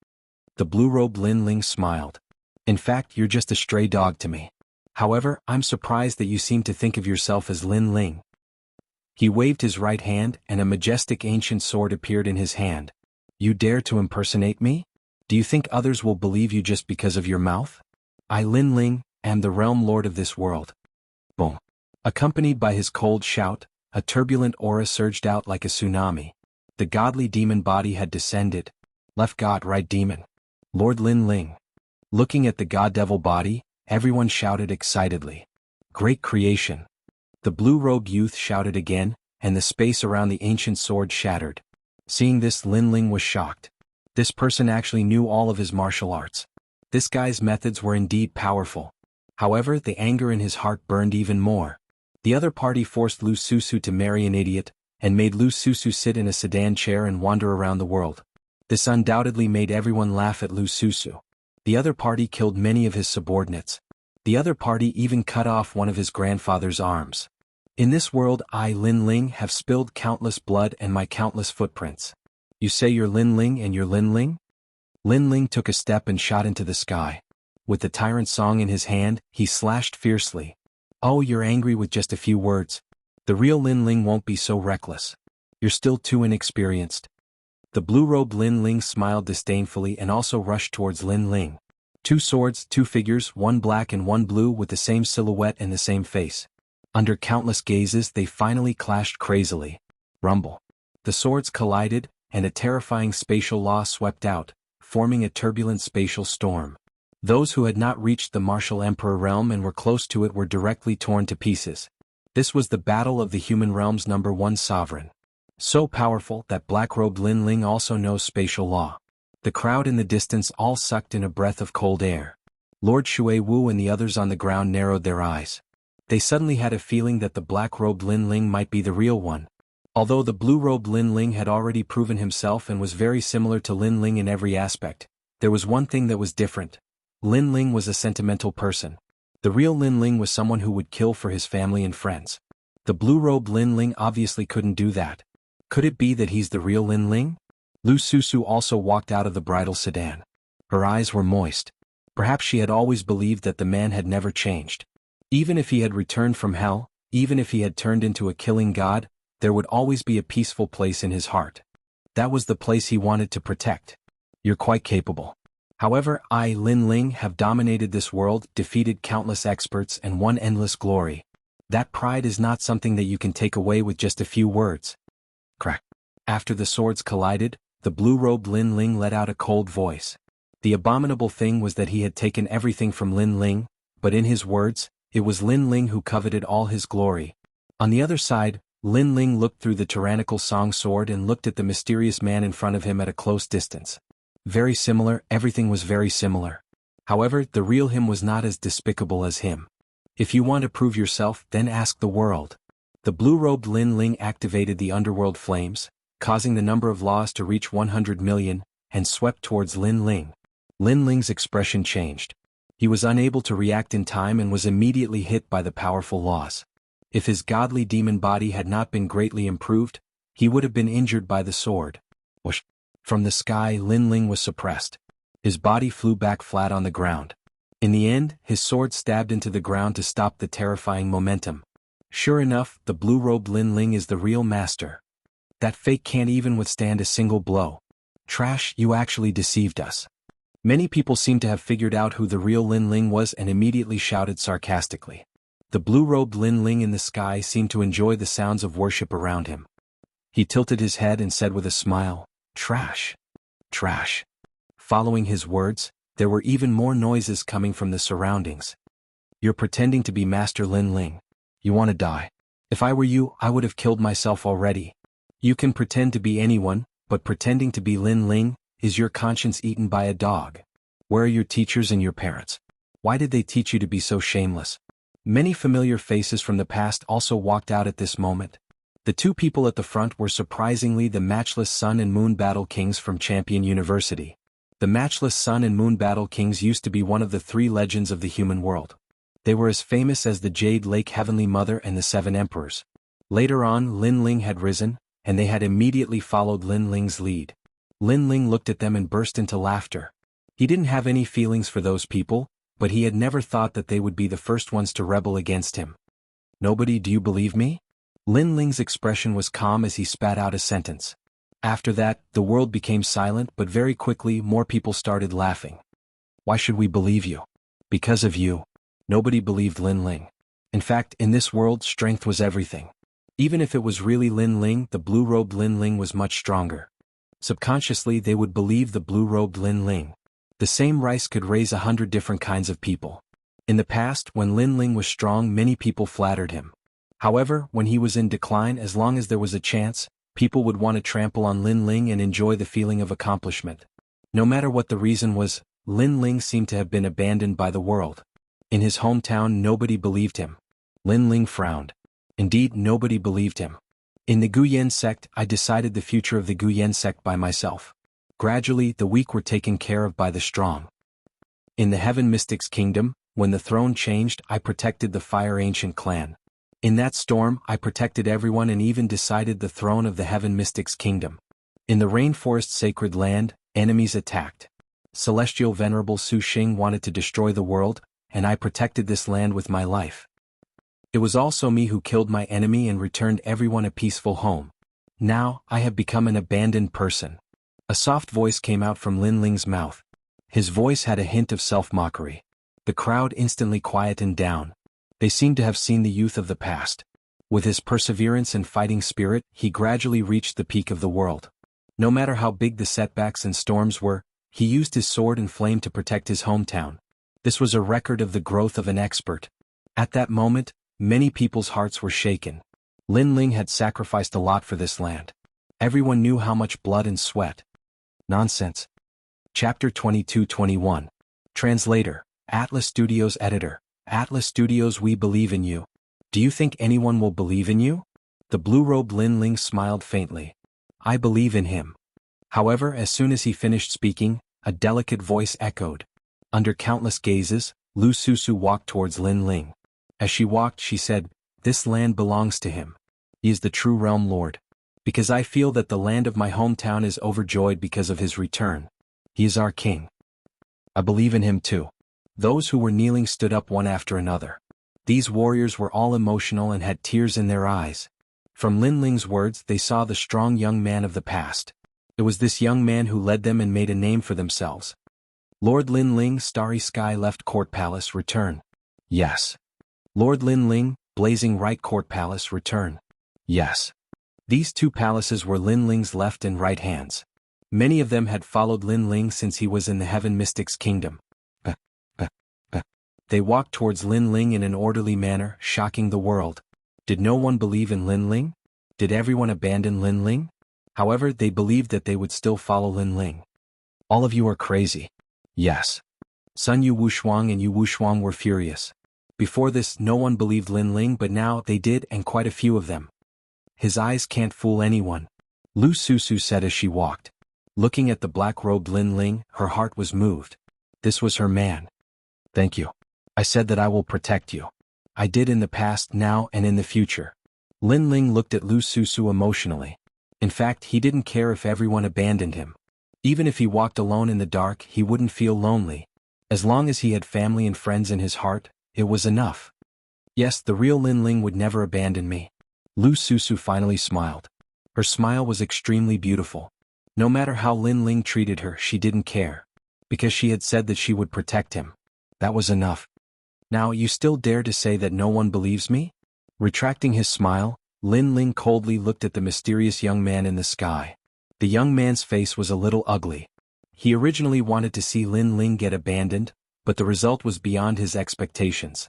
The blue-robed Lin Ling smiled. In fact, you're just a stray dog to me. However, I'm surprised that you seem to think of yourself as Lin Ling. He waved his right hand and a majestic ancient sword appeared in his hand. You dare to impersonate me? Do you think others will believe you just because of your mouth? I, Lin Ling, am the realm lord of this world. Boom. Accompanied by his cold shout, a turbulent aura surged out like a tsunami. The godly demon body had descended. Left god, right demon. Lord Lin Ling. Looking at the god-devil body, everyone shouted excitedly. Great creation. The blue-robed youth shouted again, and the space around the ancient sword shattered. Seeing this, Lin Ling was shocked. This person actually knew all of his martial arts. This guy's methods were indeed powerful. However, the anger in his heart burned even more. The other party forced Lu Susu to marry an idiot, and made Lu Susu sit in a sedan chair and wander around the world. This undoubtedly made everyone laugh at Lu Susu. The other party killed many of his subordinates. The other party even cut off one of his grandfather's arms. In this world, I, Lin Ling, have spilled countless blood and my countless footprints. You say you're Lin Ling and you're Lin Ling? Lin Ling took a step and shot into the sky. With the tyrant song in his hand, he slashed fiercely. Oh, you're angry with just a few words. The real Lin Ling won't be so reckless. You're still too inexperienced. The blue-robed Lin Ling smiled disdainfully and also rushed towards Lin Ling. Two swords, two figures, one black and one blue with the same silhouette and the same face. Under countless gazes, they finally clashed crazily. Rumble. The swords collided, and a terrifying spatial law swept out, forming a turbulent spatial storm. Those who had not reached the martial emperor realm and were close to it were directly torn to pieces. This was the battle of the human realm's #1 sovereign. So powerful that black-robed Lin Ling also knows spatial law. The crowd in the distance all sucked in a breath of cold air. Lord Shui Wu and the others on the ground narrowed their eyes. They suddenly had a feeling that the black-robed Lin Ling might be the real one. Although the blue-robed Lin Ling had already proven himself and was very similar to Lin Ling in every aspect, there was one thing that was different. Lin Ling was a sentimental person. The real Lin Ling was someone who would kill for his family and friends. The blue-robed Lin Ling obviously couldn't do that. Could it be that he's the real Lin Ling? Lu Susu also walked out of the bridal sedan. Her eyes were moist. Perhaps she had always believed that the man had never changed. Even if he had returned from hell, even if he had turned into a killing god, there would always be a peaceful place in his heart. That was the place he wanted to protect. You're quite capable. However, I, Lin Ling, have dominated this world, defeated countless experts, and won endless glory. That pride is not something that you can take away with just a few words. Crack. After the swords collided, the blue-robed Lin Ling let out a cold voice. The abominable thing was that he had taken everything from Lin Ling, but in his words, it was Lin Ling who coveted all his glory. On the other side, Lin Ling looked through the tyrannical song sword and looked at the mysterious man in front of him at a close distance. Very similar, everything was very similar. However, the real him was not as despicable as him. If you want to prove yourself, then ask the world. The blue-robed Lin Ling activated the underworld flames, causing the number of laws to reach 100 million, and swept towards Lin Ling. Lin Ling's expression changed. He was unable to react in time and was immediately hit by the powerful laws. If his godly demon body had not been greatly improved, he would have been injured by the sword. Whoosh. From the sky, Lin Ling was suppressed. His body flew back flat on the ground. In the end, his sword stabbed into the ground to stop the terrifying momentum. Sure enough, the blue-robed Lin Ling is the real master. That fake can't even withstand a single blow. Trash, you actually deceived us. Many people seemed to have figured out who the real Lin Ling was and immediately shouted sarcastically. The blue-robed Lin Ling in the sky seemed to enjoy the sounds of worship around him. He tilted his head and said with a smile, "Trash. Trash." Following his words, there were even more noises coming from the surroundings. You're pretending to be Master Lin Ling. You want to die? If I were you, I would have killed myself already. You can pretend to be anyone, but pretending to be Lin Ling, is your conscience eaten by a dog? Where are your teachers and your parents? Why did they teach you to be so shameless? Many familiar faces from the past also walked out at this moment. The two people at the front were surprisingly the matchless Sun and Moon Battle Kings from Champion University. The matchless Sun and Moon Battle Kings used to be one of the three legends of the human world. They were as famous as the Jade Lake Heavenly Mother and the Seven Emperors. Later on, Lin Ling had risen, and they had immediately followed Lin Ling's lead. Lin Ling looked at them and burst into laughter. He didn't have any feelings for those people, but he had never thought that they would be the first ones to rebel against him. Nobody, do you believe me? Lin Ling's expression was calm as he spat out a sentence. After that, the world became silent, but very quickly more people started laughing. Why should we believe you? Because of you. Nobody believed Lin Ling. In fact, in this world, strength was everything. Even if it was really Lin Ling, the blue-robed Lin Ling was much stronger. Subconsciously, they would believe the blue-robed Lin Ling. The same rice could raise 100 different kinds of people. In the past, when Lin Ling was strong, many people flattered him. However, when he was in decline, as long as there was a chance, people would want to trample on Lin Ling and enjoy the feeling of accomplishment. No matter what the reason was, Lin Ling seemed to have been abandoned by the world. In his hometown, nobody believed him. Lin Ling frowned. Indeed, nobody believed him. In the Guyan sect, I decided the future of the Guyan sect by myself. Gradually, the weak were taken care of by the strong. In the Heaven Mystics Kingdom, when the throne changed, I protected the Fire Ancient clan. In that storm, I protected everyone and even decided the throne of the Heaven Mystics Kingdom. In the Rainforest Sacred Land, enemies attacked. Celestial Venerable Su Xing wanted to destroy the world, and I protected this land with my life. It was also me who killed my enemy and returned everyone a peaceful home. Now, I have become an abandoned person. A soft voice came out from Lin Ling's mouth. His voice had a hint of self-mockery. The crowd instantly quietened down. They seemed to have seen the youth of the past. With his perseverance and fighting spirit, he gradually reached the peak of the world. No matter how big the setbacks and storms were, he used his sword and flame to protect his hometown. This was a record of the growth of an expert. At that moment, many people's hearts were shaken. Lin Ling had sacrificed a lot for this land. Everyone knew how much blood and sweat. Nonsense. Chapter 22-21. Translator, Atlas Studios Editor. Atlas Studios, we believe in you. Do you think anyone will believe in you? The blue-robed Lin Ling smiled faintly. I believe in him. However, as soon as he finished speaking, a delicate voice echoed. Under countless gazes, Lu Susu walked towards Lin Ling. As she walked, she said, "This land belongs to him. He is the true realm lord. Because I feel that the land of my hometown is overjoyed because of his return. He is our king. I believe in him too." Those who were kneeling stood up one after another. These warriors were all emotional and had tears in their eyes. From Lin Ling's words, they saw the strong young man of the past. It was this young man who led them and made a name for themselves. Lord Lin Ling, Starry Sky Left Court Palace, return. Yes. Lord Lin Ling, Blazing Right Court Palace, return. Yes. These two palaces were Lin Ling's left and right hands. Many of them had followed Lin Ling since he was in the Heaven Mystics Kingdom. They walked towards Lin Ling in an orderly manner, shocking the world. Did no one believe in Lin Ling? Did everyone abandon Lin Ling? However, they believed that they would still follow Lin Ling. All of you are crazy. Yes. Sun Yu Wushuang and Yu Wushuang were furious. Before this, no one believed Lin Ling, but now they did, and quite a few of them. His eyes can't fool anyone, Lu Susu said as she walked. Looking at the black-robed Lin Ling, her heart was moved. This was her man. Thank you. I said that I will protect you. I did in the past, now, and in the future. Lin Ling looked at Lu Susu emotionally. In fact, he didn't care if everyone abandoned him. Even if he walked alone in the dark, he wouldn't feel lonely. As long as he had family and friends in his heart, it was enough. Yes, the real Lin Ling would never abandon me. Lu Susu finally smiled. Her smile was extremely beautiful. No matter how Lin Ling treated her, she didn't care. Because she had said that she would protect him. That was enough. Now, you still dare to say that no one believes me? Retracting his smile, Lin Ling coldly looked at the mysterious young man in the sky. The young man's face was a little ugly. He originally wanted to see Lin Ling get abandoned, but the result was beyond his expectations.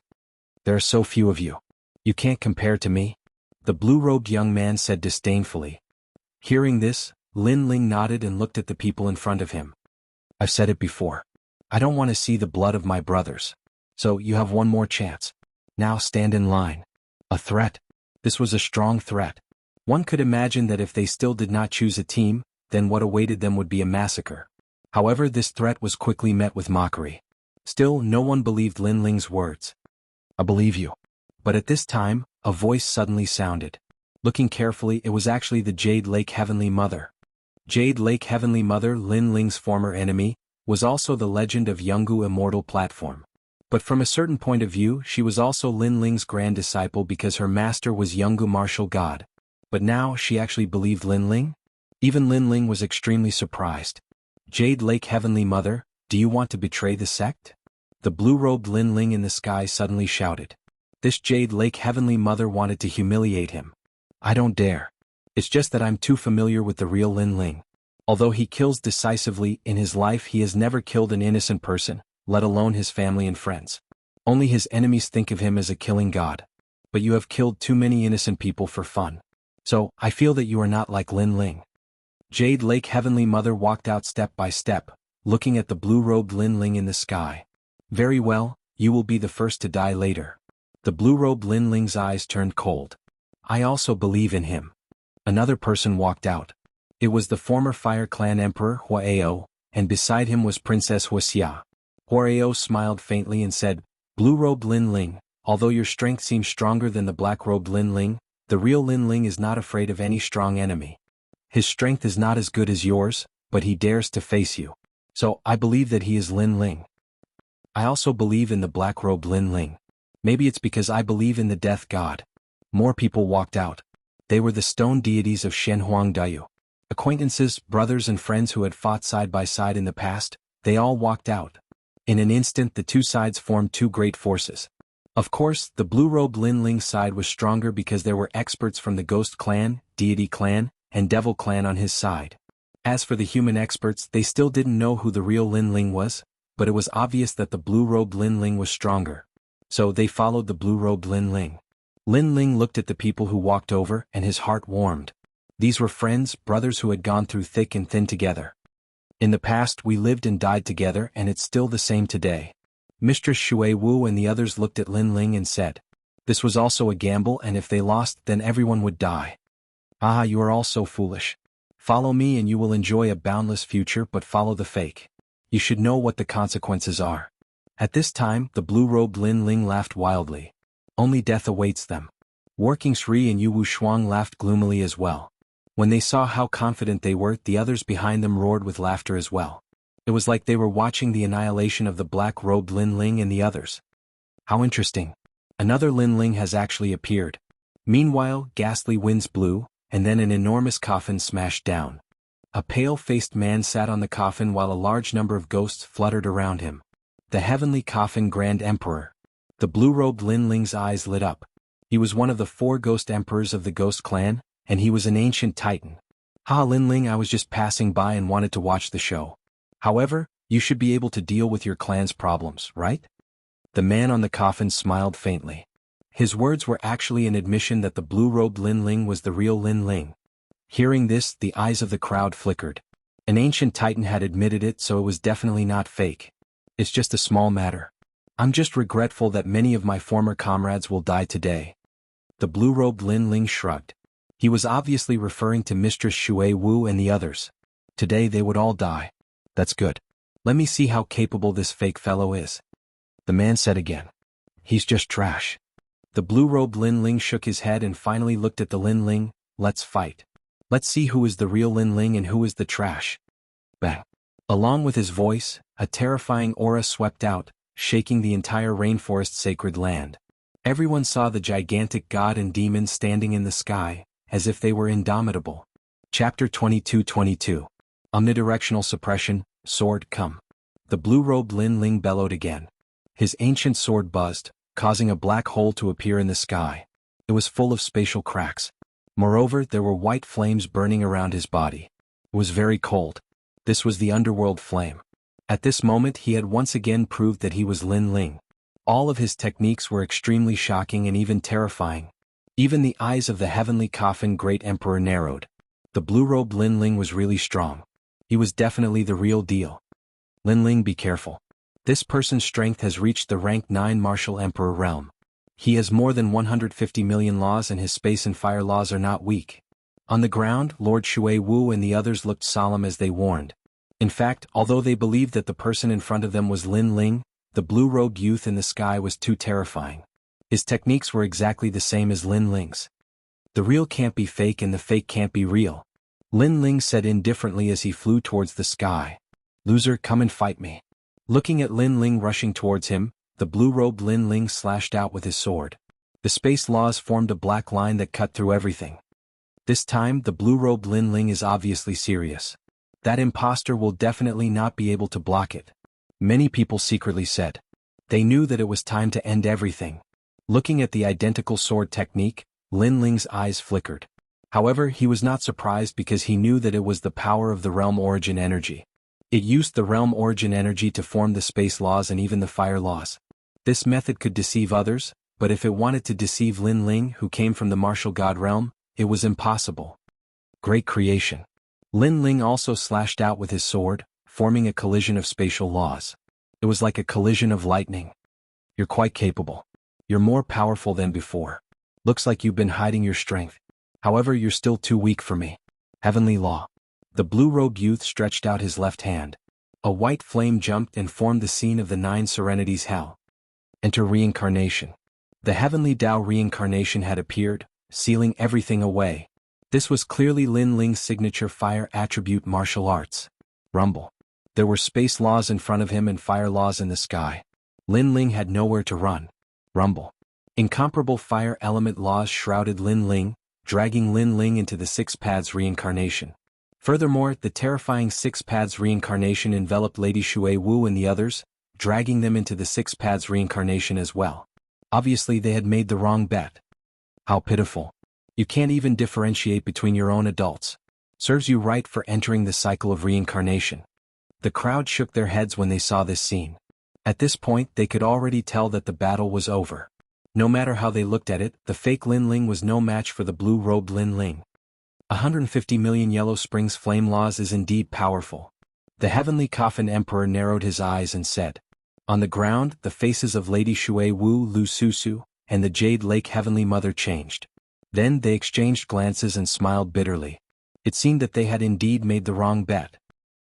There are so few of you. You can't compare to me? The blue-robed young man said disdainfully. Hearing this, Lin Ling nodded and looked at the people in front of him. I've said it before. I don't want to see the blood of my brothers. So you have one more chance. Now stand in line. A threat? This was a strong threat. One could imagine that if they still did not choose a team, then what awaited them would be a massacre. However, this threat was quickly met with mockery. Still, no one believed Lin Ling's words. I believe you. But at this time, a voice suddenly sounded. Looking carefully, it was actually the Jade Lake Heavenly Mother. Jade Lake Heavenly Mother, Lin Ling's former enemy, was also the legend of Jianghu Immortal platform. But from a certain point of view, she was also Lin Ling's grand disciple because her master was Jianghu martial god. But now she actually believed Lin Ling? Even Lin Ling was extremely surprised. Jade Lake Heavenly Mother, do you want to betray the sect? The blue-robed Lin Ling in the sky suddenly shouted. This Jade Lake Heavenly Mother wanted to humiliate him. I don't dare. It's just that I'm too familiar with the real Lin Ling. Although he kills decisively in his life, he has never killed an innocent person, let alone his family and friends. Only his enemies think of him as a killing god. But you have killed too many innocent people for fun. So, I feel that you are not like Lin Ling. Jade Lake Heavenly Mother walked out step by step, looking at the blue-robed Lin Ling in the sky. Very well, you will be the first to die later. The blue-robed Lin Ling's eyes turned cold. I also believe in him. Another person walked out. It was the former Fire Clan Emperor Huaio, and beside him was Princess Wuxia. Huaio smiled faintly and said, Blue-robed Lin Ling, although your strength seems stronger than the black-robed Lin Ling, the real Lin Ling is not afraid of any strong enemy. His strength is not as good as yours, but he dares to face you. So, I believe that he is Lin Ling. I also believe in the black-robed Lin Ling. Maybe it's because I believe in the death god. More people walked out. They were the stone deities of Shenhuang Dayu. Acquaintances, brothers and friends who had fought side by side in the past, they all walked out. In an instant the two sides formed two great forces. Of course, the blue-robed Lin Ling side was stronger because there were experts from the Ghost Clan, Deity Clan, and Devil Clan on his side. As for the human experts, they still didn't know who the real Lin Ling was, but it was obvious that the blue-robed Lin Ling was stronger. So they followed the blue-robed Lin Ling. Lin Ling looked at the people who walked over and his heart warmed. These were friends, brothers who had gone through thick and thin together. In the past we lived and died together and it's still the same today. Mistress Shui Wu and the others looked at Lin Ling and said, this was also a gamble and if they lost then everyone would die. Ah, you are all so foolish. Follow me and you will enjoy a boundless future, but follow the fake. You should know what the consequences are. At this time, the blue-robed Lin Ling laughed wildly. Only death awaits them. Working Sri and Yu Wushuang laughed gloomily as well. When they saw how confident they were, the others behind them roared with laughter as well. It was like they were watching the annihilation of the black-robed Lin Ling and the others. How interesting. Another Lin Ling has actually appeared. Meanwhile, ghastly winds blew, and then an enormous coffin smashed down. A pale-faced man sat on the coffin while a large number of ghosts fluttered around him. The heavenly coffin Grand Emperor. The blue-robed Lin Ling's eyes lit up. He was one of the 4 ghost emperors of the Ghost Clan, and he was an ancient titan. Ha, Lin Ling, I was just passing by and wanted to watch the show. However, you should be able to deal with your clan's problems, right? The man on the coffin smiled faintly. His words were actually an admission that the blue-robed Lin Ling was the real Lin Ling. Hearing this, the eyes of the crowd flickered. An ancient titan had admitted it, so it was definitely not fake. It's just a small matter. I'm just regretful that many of my former comrades will die today. The blue-robed Lin Ling shrugged. He was obviously referring to Mistress Shui Wu and the others. Today they would all die. That's good. Let me see how capable this fake fellow is. The man said again. He's just trash. The blue-robed Lin Ling shook his head and finally looked at the Lin Ling. Let's fight. Let's see who is the real Lin Ling and who is the trash. Bang. Along with his voice, a terrifying aura swept out, shaking the entire rainforest sacred land. Everyone saw the gigantic god and demon standing in the sky, as if they were indomitable. Chapter 22:22. Omnidirectional Suppression, Sword Come. The blue-robed Lin Ling bellowed again. His ancient sword buzzed, causing a black hole to appear in the sky. It was full of spatial cracks. Moreover, there were white flames burning around his body. It was very cold. This was the underworld flame. At this moment he had once again proved that he was Lin Ling. All of his techniques were extremely shocking and even terrifying. Even the eyes of the heavenly coffin great emperor narrowed. The blue-robed Lin Ling was really strong. He was definitely the real deal. Lin Ling, be careful. This person's strength has reached the rank 9 martial emperor realm. He has more than 150 million laws and his space and fire laws are not weak. On the ground, Lord Shui Wu and the others looked solemn as they warned. In fact, although they believed that the person in front of them was Lin Ling, the blue-robed youth in the sky was too terrifying. His techniques were exactly the same as Lin Ling's. The real can't be fake and the fake can't be real. Lin Ling said indifferently as he flew towards the sky. Loser, come and fight me. Looking at Lin Ling rushing towards him, the blue-robed Lin Ling slashed out with his sword. The space laws formed a black line that cut through everything. This time, the blue-robed Lin Ling is obviously serious. That imposter will definitely not be able to block it. Many people secretly said. They knew that it was time to end everything. Looking at the identical sword technique, Lin Ling's eyes flickered. However, he was not surprised because he knew that it was the power of the realm origin energy. It used the realm origin energy to form the space laws and even the fire laws. This method could deceive others, but if it wanted to deceive Lin Ling, who came from the martial god realm, it was impossible. Great creation. Lin Ling also slashed out with his sword, forming a collision of spatial laws. It was like a collision of lightning. You're quite capable. You're more powerful than before. Looks like you've been hiding your strength. However, you're still too weak for me. Heavenly law. The blue-robed youth stretched out his left hand. A white flame jumped and formed the scene of the 9 Serenities Hell. Enter reincarnation. The heavenly Tao reincarnation had appeared, sealing everything away. This was clearly Lin Ling's signature fire attribute martial arts. Rumble. There were space laws in front of him and fire laws in the sky. Lin Ling had nowhere to run. Rumble. Incomparable fire element laws shrouded Lin Ling, dragging Lin Ling into the 6 Paths reincarnation. Furthermore, the terrifying 6 Paths reincarnation enveloped Lady Shui Wu and the others, dragging them into the 6 Paths reincarnation as well. Obviously they had made the wrong bet. How pitiful. You can't even differentiate between your own adults. Serves you right for entering the cycle of reincarnation. The crowd shook their heads when they saw this scene. At this point they could already tell that the battle was over. No matter how they looked at it, the fake Lin Ling was no match for the blue-robed Lin Ling. 150 million Yellow Springs flame laws is indeed powerful. The heavenly coffin emperor narrowed his eyes and said. On the ground, the faces of Lady Shui Wu, Lu Susu, and the Jade Lake Heavenly Mother changed. Then they exchanged glances and smiled bitterly. It seemed that they had indeed made the wrong bet.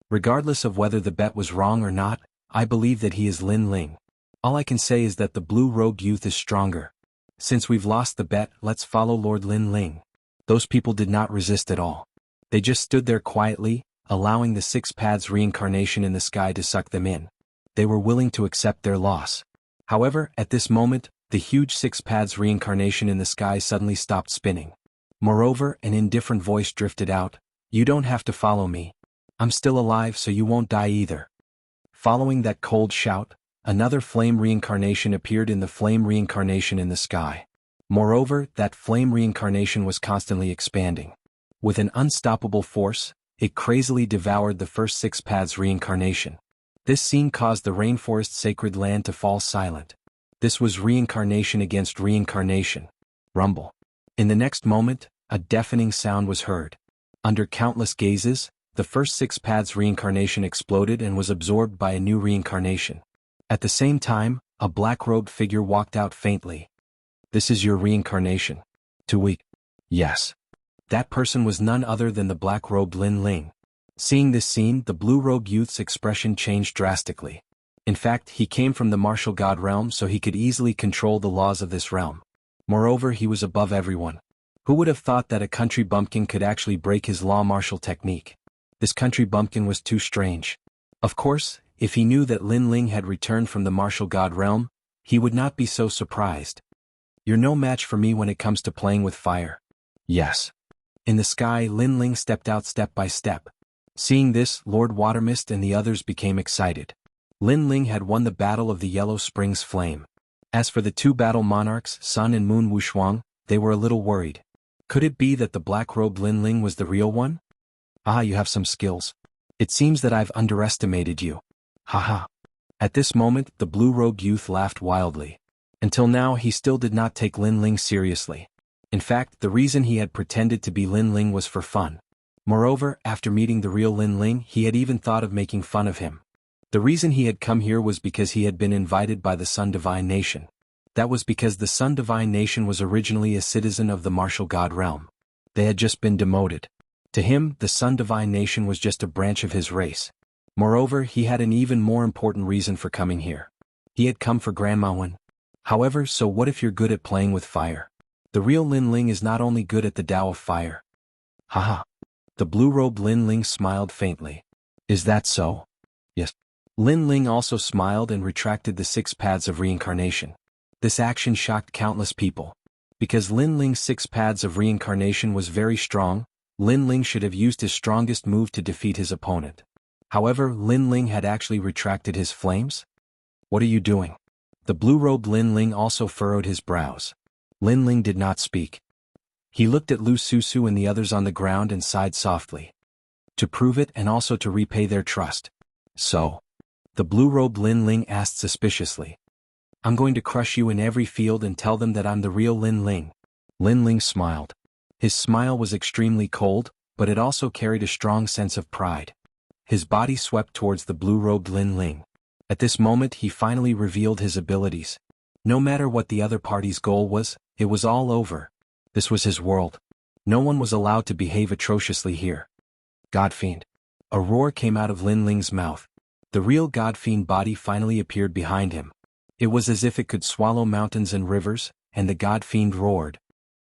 Regardless of whether the bet was wrong or not, I believe that he is Lin Ling. All I can say is that the blue-robed youth is stronger. Since we've lost the bet, let's follow Lord Lin Ling. Those people did not resist at all. They just stood there quietly, allowing the 6 Paths reincarnation in the sky to suck them in. They were willing to accept their loss. However, at this moment, the huge 6 Paths reincarnation in the sky suddenly stopped spinning. Moreover, an indifferent voice drifted out, "You don't have to follow me. I'm still alive so you won't die either." Following that cold shout, another flame reincarnation appeared in the flame reincarnation in the sky. Moreover, that flame reincarnation was constantly expanding. With an unstoppable force, it crazily devoured the first 6 Paths reincarnation. This scene caused the rainforest sacred land to fall silent. This was reincarnation against reincarnation. Rumble. In the next moment, a deafening sound was heard. Under countless gazes, the first 6 Paths reincarnation exploded and was absorbed by a new reincarnation. At the same time, a black-robed figure walked out faintly. This is your reincarnation. Too weak. Yes. That person was none other than the black-robed Lin Ling. Seeing this scene, the blue-robed youth's expression changed drastically. In fact, he came from the martial god realm so he could easily control the laws of this realm. Moreover, he was above everyone. Who would have thought that a country bumpkin could actually break his law martial technique? This country bumpkin was too strange. Of course, if he knew that Lin Ling had returned from the martial god realm, he would not be so surprised. You're no match for me when it comes to playing with fire. Yes. In the sky, Lin Ling stepped out step by step. Seeing this, Lord Watermist and the others became excited. Lin Ling had won the battle of the Yellow Springs Flame. As for the 2 battle monarchs, Sun and Moon Wushuang, they were a little worried. Could it be that the black-robed Lin Ling was the real one? Ah, you have some skills. It seems that I've underestimated you. Haha. At this moment, the blue-robed youth laughed wildly. Until now he still did not take Lin Ling seriously. In fact, the reason he had pretended to be Lin Ling was for fun. Moreover, after meeting the real Lin Ling, he had even thought of making fun of him. The reason he had come here was because he had been invited by the Sun Divine Nation. That was because the Sun Divine Nation was originally a citizen of the martial god realm. They had just been demoted. To him, the Sun Divine Nation was just a branch of his race. Moreover, he had an even more important reason for coming here. He had come for Grandma Wen. However, so what if you're good at playing with fire? The real Lin Ling is not only good at the Tao of fire. Haha. The blue-robed Lin Ling smiled faintly. Is that so? Yes. Lin Ling also smiled and retracted the 6 paths of reincarnation. This action shocked countless people. Because Lin Ling's 6 paths of reincarnation was very strong, Lin Ling should have used his strongest move to defeat his opponent. However, Lin Ling had actually retracted his flames? What are you doing? The blue-robed Lin Ling also furrowed his brows. Lin Ling did not speak. He looked at Lu Susu and the others on the ground and sighed softly. To prove it and also to repay their trust. So? The blue-robed Lin Ling asked suspiciously. I'm going to crush you in every field and tell them that I'm the real Lin Ling. Lin Ling smiled. His smile was extremely cold, but it also carried a strong sense of pride. His body swept towards the blue-robed Lin Ling. At this moment he finally revealed his abilities. No matter what the other party's goal was, it was all over. This was his world. No one was allowed to behave atrociously here. Godfiend. A roar came out of Lin Ling's mouth. The real Godfiend body finally appeared behind him. It was as if it could swallow mountains and rivers, and the Godfiend roared.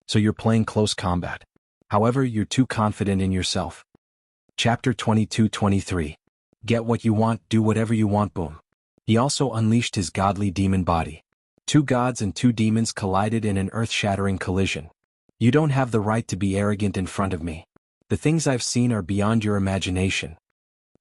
So you're playing close combat. However, you're too confident in yourself. Chapter 22-23. Get what you want, do whatever you want, boom. He also unleashed his godly demon body. 2 gods and 2 demons collided in an earth-shattering collision. You don't have the right to be arrogant in front of me. The things I've seen are beyond your imagination.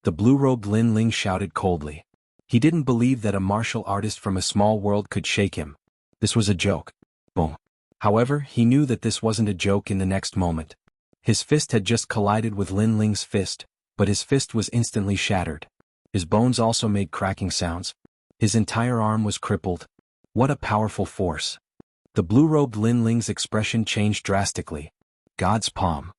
The blue-robed Lin Ling shouted coldly. He didn't believe that a martial artist from a small world could shake him. This was a joke. Boom. However, he knew that this wasn't a joke in the next moment. His fist had just collided with Lin Ling's fist, but his fist was instantly shattered. His bones also made cracking sounds. His entire arm was crippled. What a powerful force. The blue-robed Lin Ling's expression changed drastically. God's palm.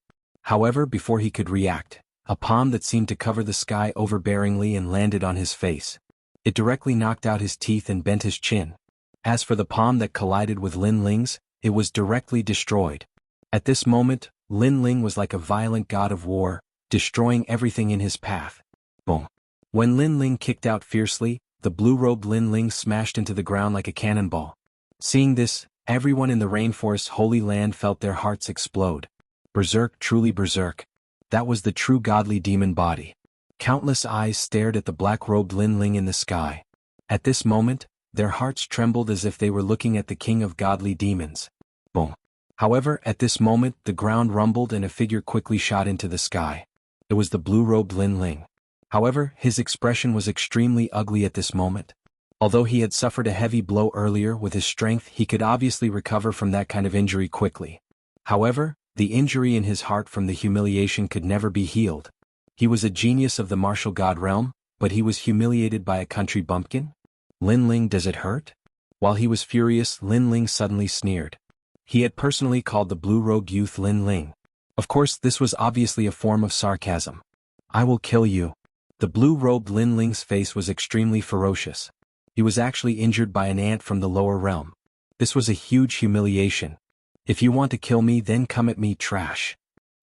However, before he could react, a palm that seemed to cover the sky overbearingly and landed on his face. It directly knocked out his teeth and bent his chin. As for the palm that collided with Lin Ling's, it was directly destroyed. At this moment, Lin Ling was like a violent god of war, destroying everything in his path. Boom. When Lin Ling kicked out fiercely, the blue-robed Lin Ling smashed into the ground like a cannonball. Seeing this, everyone in the rainforest's holy land felt their hearts explode. Berserk, truly berserk. That was the true godly demon body. Countless eyes stared at the black-robed Lin Ling in the sky. At this moment, their hearts trembled as if they were looking at the king of godly demons. Boom. However, at this moment, the ground rumbled and a figure quickly shot into the sky. It was the blue-robed Lin Ling. However, his expression was extremely ugly at this moment. Although he had suffered a heavy blow earlier with his strength, he could obviously recover from that kind of injury quickly. However, the injury in his heart from the humiliation could never be healed. He was a genius of the martial god realm, but he was humiliated by a country bumpkin? Lin Ling, does it hurt? While he was furious, Lin Ling suddenly sneered. He had personally called the blue-robed youth Lin Ling. Of course, this was obviously a form of sarcasm. I will kill you. The blue-robed Lin Ling's face was extremely ferocious. He was actually injured by an ant from the lower realm. This was a huge humiliation. If you want to kill me, then come at me, trash.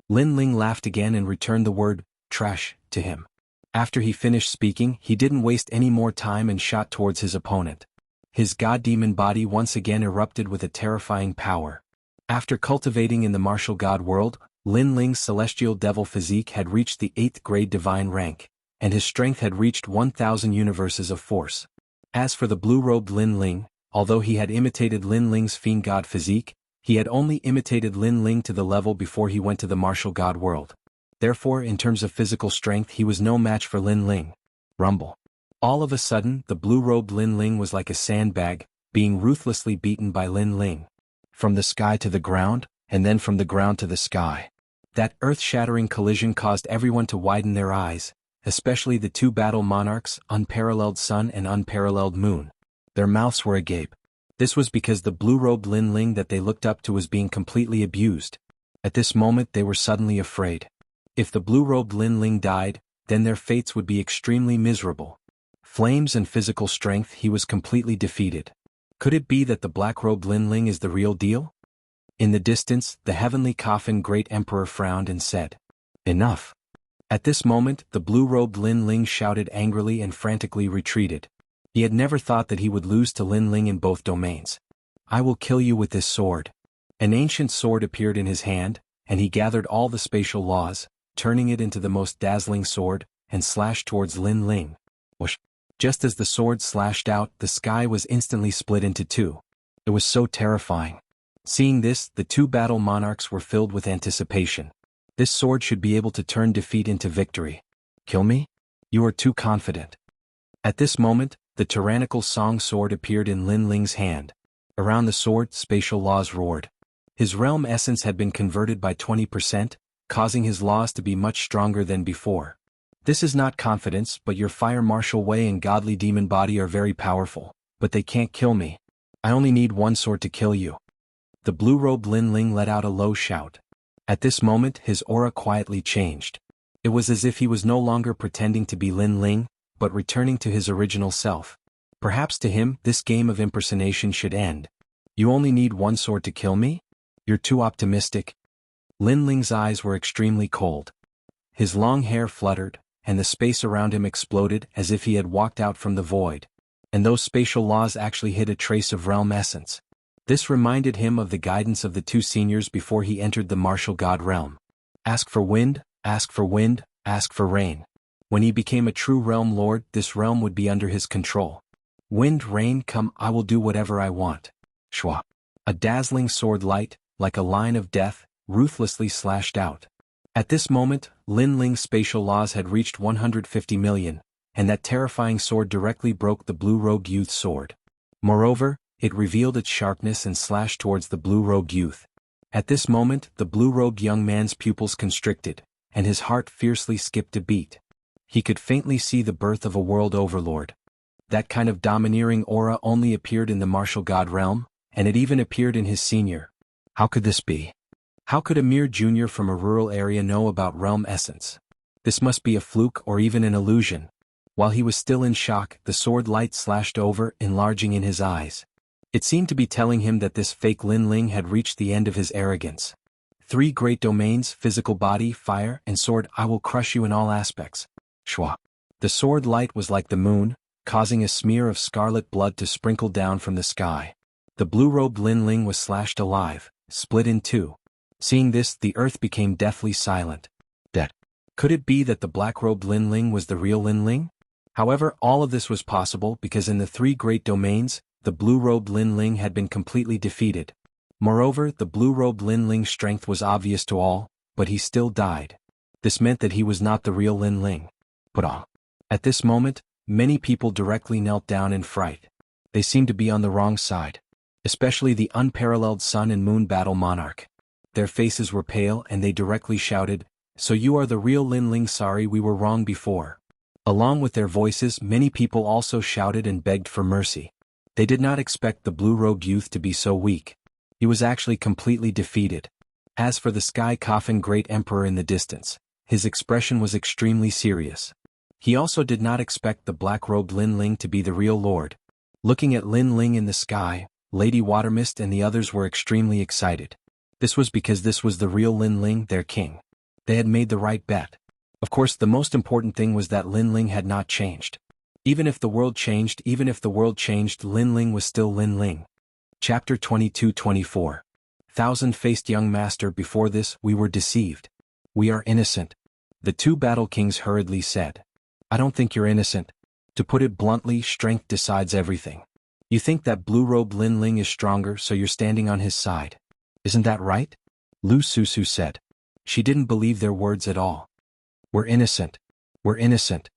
Lin Ling laughed again and returned the word, trash, to him. After he finished speaking, he didn't waste any more time and shot towards his opponent. His god-demon body once again erupted with a terrifying power. After cultivating in the martial god world, Lin Ling's celestial devil physique had reached the 8th grade divine rank, and his strength had reached 1,000 universes of force. As for the blue-robed Lin Ling, although he had imitated Lin Ling's fiend god physique, he had only imitated Lin Ling to the level before he went to the martial god world. Therefore, in terms of physical strength, he was no match for Lin Ling. Rumble. All of a sudden, the blue-robed Lin Ling was like a sandbag, being ruthlessly beaten by Lin Ling. From the sky to the ground, and then from the ground to the sky. That earth-shattering collision caused everyone to widen their eyes, especially the two battle monarchs, unparalleled sun and unparalleled moon. Their mouths were agape. This was because the blue-robed Lin Ling that they looked up to was being completely abused. At this moment they were suddenly afraid. If the blue-robed Lin Ling died, then their fates would be extremely miserable. Flames and physical strength, he was completely defeated. Could it be that the black-robed Lin Ling is the real deal? In the distance, the heavenly coffin great emperor frowned and said, "Enough." At this moment, the blue-robed Lin Ling shouted angrily and frantically retreated. He had never thought that he would lose to Lin Ling in both domains. "I will kill you with this sword." An ancient sword appeared in his hand, and he gathered all the spatial laws, turning it into the most dazzling sword, and slashed towards Lin Ling. Whoosh! Just as the sword slashed out, the sky was instantly split into two. It was so terrifying. Seeing this, the two battle monarchs were filled with anticipation. This sword should be able to turn defeat into victory. "Kill me? You are too confident." At this moment, the tyrannical song sword appeared in Lin Ling's hand. Around the sword, spatial laws roared. His realm essence had been converted by 20%, causing his laws to be much stronger than before. "This is not confidence, but your fire martial way and godly demon body are very powerful, but they can't kill me. I only need one sword to kill you." The blue-robed Lin Ling let out a low shout. At this moment, his aura quietly changed. It was as if he was no longer pretending to be Lin Ling, but returning to his original self. Perhaps to him, this game of impersonation should end. "You only need one sword to kill me? You're too optimistic." Lin Ling's eyes were extremely cold. His long hair fluttered, and the space around him exploded as if he had walked out from the void. And those spatial laws actually hid a trace of realm essence. This reminded him of the guidance of the two seniors before he entered the martial god realm. Ask for wind, ask for wind, ask for rain. When he became a true realm lord, this realm would be under his control. "Wind, rain, come, I will do whatever I want." Shwa! A dazzling sword light, like a line of death, ruthlessly slashed out. At this moment, Lin Ling's spatial laws had reached 150 million, and that terrifying sword directly broke the blue-robed youth's sword. Moreover, it revealed its sharpness and slashed towards the blue-robed youth. At this moment, the blue-robed young man's pupils constricted, and his heart fiercely skipped a beat. He could faintly see the birth of a world overlord. That kind of domineering aura only appeared in the martial god realm, and it even appeared in his senior. How could this be? How could a mere junior from a rural area know about realm essence? This must be a fluke or even an illusion. While he was still in shock, the sword light slashed over, enlarging in his eyes. It seemed to be telling him that this fake Lin Ling had reached the end of his arrogance. "Three great domains, physical body, fire, and sword, I will crush you in all aspects." Shwa! The sword light was like the moon, causing a smear of scarlet blood to sprinkle down from the sky. The blue-robed Lin Ling was slashed alive, split in two. Seeing this, the earth became deathly silent. That. Could it be that the black-robed Lin Ling was the real Lin Ling? However, all of this was possible because in the three great domains, the blue-robed Lin Ling had been completely defeated. Moreover, the blue-robed Lin Ling's strength was obvious to all, but he still died. This meant that he was not the real Lin Ling. At this moment, many people directly knelt down in fright. They seemed to be on the wrong side. Especially the unparalleled sun and moon battle monarch. Their faces were pale and they directly shouted, "So you are the real Lin Ling, sorry we were wrong before." Along with their voices, many people also shouted and begged for mercy. They did not expect the blue-robed youth to be so weak. He was actually completely defeated. As for the sky coffin great emperor in the distance, his expression was extremely serious. He also did not expect the black-robed Lin Ling to be the real lord. Looking at Lin Ling in the sky, Lady Watermist and the others were extremely excited. This was because this was the real Lin Ling, their king. They had made the right bet. Of course, the most important thing was that Lin Ling had not changed. Even if the world changed, Lin Ling was still Lin Ling. Chapter 22-24. Thousand-faced young master, before this, we were deceived. We are innocent. The two battle kings hurriedly said. I don't think you're innocent. To put it bluntly, strength decides everything. You think that blue-robed Lin Ling is stronger, so you're standing on his side. Isn't that right? Lu Susu said. She didn't believe their words at all. We're innocent. We're innocent.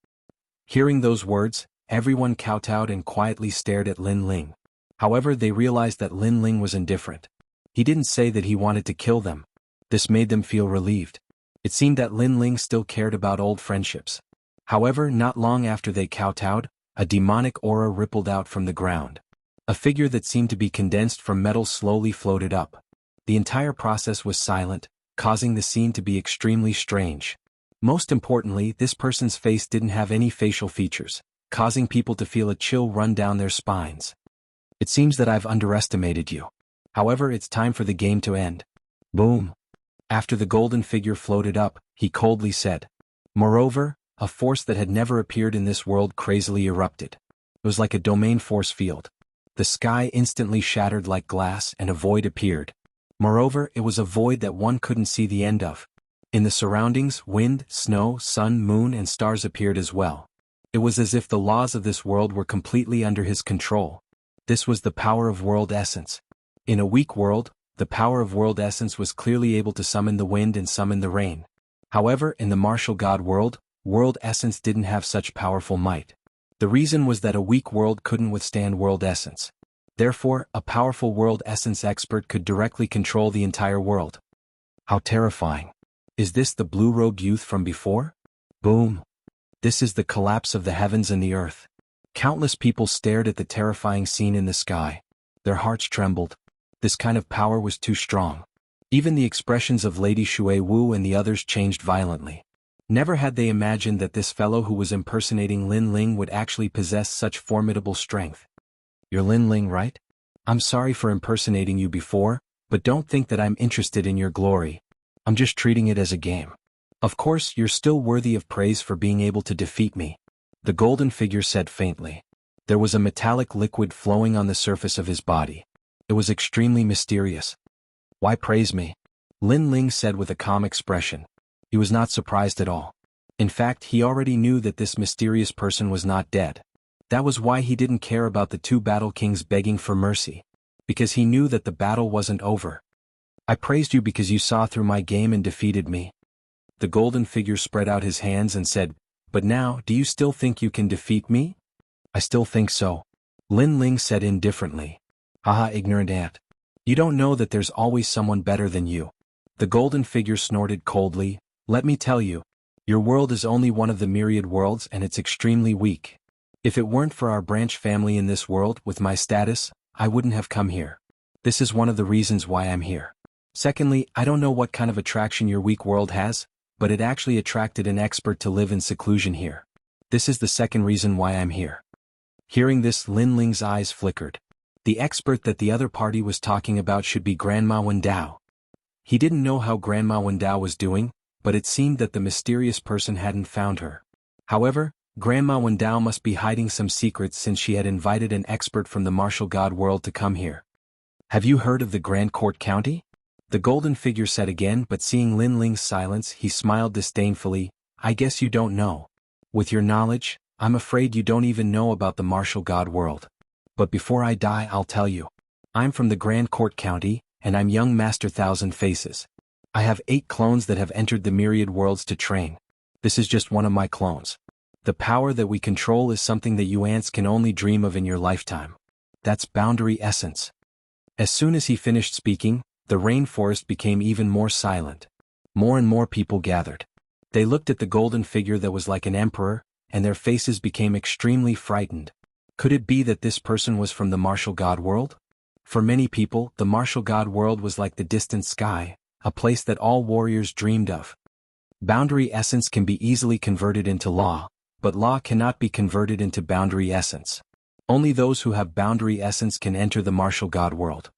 Hearing those words, everyone kowtowed and quietly stared at Lin Ling. However, they realized that Lin Ling was indifferent. He didn't say that he wanted to kill them. This made them feel relieved. It seemed that Lin Ling still cared about old friendships. However, not long after they kowtowed, a demonic aura rippled out from the ground. A figure that seemed to be condensed from metal slowly floated up. The entire process was silent, causing the scene to be extremely strange. Most importantly, this person's face didn't have any facial features, causing people to feel a chill run down their spines. It seems that I've underestimated you. However, it's time for the game to end. Boom. After the golden figure floated up, he coldly said. Moreover, a force that had never appeared in this world crazily erupted. It was like a domain force field. The sky instantly shattered like glass and a void appeared. Moreover, it was a void that one couldn't see the end of. In the surroundings, wind, snow, sun, moon, and stars appeared as well. It was as if the laws of this world were completely under his control. This was the power of world essence. In a weak world, the power of world essence was clearly able to summon the wind and summon the rain. However, in the martial god world, world essence didn't have such powerful might. The reason was that a weak world couldn't withstand world essence. Therefore, a powerful world essence expert could directly control the entire world. How terrifying. Is this the blue-robed youth from before? Boom. This is the collapse of the heavens and the earth. Countless people stared at the terrifying scene in the sky. Their hearts trembled. This kind of power was too strong. Even the expressions of Lady Shui Wu and the others changed violently. Never had they imagined that this fellow who was impersonating Lin Ling would actually possess such formidable strength. You're Lin Ling, right? I'm sorry for impersonating you before, but don't think that I'm interested in your glory. I'm just treating it as a game. Of course, you're still worthy of praise for being able to defeat me. The golden figure said faintly. There was a metallic liquid flowing on the surface of his body. It was extremely mysterious. Why praise me? Lin Ling said with a calm expression. He was not surprised at all. In fact, he already knew that this mysterious person was not dead. That was why he didn't care about the two battle kings begging for mercy. Because he knew that the battle wasn't over. I praised you because you saw through my game and defeated me. The golden figure spread out his hands and said, But now, do you still think you can defeat me? I still think so. Lin Ling said indifferently. Haha, ignorant ant. You don't know that there's always someone better than you. The golden figure snorted coldly. Let me tell you. Your world is only one of the myriad worlds and it's extremely weak. If it weren't for our branch family in this world, with my status, I wouldn't have come here. This is one of the reasons why I'm here. Secondly, I don't know what kind of attraction your weak world has, but it actually attracted an expert to live in seclusion here. This is the second reason why I'm here. Hearing this, Lin Ling's eyes flickered. The expert that the other party was talking about should be Grandma Wendao. He didn't know how Grandma Wendao was doing, but it seemed that the mysterious person hadn't found her. However, Grandma Wendao must be hiding some secrets since she had invited an expert from the martial god world to come here. Have you heard of the Grand Court County? The golden figure said again, but seeing Lin Ling's silence, he smiled disdainfully. I guess you don't know. With your knowledge, I'm afraid you don't even know about the martial god world. But before I die, I'll tell you. I'm from the Grand Court County, and I'm young Master Thousand Faces. I have 8 clones that have entered the myriad worlds to train. This is just one of my clones. The power that we control is something that you ants can only dream of in your lifetime. That's boundary essence. As soon as he finished speaking, the rainforest became even more silent. More and more people gathered. They looked at the golden figure that was like an emperor, and their faces became extremely frightened. Could it be that this person was from the martial god world? For many people, the martial god world was like the distant sky, a place that all warriors dreamed of. Boundary essence can be easily converted into law, but law cannot be converted into boundary essence. Only those who have boundary essence can enter the martial god world.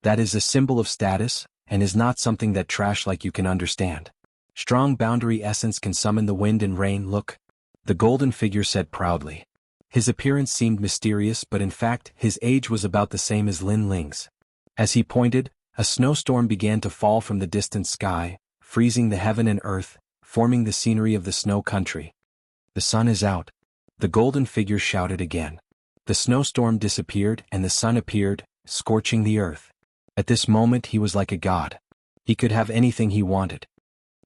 That is a symbol of status, and is not something that trash like you can understand. Strong boundary essence can summon the wind and rain. Look. The golden figure said proudly. His appearance seemed mysterious, but in fact, his age was about the same as Lin Ling's. As he pointed, a snowstorm began to fall from the distant sky, freezing the heaven and earth, forming the scenery of the snow country. The sun is out. The golden figure shouted again. The snowstorm disappeared and the sun appeared, scorching the earth. At this moment he was like a god. He could have anything he wanted.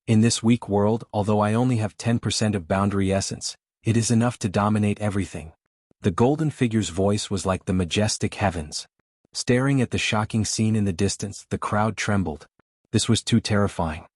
In this weak world, although I only have 10% of boundary essence, it is enough to dominate everything. The golden figure's voice was like the majestic heavens. Staring at the shocking scene in the distance, the crowd trembled. This was too terrifying.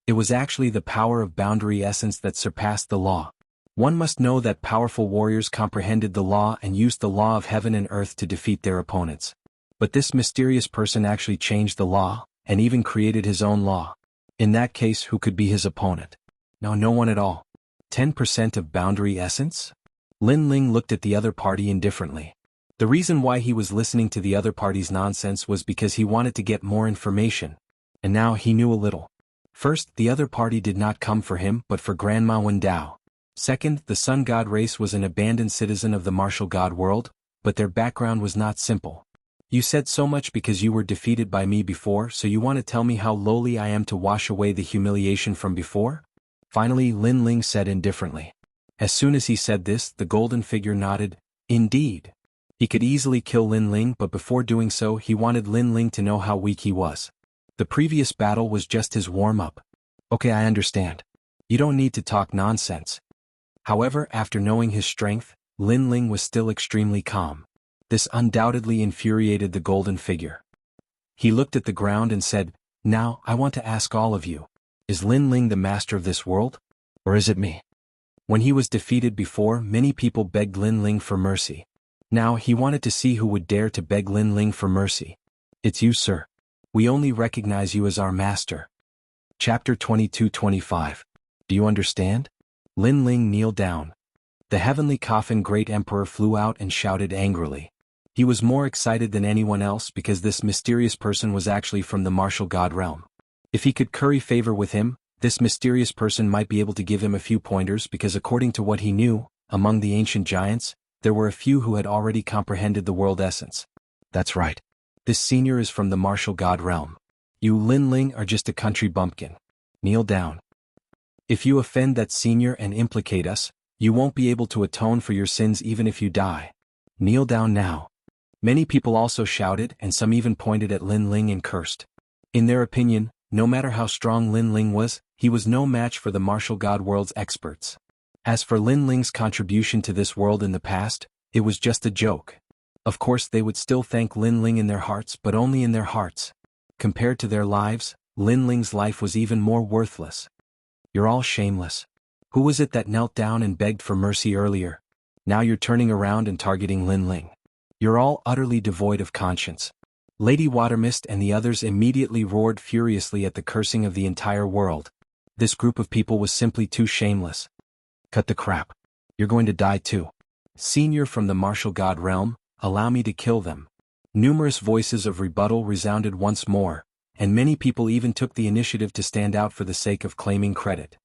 It was actually the power of boundary essence that surpassed the law. One must know that powerful warriors comprehended the law and used the law of heaven and earth to defeat their opponents. But this mysterious person actually changed the law, and even created his own law. In that case, who could be his opponent? No one at all. 10% of boundary essence? Lin Ling looked at the other party indifferently. The reason why he was listening to the other party's nonsense was because he wanted to get more information. And now he knew a little. First, the other party did not come for him but for Grandma Wendao. Second, the Sun God race was an abandoned citizen of the martial god world, but their background was not simple. You said so much because you were defeated by me before, so you want to tell me how lowly I am to wash away the humiliation from before? Finally, Lin Ling said indifferently. As soon as he said this, the golden figure nodded. Indeed. He could easily kill Lin Ling, but before doing so he wanted Lin Ling to know how weak he was. The previous battle was just his warm-up. Okay, I understand. You don't need to talk nonsense. However, after knowing his strength, Lin Ling was still extremely calm. This undoubtedly infuriated the golden figure. He looked at the ground and said, Now, I want to ask all of you. Is Lin Ling the master of this world? Or is it me? When he was defeated before, many people begged Lin Ling for mercy. Now he wanted to see who would dare to beg Lin Ling for mercy. It's you, sir. We only recognize you as our master. Chapter 22-25. Do you understand? Lin Ling kneeled down. The heavenly coffin great emperor flew out and shouted angrily. He was more excited than anyone else because this mysterious person was actually from the martial god realm. If he could curry favor with him, this mysterious person might be able to give him a few pointers because according to what he knew, among the ancient giants, there were a few who had already comprehended the world essence. That's right. This senior is from the martial god realm. You Lin Ling are just a country bumpkin. Kneel down. If you offend that senior and implicate us, you won't be able to atone for your sins even if you die. Kneel down now. Many people also shouted and some even pointed at Lin Ling and cursed. In their opinion, no matter how strong Lin Ling was, he was no match for the martial god world's experts. As for Lin Ling's contribution to this world in the past, it was just a joke. Of course they would still thank Lin Ling in their hearts, but only in their hearts. Compared to their lives, Lin Ling's life was even more worthless. You're all shameless. Who was it that knelt down and begged for mercy earlier? Now you're turning around and targeting Lin Ling. You're all utterly devoid of conscience. Lady Watermist and the others immediately roared furiously at the cursing of the entire world. This group of people was simply too shameless. Cut the crap. You're going to die too. Senior from the martial god realm, allow me to kill them. Numerous voices of rebuttal resounded once more, and many people even took the initiative to stand out for the sake of claiming credit.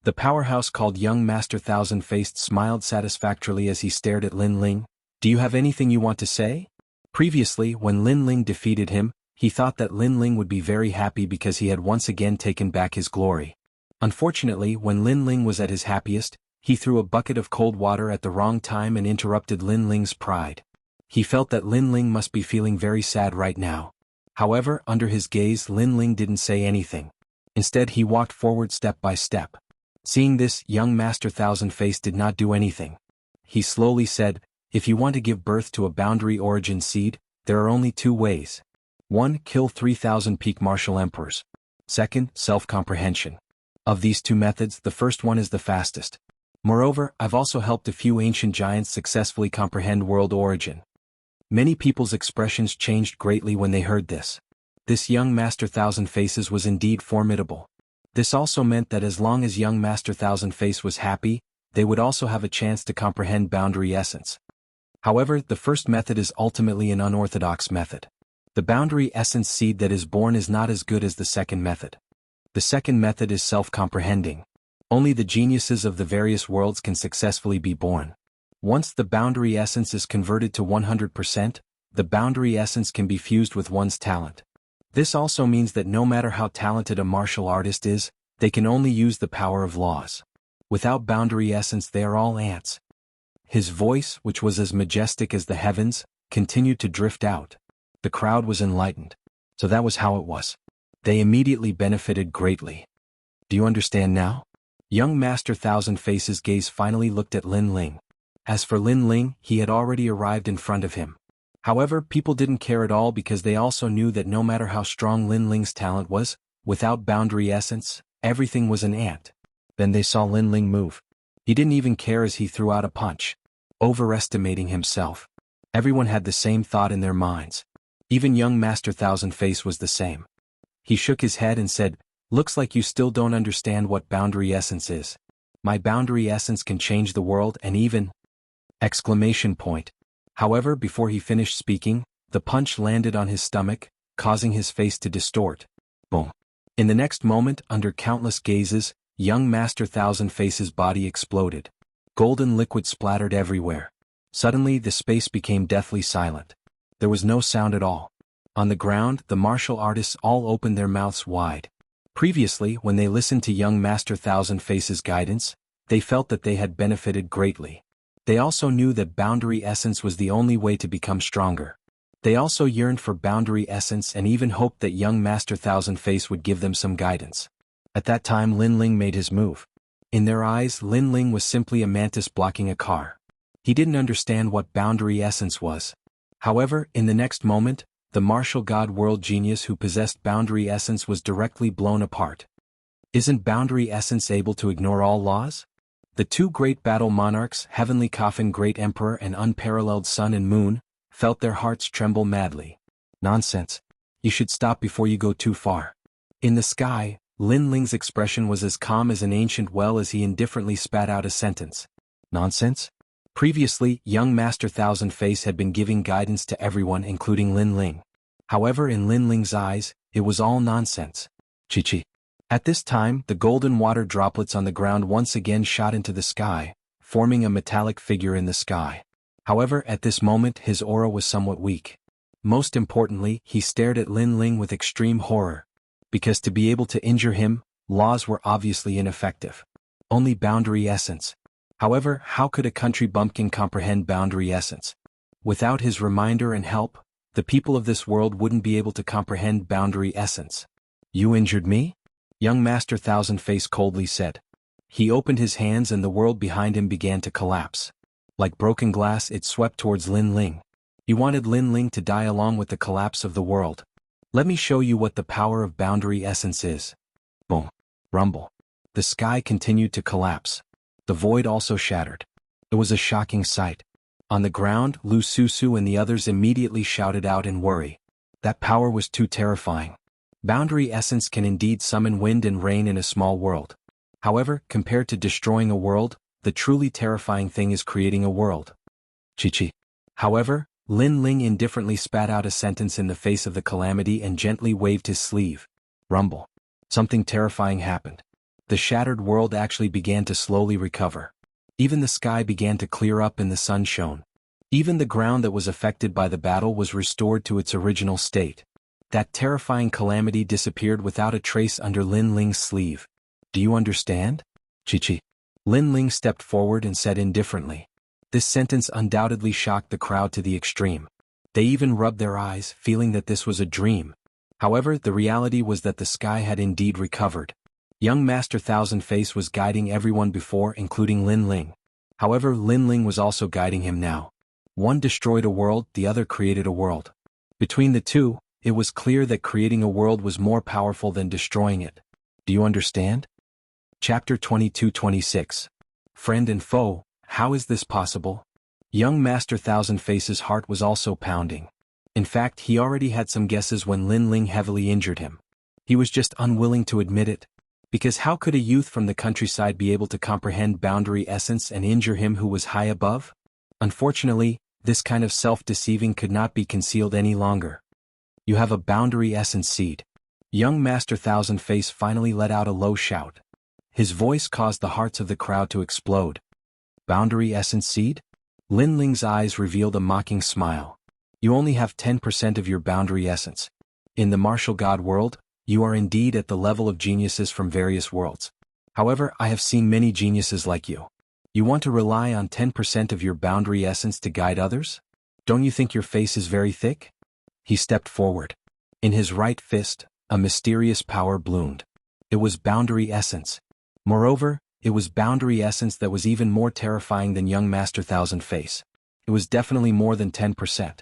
The powerhouse called Young Master Thousand-Faced smiled satisfactorily as he stared at Lin Ling. Do you have anything you want to say? Previously, when Lin Ling defeated him, he thought that Lin Ling would be very happy because he had once again taken back his glory. Unfortunately, when Lin Ling was at his happiest, he threw a bucket of cold water at the wrong time and interrupted Lin Ling's pride. He felt that Lin Ling must be feeling very sad right now. However, under his gaze, Lin Ling didn't say anything. Instead, he walked forward step by step. Seeing this, Young Master Thousand-Faced did not do anything. He slowly said, If you want to give birth to a boundary origin seed, there are only two ways. 1. Kill 3,000 peak martial emperors. 2. Self-comprehension. Of these two methods, the first one is the fastest. Moreover, I've also helped a few ancient giants successfully comprehend world origin. Many people's expressions changed greatly when they heard this. This Young Master Thousand Faces was indeed formidable. This also meant that as long as Young Master Thousand Face was happy, they would also have a chance to comprehend boundary essence. However, the first method is ultimately an unorthodox method. The boundary essence seed that is born is not as good as the second method. The second method is self-comprehending. Only the geniuses of the various worlds can successfully be born. Once the boundary essence is converted to 100%, the boundary essence can be fused with one's talent. This also means that no matter how talented a martial artist is, they can only use the power of laws. Without boundary essence they are all ants. His voice, which was as majestic as the heavens, continued to drift out. The crowd was enlightened. So that was how it was. They immediately benefited greatly. Do you understand now? Young Master Thousand Faces' gaze finally looked at Lin Ling. As for Lin Ling, he had already arrived in front of him. However, people didn't care at all because they also knew that no matter how strong Lin Ling's talent was, without boundary essence, everything was an ant. Then they saw Lin Ling move. He didn't even care as he threw out a punch. Overestimating himself. Everyone had the same thought in their minds. Even young Master Thousand Face was the same. He shook his head and said, "Looks like you still don't understand what boundary essence is. My boundary essence can change the world and even..." Exclamation point. However, before he finished speaking, the punch landed on his stomach, causing his face to distort. Boom. In the next moment, under countless gazes, young Master Thousand Face's body exploded. Golden liquid splattered everywhere. Suddenly the space became deathly silent. There was no sound at all. On the ground, the martial artists all opened their mouths wide. Previously, when they listened to young Master Thousand Face's guidance, they felt that they had benefited greatly. They also knew that boundary essence was the only way to become stronger. They also yearned for boundary essence and even hoped that young Master Thousand Face would give them some guidance. At that time Lin Ling made his move. In their eyes, Lin Ling was simply a mantis blocking a car. He didn't understand what boundary essence was. However, in the next moment, the martial god world genius who possessed boundary essence was directly blown apart. Isn't boundary essence able to ignore all laws? The two great battle monarchs, Heavenly Coffin Great Emperor and Unparalleled Sun and Moon, felt their hearts tremble madly. Nonsense. You should stop before you go too far. In the sky, Lin Ling's expression was as calm as an ancient well as he indifferently spat out a sentence. Nonsense? Previously, young Master Thousand Face had been giving guidance to everyone including Lin Ling. However, in Lin Ling's eyes, it was all nonsense. Chi-chi. At this time, the golden water droplets on the ground once again shot into the sky, forming a metallic figure in the sky. However, at this moment his aura was somewhat weak. Most importantly, he stared at Lin Ling with extreme horror. Because to be able to injure him, laws were obviously ineffective. Only boundary essence. However, how could a country bumpkin comprehend boundary essence? Without his reminder and help, the people of this world wouldn't be able to comprehend boundary essence. You injured me? Young Master Thousand Face coldly said. He opened his hands and the world behind him began to collapse. Like broken glass, it swept towards Lin Ling. He wanted Lin Ling to die along with the collapse of the world. Let me show you what the power of boundary essence is. Boom. Rumble. The sky continued to collapse. The void also shattered. It was a shocking sight. On the ground, Lu Susu and the others immediately shouted out in worry. That power was too terrifying. Boundary essence can indeed summon wind and rain in a small world. However, compared to destroying a world, the truly terrifying thing is creating a world. Chi-chi. However, Lin Ling indifferently spat out a sentence in the face of the calamity and gently waved his sleeve. Rumble. Something terrifying happened. The shattered world actually began to slowly recover. Even the sky began to clear up and the sun shone. Even the ground that was affected by the battle was restored to its original state. That terrifying calamity disappeared without a trace under Lin Ling's sleeve. Do you understand? Chi-chi. Lin Ling stepped forward and said indifferently. This sentence undoubtedly shocked the crowd to the extreme. They even rubbed their eyes, feeling that this was a dream. However, the reality was that the sky had indeed recovered. Young Master Thousand Face was guiding everyone before, including Lin Ling. However, Lin Ling was also guiding him now. One destroyed a world, the other created a world. Between the two, it was clear that creating a world was more powerful than destroying it. Do you understand? Chapter 22-26. Friend and foe, how is this possible? Young Master Thousand Face's heart was also pounding. In fact, he already had some guesses when Lin Ling heavily injured him. He was just unwilling to admit it. Because how could a youth from the countryside be able to comprehend boundary essence and injure him who was high above? Unfortunately, this kind of self-deceiving could not be concealed any longer. You have a boundary essence seed. Young Master Thousand Face finally let out a low shout. His voice caused the hearts of the crowd to explode. Boundary essence seed? Lin Ling's eyes revealed a mocking smile. You only have 10% of your boundary essence. In the martial god world, you are indeed at the level of geniuses from various worlds. However, I have seen many geniuses like you. You want to rely on 10% of your boundary essence to guide others? Don't you think your face is very thick? He stepped forward. In his right fist, a mysterious power bloomed. It was boundary essence. Moreover, it was boundary essence that was even more terrifying than young Master Thousand Face. It was definitely more than 10%.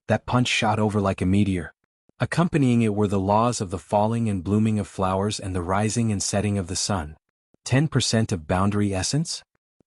That punch shot over like a meteor. Accompanying it were the laws of the falling and blooming of flowers and the rising and setting of the sun. 10% of boundary essence?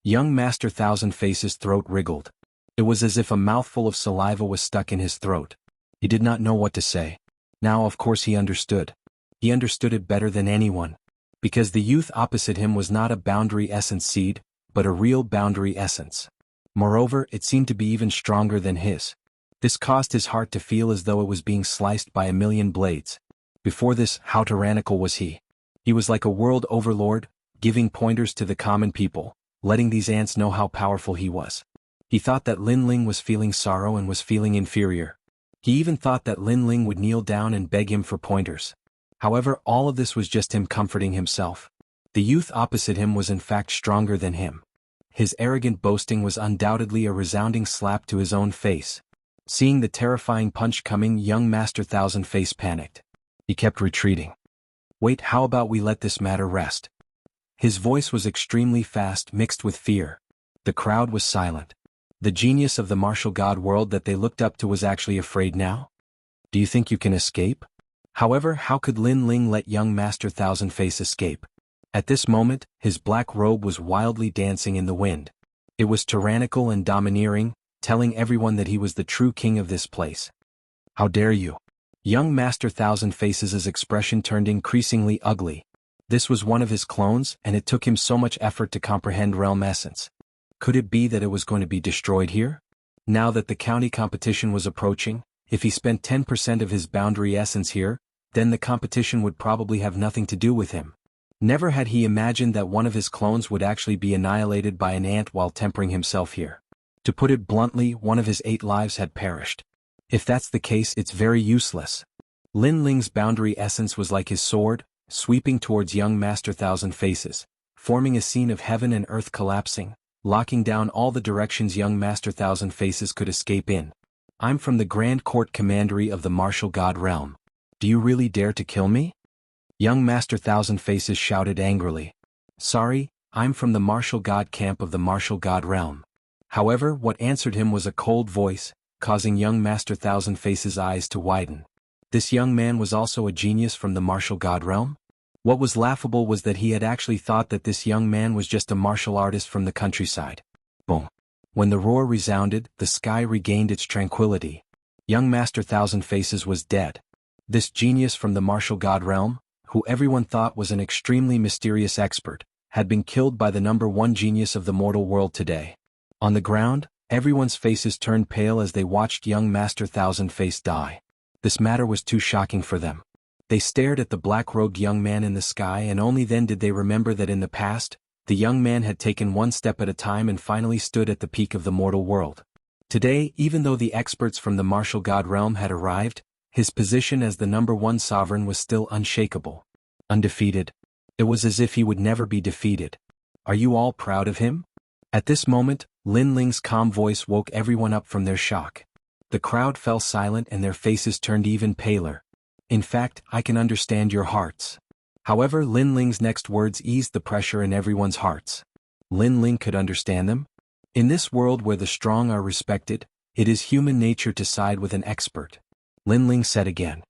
Young Master Thousand Faces' throat wriggled. It was as if a mouthful of saliva was stuck in his throat. He did not know what to say. Now of course he understood. He understood it better than anyone. Because the youth opposite him was not a boundary essence seed, but a real boundary essence. Moreover, it seemed to be even stronger than his. This caused his heart to feel as though it was being sliced by a million blades. Before this, how tyrannical was he? He was like a world overlord, giving pointers to the common people, letting these ants know how powerful he was. He thought that Lin Ling was feeling sorrow and was feeling inferior. He even thought that Lin Ling would kneel down and beg him for pointers. However, all of this was just him comforting himself. The youth opposite him was in fact stronger than him. His arrogant boasting was undoubtedly a resounding slap to his own face. Seeing the terrifying punch coming, young Master Thousand Face panicked. He kept retreating. Wait, how about we let this matter rest? His voice was extremely fast, mixed with fear. The crowd was silent. The genius of the martial god world that they looked up to was actually afraid now? Do you think you can escape? However, how could Lin Ling let young Master Thousand Face escape? At this moment, his black robe was wildly dancing in the wind. It was tyrannical and domineering, telling everyone that he was the true king of this place. How dare you? Young Master Thousand Faces' expression turned increasingly ugly. This was one of his clones, and it took him so much effort to comprehend realm essence. Could it be that it was going to be destroyed here? Now that the county competition was approaching, if he spent 10% of his boundary essence here, then the competition would probably have nothing to do with him. Never had he imagined that one of his clones would actually be annihilated by an ant while tempering himself here. To put it bluntly, one of his 8 lives had perished. If that's the case, it's very useless. Lin Ling's boundary essence was like his sword, sweeping towards young Master Thousand Faces, forming a scene of heaven and earth collapsing, locking down all the directions young Master Thousand Faces could escape in. I'm from the Grand Court Commandery of the Martial God Realm. Do you really dare to kill me? Young Master Thousand Faces shouted angrily. Sorry, I'm from the Martial God Camp of the Martial God Realm. However, what answered him was a cold voice, causing young Master Thousand Faces' eyes to widen. This young man was also a genius from the Martial God Realm? What was laughable was that he had actually thought that this young man was just a martial artist from the countryside. Boom. When the roar resounded, the sky regained its tranquility. Young Master Thousand Faces was dead. This genius from the Martial God Realm, who everyone thought was an extremely mysterious expert, had been killed by the #1 genius of the mortal world today. On the ground, everyone's faces turned pale as they watched young Master Thousand Face die. This matter was too shocking for them. They stared at the black-robed young man in the sky, and only then did they remember that in the past, the young man had taken one step at a time and finally stood at the peak of the mortal world. Today, even though the experts from the Martial God Realm had arrived, his position as the #1 sovereign was still unshakable. Undefeated. It was as if he would never be defeated. Are you all proud of him? At this moment, Lin Ling's calm voice woke everyone up from their shock. The crowd fell silent and their faces turned even paler. In fact, I can understand your hearts. However, Lin Ling's next words eased the pressure in everyone's hearts. Lin Ling could understand them. In this world where the strong are respected, it is human nature to side with an expert. Lin Ling said again.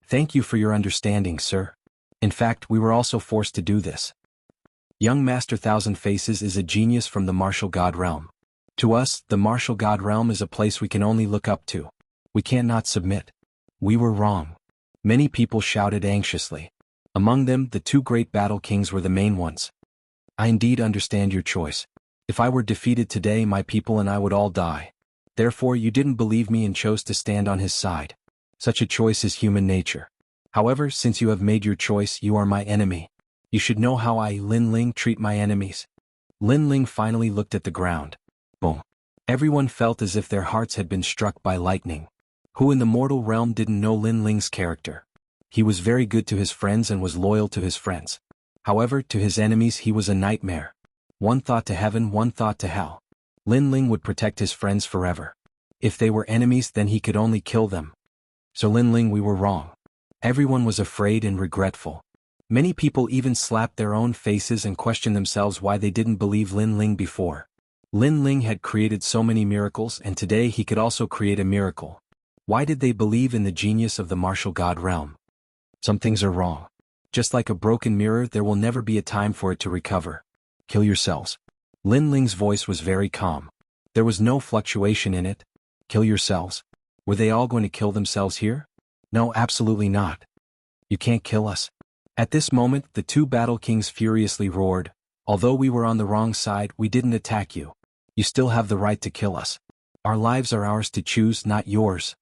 Thank you for your understanding, sir. In fact, we were also forced to do this. Young Master Thousand Faces is a genius from the Martial God Realm. To us, the Martial God Realm is a place we can only look up to. We can't not submit. We were wrong. Many people shouted anxiously. Among them, the 2 great battle kings were the main ones. I indeed understand your choice. If I were defeated today, my people and I would all die. Therefore, you didn't believe me and chose to stand on his side. Such a choice is human nature. However, since you have made your choice, you are my enemy. You should know how I, Lin Ling, treat my enemies. Lin Ling finally looked at the ground. Boom. Everyone felt as if their hearts had been struck by lightning. Who in the mortal realm didn't know Lin Ling's character? He was very good to his friends and was loyal to his friends. However, to his enemies he was a nightmare. One thought to heaven, one thought to hell. Lin Ling would protect his friends forever. If they were enemies, then he could only kill them. So Lin Ling, we were wrong. Everyone was afraid and regretful. Many people even slapped their own faces and questioned themselves why they didn't believe Lin Ling before. Lin Ling had created so many miracles, and today he could also create a miracle. Why did they believe in the genius of the Martial God Realm? Some things are wrong. Just like a broken mirror, there will never be a time for it to recover. Kill yourselves. Lin Ling's voice was very calm. There was no fluctuation in it. Kill yourselves? Were they all going to kill themselves here? No, absolutely not. You can't kill us. At this moment, the two battle kings furiously roared. Although we were on the wrong side, we didn't attack you. You still have the right to kill us. Our lives are ours to choose, not yours.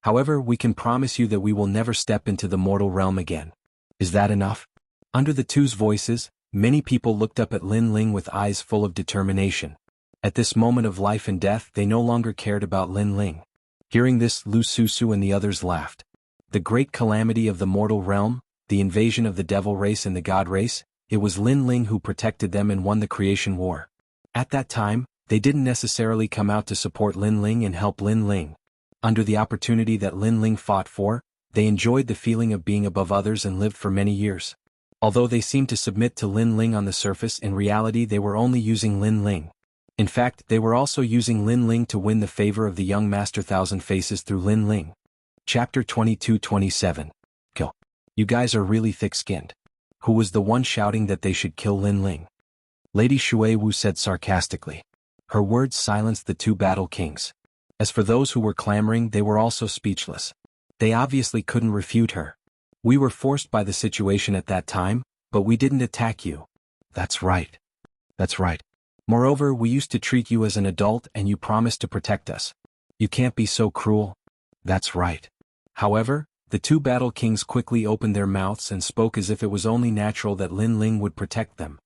However, we can promise you that we will never step into the mortal realm again. Is that enough? Under the two's voices, many people looked up at Lin Ling with eyes full of determination. At this moment of life and death, they no longer cared about Lin Ling. Hearing this, Lu Susu and the others laughed. The great calamity of the mortal realm, the invasion of the devil race and the god race, it was Lin Ling who protected them and won the creation war. At that time, they didn't necessarily come out to support Lin Ling and help Lin Ling. Under the opportunity that Lin Ling fought for, they enjoyed the feeling of being above others and lived for many years. Although they seemed to submit to Lin Ling on the surface, in reality they were only using Lin Ling. In fact, they were also using Lin Ling to win the favor of the young Master Thousand Faces through Lin Ling. Chapter 22-27. Kill. You guys are really thick-skinned. Who was the one shouting that they should kill Lin Ling? Lady Shui Wu said sarcastically. Her words silenced the two battle kings. As for those who were clamoring, they were also speechless. They obviously couldn't refute her. We were forced by the situation at that time, but we didn't attack you. That's right. That's right. Moreover, we used to treat you as an adult and you promised to protect us. You can't be so cruel. That's right. However, the two battle kings quickly opened their mouths and spoke as if it was only natural that Lin Ling would protect them.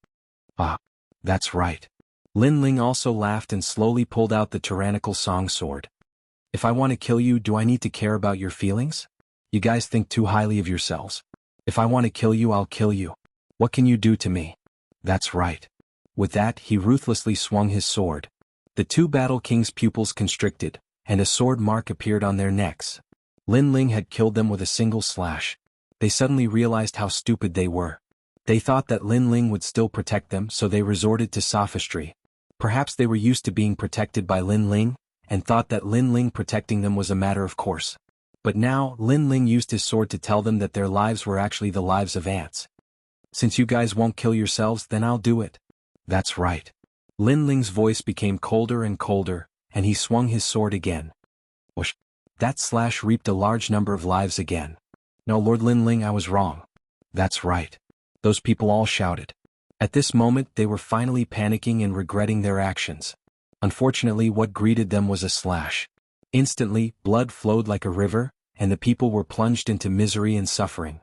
Ah, that's right. Lin Ling also laughed and slowly pulled out the tyrannical song sword. If I want to kill you, do I need to care about your feelings? You guys think too highly of yourselves. If I want to kill you, I'll kill you. What can you do to me? That's right. With that, he ruthlessly swung his sword. The two battle kings' pupils constricted, and a sword mark appeared on their necks. Lin Ling had killed them with a single slash. They suddenly realized how stupid they were. They thought that Lin Ling would still protect them, so they resorted to sophistry. Perhaps they were used to being protected by Lin Ling, and thought that Lin Ling protecting them was a matter of course. But now, Lin Ling used his sword to tell them that their lives were actually the lives of ants. Since you guys won't kill yourselves, then I'll do it. That's right. Lin Ling's voice became colder and colder, and he swung his sword again. Whoosh! That slash reaped a large number of lives again. No, Lord Lin Ling, I was wrong. That's right. Those people all shouted. At this moment, they were finally panicking and regretting their actions. Unfortunately, what greeted them was a slash. Instantly, blood flowed like a river, and the people were plunged into misery and suffering.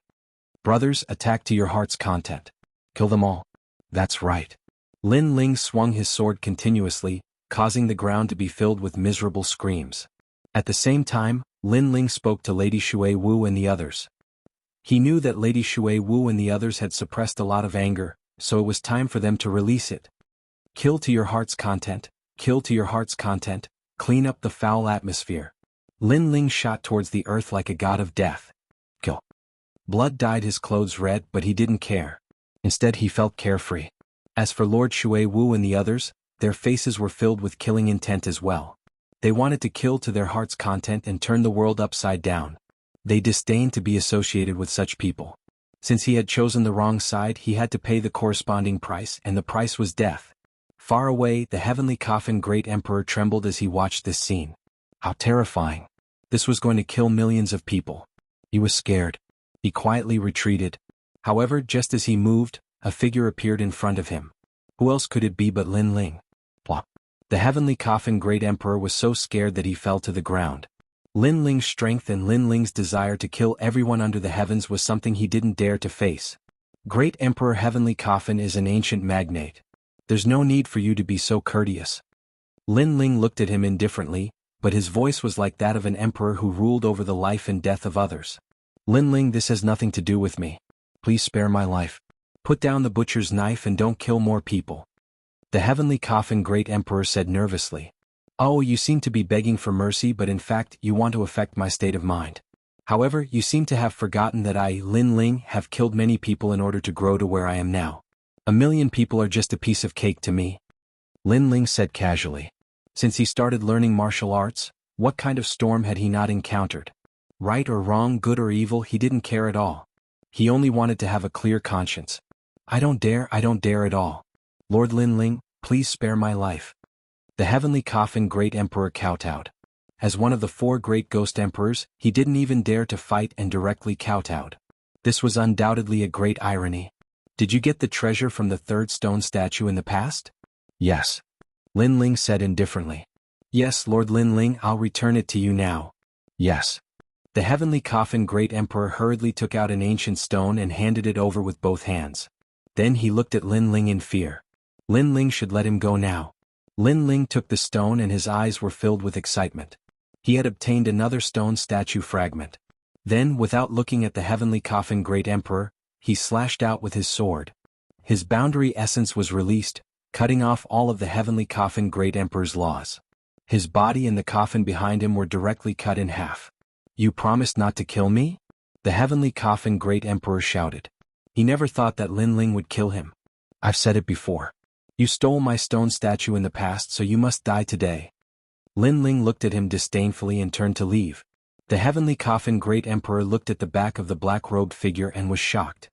Brothers, attack to your heart's content. Kill them all. That's right. Lin Ling swung his sword continuously, causing the ground to be filled with miserable screams. At the same time, Lin Ling spoke to Lady Shui Wu and the others. He knew that Lady Shui Wu and the others had suppressed a lot of anger, so it was time for them to release it. Kill to your heart's content, kill to your heart's content, clean up the foul atmosphere. Lin Ling shot towards the earth like a god of death. Kill. Blood dyed his clothes red, but he didn't care. Instead, he felt carefree. As for Lord Shui Wu and the others, their faces were filled with killing intent as well. They wanted to kill to their heart's content and turn the world upside down. They disdained to be associated with such people. Since he had chosen the wrong side, he had to pay the corresponding price, and the price was death. Far away, the heavenly coffin great emperor trembled as he watched this scene. How terrifying. This was going to kill millions of people. He was scared. He quietly retreated. However, just as he moved, a figure appeared in front of him. Who else could it be but Lin Ling? Plop. The heavenly coffin great emperor was so scared that he fell to the ground. Lin Ling's strength and Lin Ling's desire to kill everyone under the heavens was something he didn't dare to face. Great Emperor Heavenly Coffin is an ancient magnate. There's no need for you to be so courteous. Lin Ling looked at him indifferently, but his voice was like that of an emperor who ruled over the life and death of others. Lin Ling, this has nothing to do with me. Please spare my life. Put down the butcher's knife and don't kill more people. The heavenly coffin great emperor said nervously. Oh, you seem to be begging for mercy, but in fact you want to affect my state of mind. However, you seem to have forgotten that I, Lin Ling, have killed many people in order to grow to where I am now. 1,000,000 people are just a piece of cake to me. Lin Ling said casually. Since he started learning martial arts, what kind of storm had he not encountered? Right or wrong, good or evil, he didn't care at all. He only wanted to have a clear conscience. I don't dare at all. Lord Lin Ling, please spare my life." The heavenly coffin great emperor kowtowed. As one of the 4 great ghost emperors, he didn't even dare to fight and directly kowtowed. This was undoubtedly a great irony. "Did you get the treasure from the 3rd stone statue in the past?" "Yes," Lin Ling said indifferently. "Yes, Lord Lin Ling, I'll return it to you now." "Yes." The heavenly coffin great emperor hurriedly took out an ancient stone and handed it over with both hands. Then he looked at Lin Ling in fear. Lin Ling should let him go now. Lin Ling took the stone and his eyes were filled with excitement. He had obtained another stone statue fragment. Then, without looking at the heavenly coffin great emperor, he slashed out with his sword. His boundary essence was released, cutting off all of the heavenly coffin great emperor's laws. His body and the coffin behind him were directly cut in half. "You promised not to kill me?" the heavenly coffin great emperor shouted. He never thought that Lin Ling would kill him. "I've said it before. You stole my stone statue in the past, so you must die today." Lin Ling looked at him disdainfully and turned to leave. The heavenly coffin great emperor looked at the back of the black-robed figure and was shocked.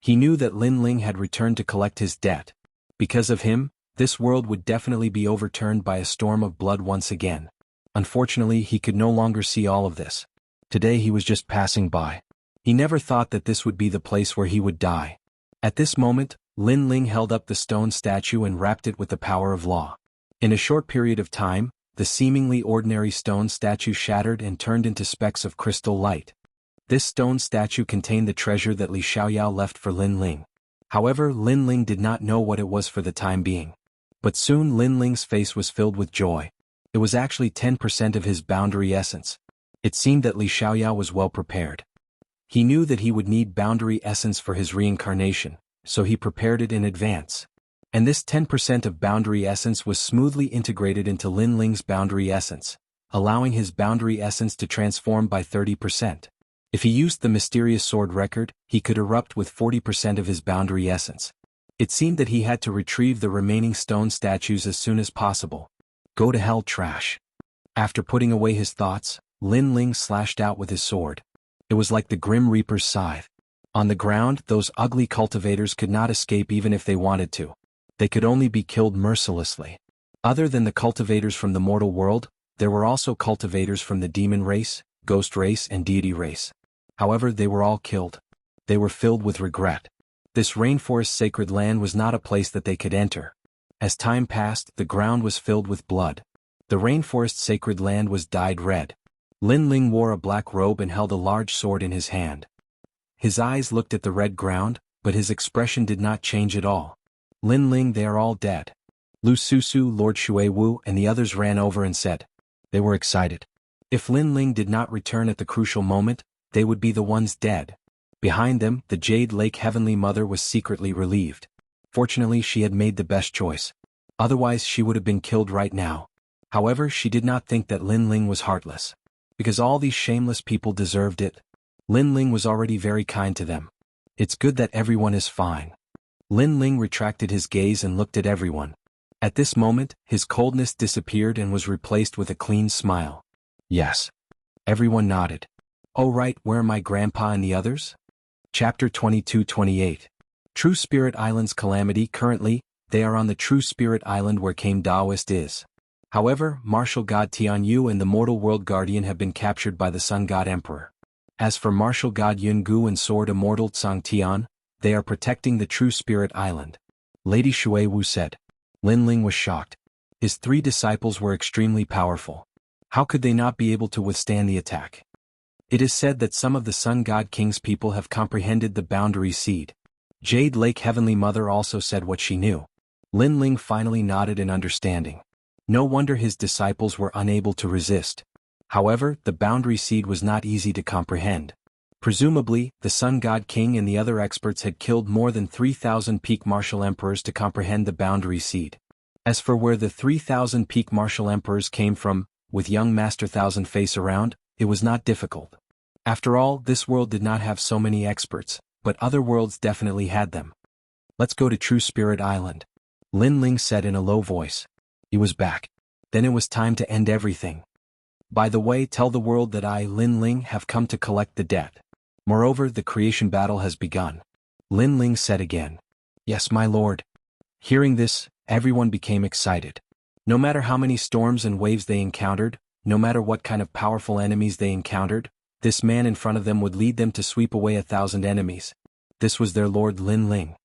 He knew that Lin Ling had returned to collect his debt. Because of him, this world would definitely be overturned by a storm of blood once again. Unfortunately, he could no longer see all of this. Today he was just passing by. He never thought that this would be the place where he would die. At this moment, Lin Ling held up the stone statue and wrapped it with the power of law. In a short period of time, the seemingly ordinary stone statue shattered and turned into specks of crystal light. This stone statue contained the treasure that Li Xiaoyao left for Lin Ling. However, Lin Ling did not know what it was for the time being. But soon Lin Ling's face was filled with joy. It was actually 10% of his boundary essence. It seemed that Li Xiaoyao was well prepared. He knew that he would need boundary essence for his reincarnation, so he prepared it in advance. And this 10% of boundary essence was smoothly integrated into Lin Ling's boundary essence, allowing his boundary essence to transform by 30%. If he used the mysterious sword record, he could erupt with 40% of his boundary essence. It seemed that he had to retrieve the remaining stone statues as soon as possible. Go to hell, trash. After putting away his thoughts, Lin Ling slashed out with his sword. It was like the Grim Reaper's scythe. On the ground, those ugly cultivators could not escape even if they wanted to. They could only be killed mercilessly. Other than the cultivators from the mortal world, there were also cultivators from the demon race, ghost race and deity race. However, they were all killed. They were filled with regret. This rainforest sacred land was not a place that they could enter. As time passed, the ground was filled with blood. The rainforest sacred land was dyed red. Lin Ling wore a black robe and held a large sword in his hand. His eyes looked at the red ground, but his expression did not change at all. "Lin Ling, they are all dead." Lu Susu, Lord Shui Wu and the others ran over and said. They were excited. If Lin Ling did not return at the crucial moment, they would be the ones dead. Behind them, the Jade Lake Heavenly Mother was secretly relieved. Fortunately, she had made the best choice. Otherwise, she would have been killed right now. However, she did not think that Lin Ling was heartless. Because all these shameless people deserved it. Lin Ling was already very kind to them. It's good that everyone is fine. Lin Ling retracted his gaze and looked at everyone. At this moment, his coldness disappeared and was replaced with a clean smile. Yes. Everyone nodded. Oh right, where are my grandpa and the others? Chapter 22-28. True Spirit Island's calamity. Currently, they are on the True Spirit Island where Kame Daoist is. However, Martial God Tianyu and the Mortal World Guardian have been captured by the Sun God Emperor. As for Martial God Yungu and Sword Immortal Tsang Tian, they are protecting the True Spirit Island. Lady Shui Wu said. Lin Ling was shocked. His 3 disciples were extremely powerful. How could they not be able to withstand the attack? It is said that some of the Sun God King's people have comprehended the boundary seed. Jade Lake Heavenly Mother also said what she knew. Lin Ling finally nodded in understanding. No wonder his disciples were unable to resist. However, the boundary seed was not easy to comprehend. Presumably, the Sun God King and the other experts had killed more than 3,000 peak martial emperors to comprehend the boundary seed. As for where the 3,000 peak martial emperors came from, with young Master Thousand Face around, it was not difficult. After all, this world did not have so many experts, but other worlds definitely had them. Let's go to True Spirit Island. Lin Ling said in a low voice. He was back. Then it was time to end everything. By the way, tell the world that I, Lin Ling, have come to collect the debt. Moreover, the creation battle has begun. Lin Ling said again. Yes, my lord. Hearing this, Everyone became excited. No matter how many storms and waves they encountered, no matter what kind of powerful enemies they encountered, this man in front of them would lead them to sweep away 1,000 enemies. This was their lord Lin Ling.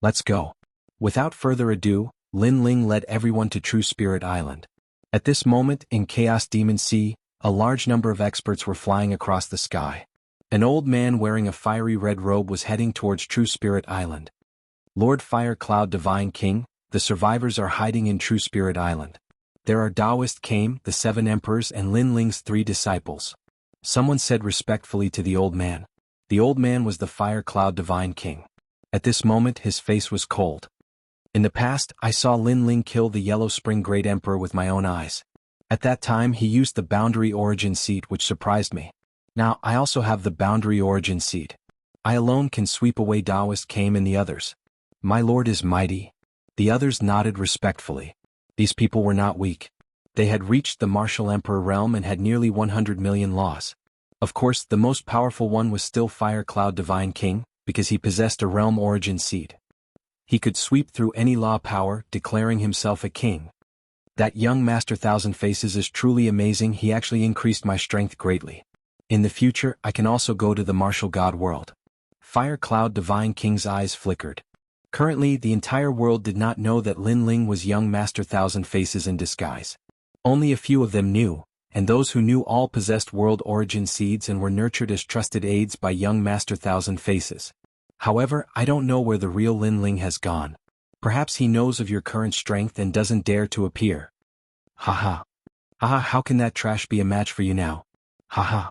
Let's go. Without further ado, Lin Ling led everyone to True Spirit Island. At this moment, in Chaos Demon Sea, a large number of experts were flying across the sky. An old man wearing a fiery red robe was heading towards True Spirit Island. Lord Fire Cloud Divine King, the survivors are hiding in True Spirit Island. There are Taoist Kame, the 7 emperors and Lin Ling's 3 disciples. Someone said respectfully to the old man. The old man was the Fire Cloud Divine King. At this moment his face was cold. In the past, I saw Lin Ling kill the Yellow Spring Great Emperor with my own eyes. At that time he used the Boundary Origin Seed which surprised me. Now I also have the Boundary Origin Seed. I alone can sweep away Taoist Kame and the others. My lord is mighty. The others nodded respectfully. These people were not weak. They had reached the Martial Emperor realm and had nearly 100 million laws. Of course, the most powerful one was still Fire Cloud Divine King, because he possessed a realm origin seed. He could sweep through any law power, declaring himself a king. That young Master Thousand Faces is truly amazing. He actually increased my strength greatly. In the future, I can also go to the martial god world. Fire Cloud Divine King's eyes flickered. Currently, the entire world did not know that Lin Ling was young Master Thousand Faces in disguise. Only a few of them knew, and those who knew all possessed world origin seeds and were nurtured as trusted aides by young Master Thousand Faces. However, I don't know where the real Lin Ling has gone. Perhaps he knows of your current strength and doesn't dare to appear. Haha. Haha, how can that trash be a match for you now? Haha.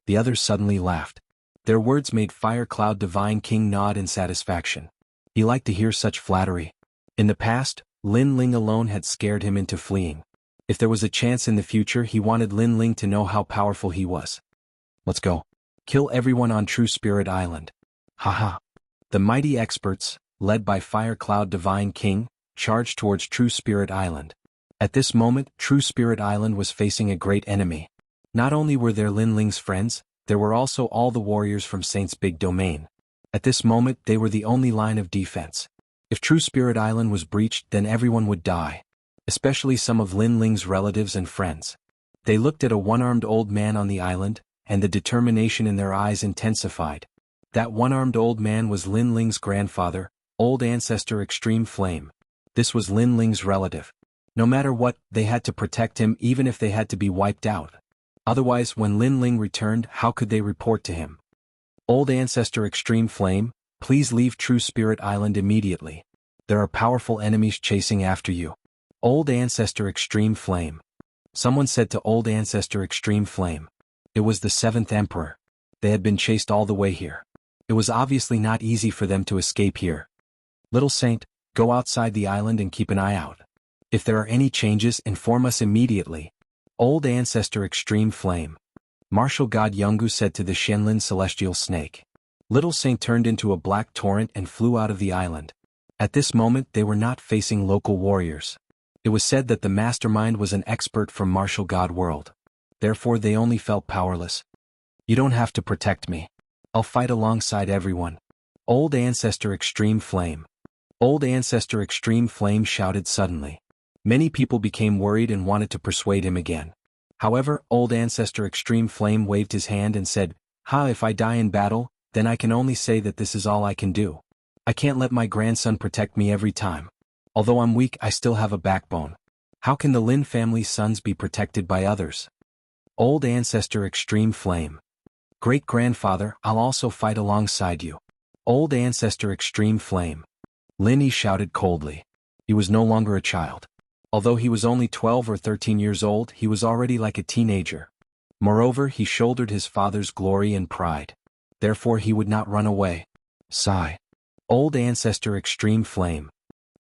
The others suddenly laughed. Their words made Fire Cloud Divine King nod in satisfaction. He liked to hear such flattery. In the past, Lin Ling alone had scared him into fleeing. If there was a chance in the future, he wanted Lin Ling to know how powerful he was. Let's go. Kill everyone on True Spirit Island. Haha. The mighty experts, led by Fire Cloud Divine King, charged towards True Spirit Island. At this moment, True Spirit Island was facing a great enemy. Not only were there Lin Ling's friends, there were also all the warriors from Saint's Big Domain. At this moment, they were the only line of defense. If True Spirit Island was breached, then everyone would die. Especially some of Lin Ling's relatives and friends. They looked at a one-armed old man on the island, and the determination in their eyes intensified. That one-armed old man was Lin Ling's grandfather, Old Ancestor Extreme Flame. This was Lin Ling's relative. No matter what, they had to protect him even if they had to be wiped out. Otherwise, when Lin Ling returned, how could they report to him? Old Ancestor Extreme Flame, please leave True Spirit Island immediately. There are powerful enemies chasing after you. Old Ancestor Extreme Flame. Someone said to Old Ancestor Extreme Flame. It was the 7th Emperor. They had been chased all the way here. It was obviously not easy for them to escape here. Little Saint, go outside the island and keep an eye out. If there are any changes, inform us immediately. Old Ancestor Extreme Flame. Martial God Jianghu said to the Shenlin Celestial Snake. Little Saint turned into a black torrent and flew out of the island. At this moment they were not facing local warriors. It was said that the mastermind was an expert from Martial God World. Therefore they only felt powerless. You don't have to protect me. I'll fight alongside everyone. Old Ancestor Extreme Flame. Old Ancestor Extreme Flame shouted suddenly. Many people became worried and wanted to persuade him again. However, Old Ancestor Extreme Flame waved his hand and said, if I die in battle, then I can only say that this is all I can do. I can't let my grandson protect me every time. Although I'm weak, I still have a backbone. How can the Lin family's sons be protected by others? Old Ancestor Extreme Flame. Great-grandfather, I'll also fight alongside you. Old Ancestor Extreme Flame. Lin Yi shouted coldly. He was no longer a child. Although he was only 12 or 13 years old, he was already like a teenager. Moreover, he shouldered his father's glory and pride. Therefore he would not run away. Sigh. Old Ancestor Extreme Flame.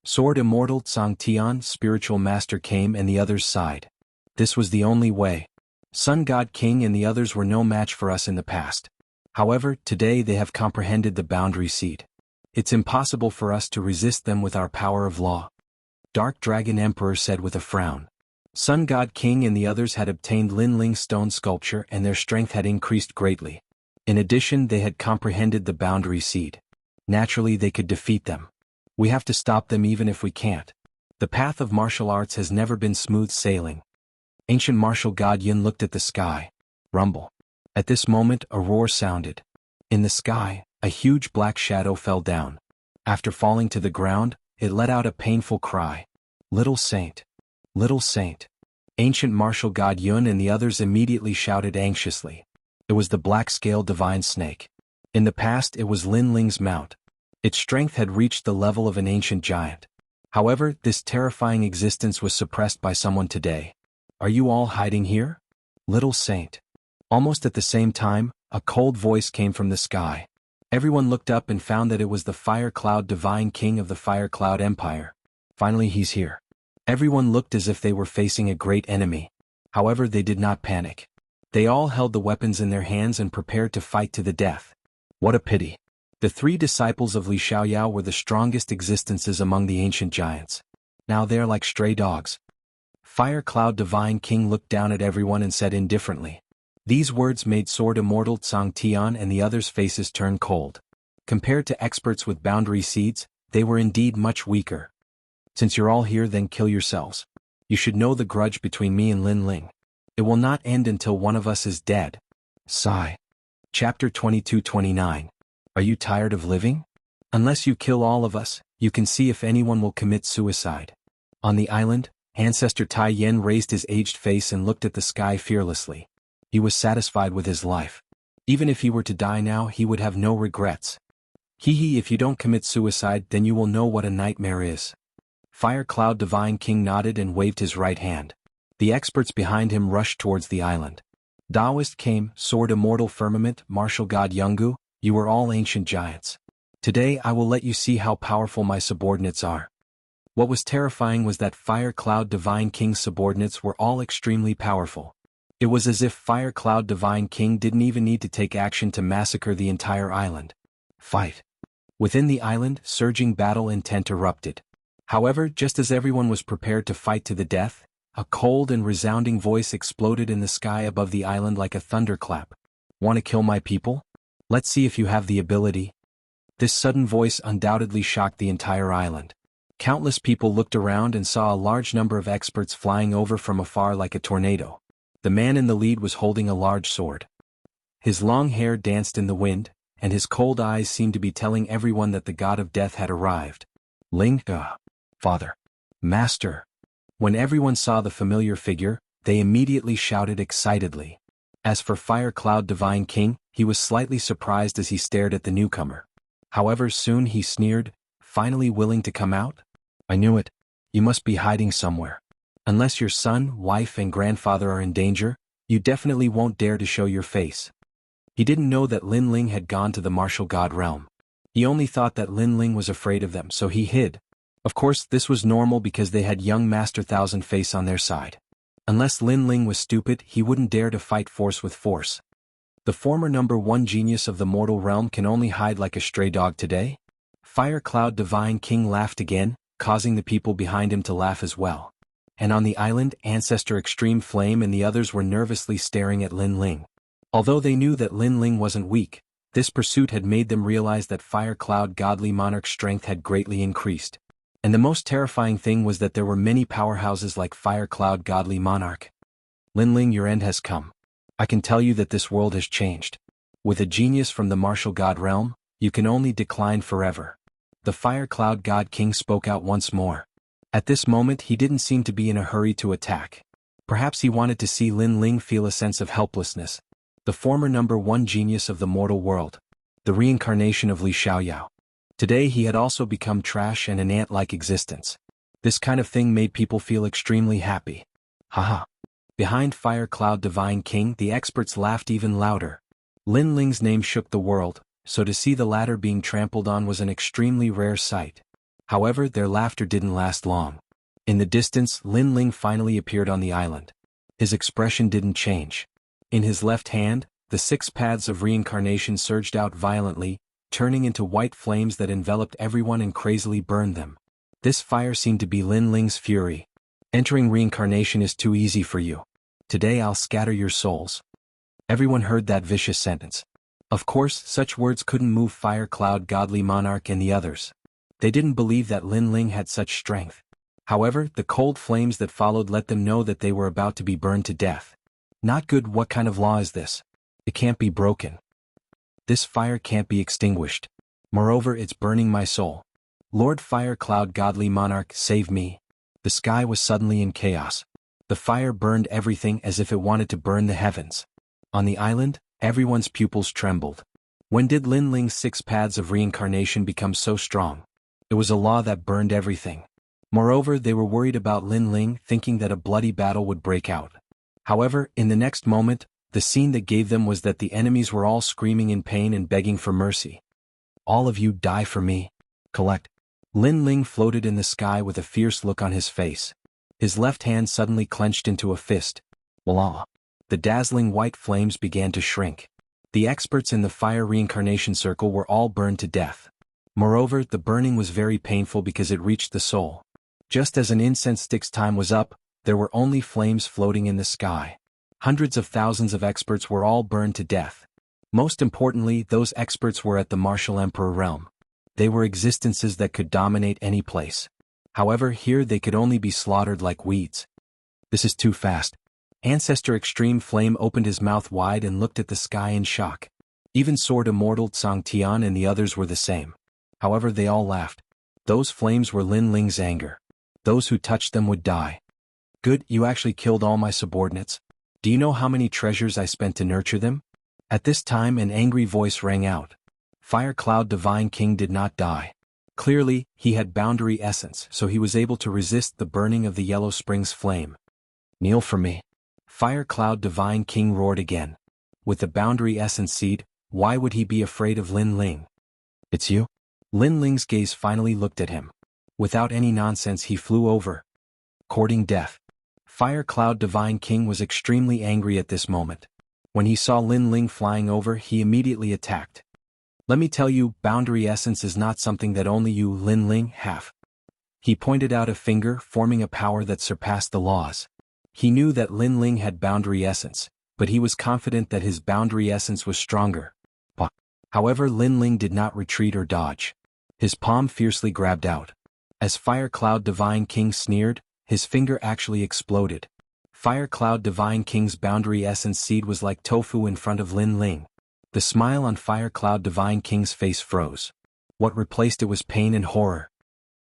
Sword Immortal Tsang Tian, Spiritual Master came and the others sighed. This was the only way. Sun God King and the others were no match for us in the past. However, today they have comprehended the boundary seed. It's impossible for us to resist them with our power of law. Dark Dragon Emperor said with a frown. Sun God King and the others had obtained Lin Ling's stone sculpture and their strength had increased greatly. In addition, they had comprehended the boundary seed. Naturally, they could defeat them. We have to stop them even if we can't. The path of martial arts has never been smooth sailing. Ancient martial god Yin looked at the sky. Rumble. At this moment a roar sounded. In the sky, a huge black shadow fell down. After falling to the ground, it let out a painful cry. Little saint. Little saint. Ancient martial god Yun and the others immediately shouted anxiously. It was the black-scaled divine snake. In the past it was Lin Ling's mount. Its strength had reached the level of an ancient giant. However, this terrifying existence was suppressed by someone today. Are you all hiding here? Little saint. Almost at the same time, a cold voice came from the sky. Everyone looked up and found that it was the Fire Cloud Divine King of the Fire Cloud Empire. Finally he's here. Everyone looked as if they were facing a great enemy. However, they did not panic. They all held the weapons in their hands and prepared to fight to the death. What a pity. The 3 disciples of Xianxia were the strongest existences among the ancient giants. Now they are like stray dogs. Fire Cloud Divine King looked down at everyone and said indifferently. These words made Sword Immortal Tsang Tian and the others' faces turn cold. Compared to experts with boundary seeds, they were indeed much weaker. Since you're all here, then kill yourselves. You should know the grudge between me and Lin Ling. It will not end until one of us is dead. Sigh. Chapter 22-29. Are you tired of living? Unless you kill all of us, you can see if anyone will commit suicide. On the island, Ancestor Tai Yen raised his aged face and looked at the sky fearlessly. He was satisfied with his life. Even if he were to die now, he would have no regrets. Hee, if you don't commit suicide, then you will know what a nightmare is. Fire Cloud Divine King nodded and waved his right hand. The experts behind him rushed towards the island. Taoist came, Sword Immortal Firmament, Martial God Jianghu, you are all ancient giants. Today I will let you see how powerful my subordinates are. What was terrifying was that Fire Cloud Divine King's subordinates were all extremely powerful. It was as if Fire Cloud Divine King didn't even need to take action to massacre the entire island. Fight. Within the island, surging battle intent erupted. However, just as everyone was prepared to fight to the death, a cold and resounding voice exploded in the sky above the island like a thunderclap. Want to kill my people? Let's see if you have the ability. This sudden voice undoubtedly shocked the entire island. Countless people looked around and saw a large number of experts flying over from afar like a tornado. The man in the lead was holding a large sword. His long hair danced in the wind, and his cold eyes seemed to be telling everyone that the god of death had arrived. Ling, Father. Master. When everyone saw the familiar figure, they immediately shouted excitedly. As for Fire Cloud Divine King, he was slightly surprised as he stared at the newcomer. However, soon he sneered, finally willing to come out? I knew it. You must be hiding somewhere. Unless your son, wife and grandfather are in danger, you definitely won't dare to show your face. He didn't know that Lin Ling had gone to the martial god realm. He only thought that Lin Ling was afraid of them, so he hid. Of course, this was normal because they had young Master Thousand Face on their side. Unless Lin Ling was stupid, he wouldn't dare to fight force with force. The former #1 genius of the mortal realm can only hide like a stray dog today? Fire Cloud Divine King laughed again, causing the people behind him to laugh as well. And on the island, Ancestor Extreme Flame and the others were nervously staring at Lin Ling. Although they knew that Lin Ling wasn't weak, this pursuit had made them realize that Fire Cloud Godly Monarch's strength had greatly increased. And the most terrifying thing was that there were many powerhouses like Fire Cloud Godly Monarch. Lin Ling, your end has come. I can tell you that this world has changed. With a genius from the martial god realm, you can only decline forever. The Fire Cloud God King spoke out once more. At this moment he didn't seem to be in a hurry to attack. Perhaps he wanted to see Lin Ling feel a sense of helplessness. The former #1 genius of the mortal world. The reincarnation of Li Xiaoyao. Today he had also become trash and an ant-like existence. This kind of thing made people feel extremely happy. Haha. Behind Fire Cloud Divine King the experts laughed even louder. Lin Ling's name shook the world, so to see the latter being trampled on was an extremely rare sight. However, their laughter didn't last long. In the distance, Lin Ling finally appeared on the island. His expression didn't change. In his left hand, the 6 paths of reincarnation surged out violently, turning into white flames that enveloped everyone and crazily burned them. This fire seemed to be Lin Ling's fury. Entering reincarnation is too easy for you. Today I'll scatter your souls. Everyone heard that vicious sentence. Of course, such words couldn't move Fire Cloud Godly Monarch and the others. They didn't believe that Lin Ling had such strength. However, the cold flames that followed let them know that they were about to be burned to death. Not good. What kind of law is this? It can't be broken. This fire can't be extinguished. Moreover, it's burning my soul. Lord Fire Cloud, godly monarch, save me. The sky was suddenly in chaos. The fire burned everything as if it wanted to burn the heavens. On the island, everyone's pupils trembled. When did Lin Ling's 6 paths of reincarnation become so strong? It was a law that burned everything. Moreover, they were worried about Lin Ling, thinking that a bloody battle would break out. However, in the next moment, the scene that gave them was that the enemies were all screaming in pain and begging for mercy. All of you die for me. Collect. Lin Ling floated in the sky with a fierce look on his face. His left hand suddenly clenched into a fist. Voila! The dazzling white flames began to shrink. The experts in the fire reincarnation circle were all burned to death. Moreover, the burning was very painful because it reached the soul. Just as an incense stick's time was up, there were only flames floating in the sky. Hundreds of thousands of experts were all burned to death. Most importantly, those experts were at the martial emperor realm. They were existences that could dominate any place. However, here they could only be slaughtered like weeds. This is too fast. Ancestor Extreme Flame opened his mouth wide and looked at the sky in shock. Even Sword Immortal Xianxia and the others were the same. However, they all laughed. Those flames were Lin Ling's anger. Those who touched them would die. Good, you actually killed all my subordinates. Do you know how many treasures I spent to nurture them? At this time an angry voice rang out. Fire Cloud Divine King did not die. Clearly, he had boundary essence, so he was able to resist the burning of the Yellow Springs flame. Kneel for me. Fire Cloud Divine King roared again. With the boundary essence seed, why would he be afraid of Lin Ling? It's you? Lin Ling's gaze finally looked at him. Without any nonsense he flew over. Courting death. Fire Cloud Divine King was extremely angry at this moment. When he saw Lin Ling flying over, he immediately attacked. Let me tell you, boundary essence is not something that only you, Lin Ling, have. He pointed out a finger, forming a power that surpassed the laws. He knew that Lin Ling had boundary essence, but he was confident that his boundary essence was stronger. However, Lin Ling did not retreat or dodge. His palm fiercely grabbed out. As Fire Cloud Divine King sneered, his finger actually exploded. Fire Cloud Divine King's boundary essence seed was like tofu in front of Lin Ling. The smile on Fire Cloud Divine King's face froze. What replaced it was pain and horror.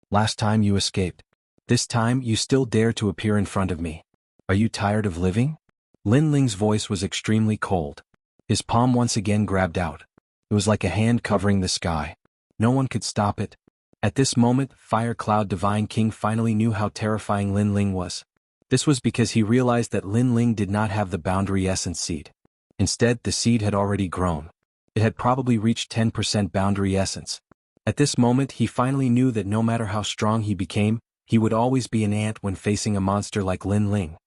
Last time you escaped. This time you still dare to appear in front of me. Are you tired of living? Lin Ling's voice was extremely cold. His palm once again grabbed out. It was like a hand covering the sky. No one could stop it. At this moment, Fire Cloud Divine King finally knew how terrifying Lin Ling was. This was because he realized that Lin Ling did not have the boundary essence seed. Instead, the seed had already grown. It had probably reached 10% boundary essence. At this moment, he finally knew that no matter how strong he became, he would always be an ant when facing a monster like Lin Ling.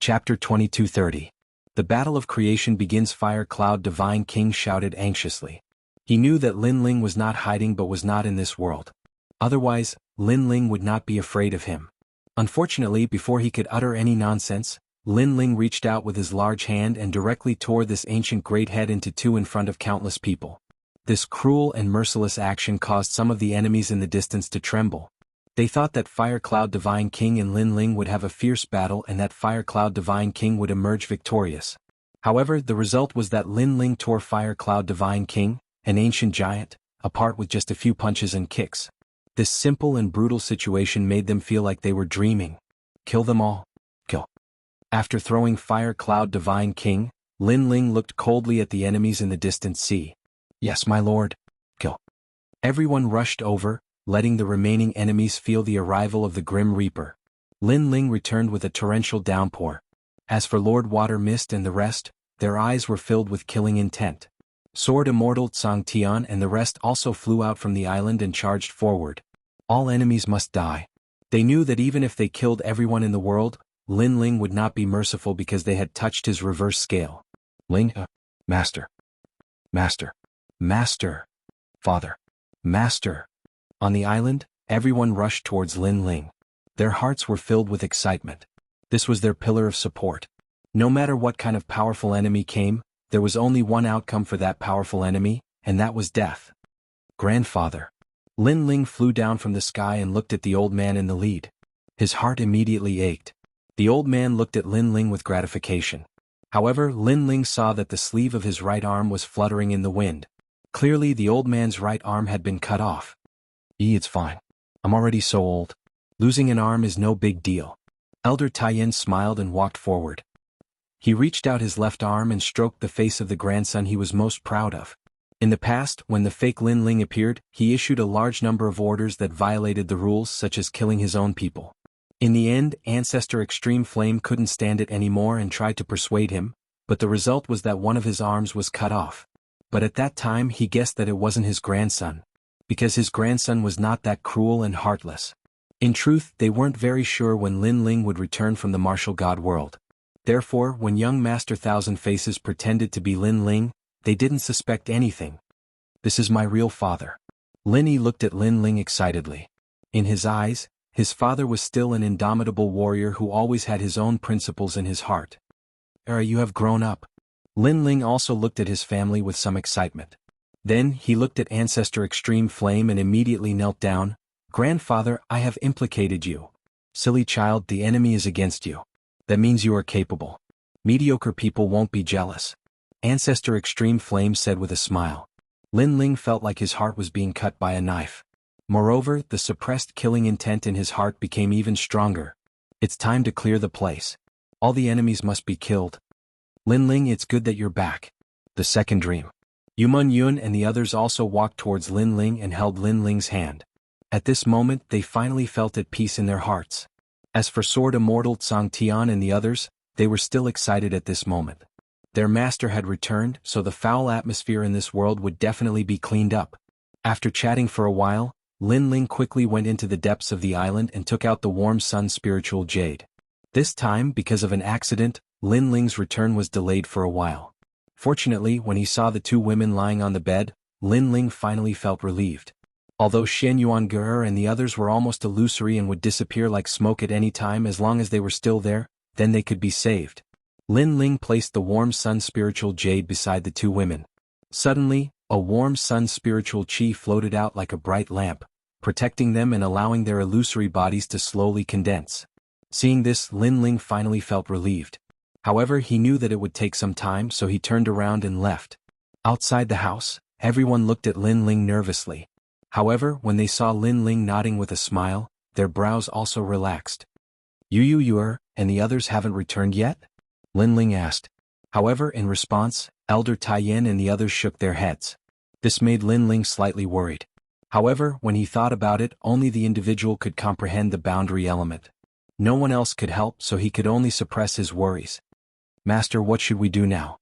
Chapter 2230. The Battle of Creation begins. Fire Cloud Divine King shouted anxiously. He knew that Lin Ling was not hiding but was not in this world. Otherwise, Lin Ling would not be afraid of him. Unfortunately, before he could utter any nonsense, Lin Ling reached out with his large hand and directly tore this ancient great head into two in front of countless people. This cruel and merciless action caused some of the enemies in the distance to tremble. They thought that Fire Cloud Divine King and Lin Ling would have a fierce battle and that Fire Cloud Divine King would emerge victorious. However, the result was that Lin Ling tore Fire Cloud Divine King, an ancient giant, apart with just a few punches and kicks. This simple and brutal situation made them feel like they were dreaming. Kill them all. Kill. After throwing Fire Cloud Divine King, Lin Ling looked coldly at the enemies in the distant sea. Yes, my lord. Kill. Everyone rushed over, letting the remaining enemies feel the arrival of the Grim Reaper. Lin Ling returned with a torrential downpour. As for Lord Water Mist and the rest, their eyes were filled with killing intent. Sword Immortal Xianxia and the rest also flew out from the island and charged forward. All enemies must die. They knew that even if they killed everyone in the world, Lin Ling would not be merciful because they had touched his reverse scale. Ling, Master. Master. Master. Father. Master. On the island, everyone rushed towards Lin Ling. Their hearts were filled with excitement. This was their pillar of support. No matter what kind of powerful enemy came, there was only one outcome for that powerful enemy, and that was death. Grandfather. Lin Ling flew down from the sky and looked at the old man in the lead. His heart immediately ached. The old man looked at Lin Ling with gratification. However, Lin Ling saw that the sleeve of his right arm was fluttering in the wind. Clearly the old man's right arm had been cut off. It's fine. I'm already so old. Losing an arm is no big deal. Elder Taiyan smiled and walked forward. He reached out his left arm and stroked the face of the grandson he was most proud of. In the past, when the fake Lin Ling appeared, he issued a large number of orders that violated the rules, such as killing his own people. In the end, Ancestor Extreme Flame couldn't stand it anymore and tried to persuade him, but the result was that one of his arms was cut off. But at that time he guessed that it wasn't his grandson, because his grandson was not that cruel and heartless. In truth, they weren't very sure when Lin Ling would return from the martial god world. Therefore, when young Master Thousand Faces pretended to be Lin Ling, they didn't suspect anything. This is my real father. Lin Yi looked at Lin Ling excitedly. In his eyes, his father was still an indomitable warrior who always had his own principles in his heart. You have grown up. Lin Ling also looked at his family with some excitement. Then he looked at Ancestor Extreme Flame and immediately knelt down. Grandfather, I have implicated you. Silly child, the enemy is against you. That means you are capable. Mediocre people won't be jealous. Ancestor Extreme Flame said with a smile. Lin Ling felt like his heart was being cut by a knife. Moreover, the suppressed killing intent in his heart became even stronger. It's time to clear the place. All the enemies must be killed. Lin Ling, it's good that you're back. The second dream. Yumun Yun and the others also walked towards Lin Ling and held Lin Ling's hand. At this moment they finally felt at peace in their hearts. As for Sword Immortal Tsang Tian and the others, they were still excited at this moment. Their master had returned, so the foul atmosphere in this world would definitely be cleaned up. After chatting for a while, Lin Ling quickly went into the depths of the island and took out the Warm Sun Spiritual Jade. This time, because of an accident, Lin Ling's return was delayed for a while. Fortunately, when he saw the two women lying on the bed, Lin Ling finally felt relieved. Although Shen Yuange and the others were almost illusory and would disappear like smoke at any time as long as they were still there, then they could be saved. Lin Ling placed the Warm Sun Spiritual Jade beside the two women. Suddenly, a Warm Sun Spiritual Chi floated out like a bright lamp, protecting them and allowing their illusory bodies to slowly condense. Seeing this, Lin Ling finally felt relieved. However, he knew that it would take some time, so he turned around and left. Outside the house, everyone looked at Lin Ling nervously. However, when they saw Lin Ling nodding with a smile, their brows also relaxed. You and the others haven't returned yet? Lin Ling asked. However, in response, Elder Taiyan and the others shook their heads. This made Lin Ling slightly worried. However, when he thought about it, only the individual could comprehend the boundary element. No one else could help, so he could only suppress his worries. Master, what should we do now?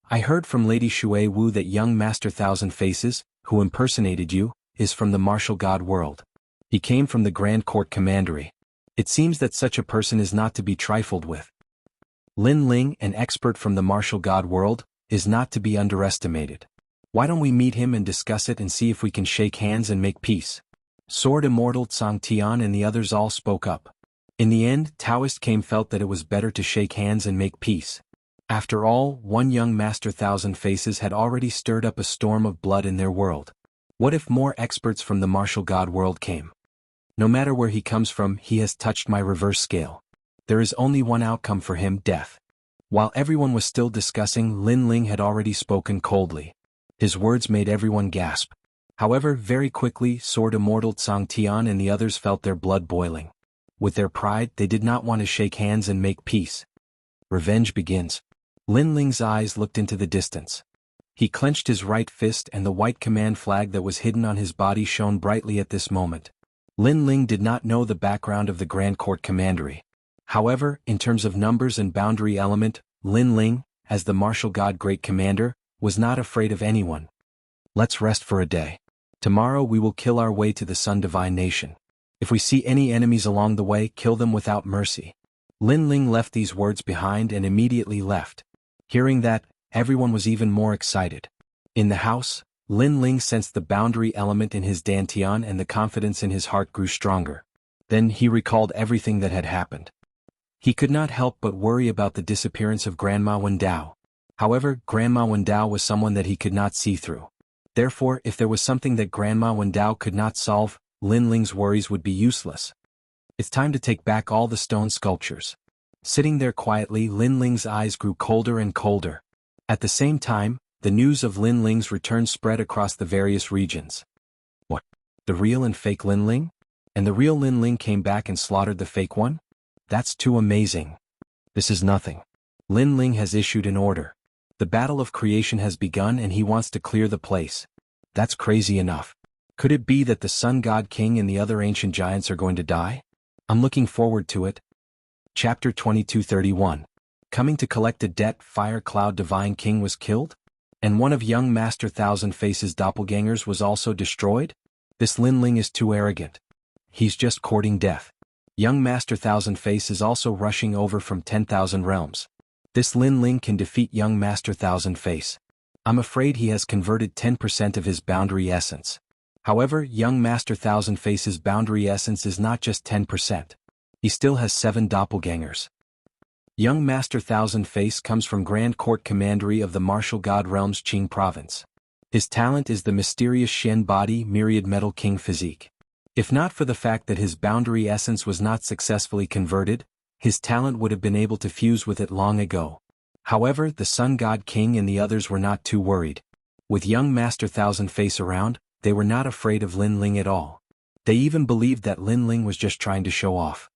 I heard from Lady Shui Wu that young Master Thousand Faces, who impersonated you, is from the martial god world. He came from the Grand Court Commandery. It seems that such a person is not to be trifled with. Lin Ling, an expert from the martial god world, is not to be underestimated. Why don't we meet him and discuss it and see if we can shake hands and make peace? Sword Immortal Tsang Tian and the others all spoke up. In the end, Taoist came felt that it was better to shake hands and make peace. After all, one young Master Thousand Faces had already stirred up a storm of blood in their world. What if more experts from the martial god world came? No matter where he comes from, he has touched my reverse scale. There is only one outcome for him, death. While everyone was still discussing, Lin Ling had already spoken coldly. His words made everyone gasp. However, very quickly, Sword Immortal Tsang Tian and the others felt their blood boiling. With their pride, they did not want to shake hands and make peace. Revenge begins. Lin Ling's eyes looked into the distance. He clenched his right fist and the white command flag that was hidden on his body shone brightly at this moment. Lin Ling did not know the background of the Grand Court Commandery. However, in terms of numbers and boundary element, Lin Ling, as the martial god great commander, was not afraid of anyone. Let's rest for a day. Tomorrow we will kill our way to the Sun Divine Nation. If we see any enemies along the way, kill them without mercy. Lin Ling left these words behind and immediately left. Hearing that, everyone was even more excited. In the house, Lin Ling sensed the boundary element in his dantian and the confidence in his heart grew stronger. Then he recalled everything that had happened. He could not help but worry about the disappearance of Grandma Wendao. However, Grandma Wendao was someone that he could not see through. Therefore, if there was something that Grandma Wendao could not solve, Lin Ling's worries would be useless. It's time to take back all the stone sculptures. Sitting there quietly, Lin Ling's eyes grew colder and colder. At the same time, the news of Lin Ling's return spread across the various regions. What? The real and fake Lin Ling? And the real Lin Ling came back and slaughtered the fake one? That's too amazing. This is nothing. Lin Ling has issued an order. The battle of creation has begun and he wants to clear the place. That's crazy enough. Could it be that the Sun God King and the other ancient giants are going to die? I'm looking forward to it. Chapter 2231. Coming to collect a debt, Fire Cloud Divine King was killed? And one of young Master Thousand Faces' doppelgangers was also destroyed? This Lin Ling is too arrogant. He's just courting death. Young Master Thousand Face is also rushing over from 10,000 realms. This Lin Ling can defeat young Master Thousand Face. I'm afraid he has converted 10% of his boundary essence. However, young Master Thousand Face's boundary essence is not just 10%. He still has 7 doppelgangers. Young Master Thousand Face comes from Grand Court Commandery of the Martial God Realms Qing Province. His talent is the mysterious Shen Body Myriad Metal King physique. If not for the fact that his boundary essence was not successfully converted, his talent would have been able to fuse with it long ago. However, the Sun God King and the others were not too worried. With young Master Thousand Face around, they were not afraid of Lin Ling at all. They even believed that Lin Ling was just trying to show off.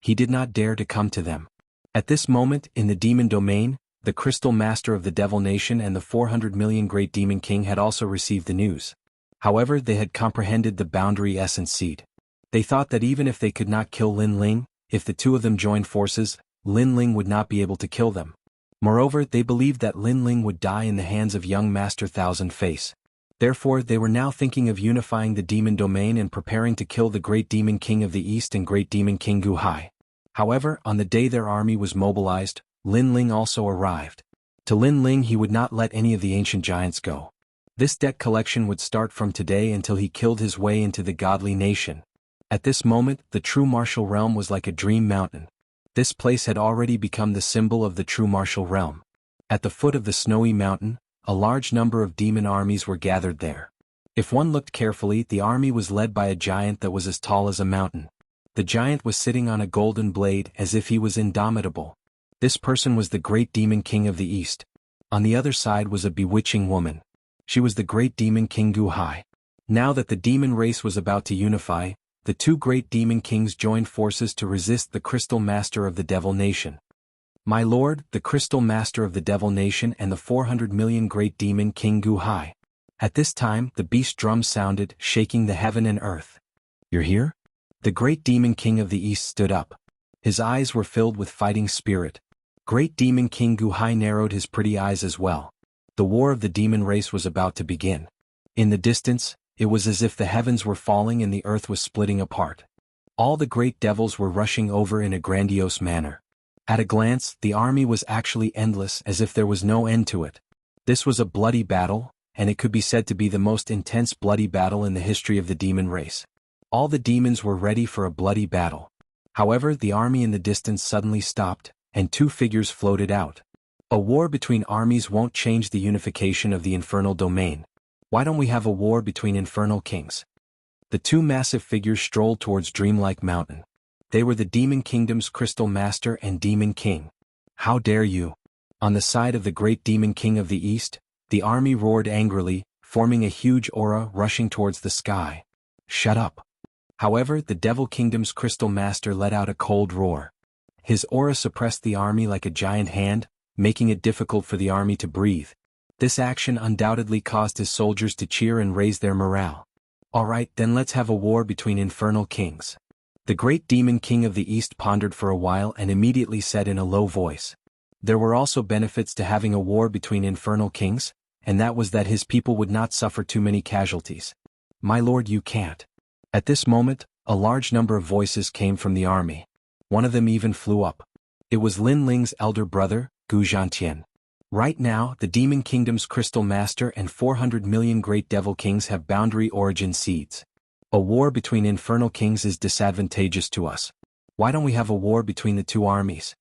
He did not dare to come to them. At this moment, in the demon domain, the Crystal Master of the Devil Nation and the 400 million Great Demon King had also received the news. However, they had comprehended the boundary essence seed. They thought that even if they could not kill Lin Ling, if the two of them joined forces, Lin Ling would not be able to kill them. Moreover, they believed that Lin Ling would die in the hands of young Master Thousand Face. Therefore, they were now thinking of unifying the demon domain and preparing to kill the Great Demon King of the East and Great Demon King Guhai. However, on the day their army was mobilized, Lin Ling also arrived. To Lin Ling he would not let any of the ancient giants go. This debt collection would start from today until he killed his way into the godly nation. At this moment, the true martial realm was like a dream mountain. This place had already become the symbol of the true martial realm. At the foot of the snowy mountain, a large number of demon armies were gathered there. If one looked carefully, the army was led by a giant that was as tall as a mountain. The giant was sitting on a golden blade as if he was indomitable. This person was the Great Demon King of the East. On the other side was a bewitching woman. She was the Great Demon King Guhai. Now that the demon race was about to unify, the two Great Demon Kings joined forces to resist the Crystal Master of the Devil Nation. My lord, the Crystal Master of the Devil Nation and the 400 million Great Demon King Guhai. At this time, the beast drum sounded, shaking the heaven and earth. You're here? The Great Demon King of the East stood up. His eyes were filled with fighting spirit. Great Demon King Guhai narrowed his pretty eyes as well. The war of the demon race was about to begin. In the distance, it was as if the heavens were falling and the earth was splitting apart. All the great devils were rushing over in a grandiose manner. At a glance, the army was actually endless, as if there was no end to it. This was a bloody battle, and it could be said to be the most intense bloody battle in the history of the demon race. All the demons were ready for a bloody battle. However, the army in the distance suddenly stopped, and two figures floated out. A war between armies won't change the unification of the infernal domain. Why don't we have a war between infernal kings? The two massive figures strolled towards Dreamlike Mountain. They were the Demon Kingdom's Crystal Master and Demon King. How dare you? On the side of the Great Demon King of the East, the army roared angrily, forming a huge aura rushing towards the sky. Shut up. However, the Devil Kingdom's Crystal Master let out a cold roar. His aura suppressed the army like a giant hand, making it difficult for the army to breathe. This action undoubtedly caused his soldiers to cheer and raise their morale. Alright, then let's have a war between infernal kings. The Great Demon King of the East pondered for a while and immediately said in a low voice. There were also benefits to having a war between infernal kings, and that was that his people would not suffer too many casualties. My lord, you can't. At this moment, a large number of voices came from the army. One of them even flew up. It was Lin Ling's elder brother, Gu Zhantian. Right now, the Demon Kingdom's Crystal Master and 400 million Great Devil Kings have boundary origin seeds. A war between infernal kings is disadvantageous to us. Why don't we have a war between the two armies?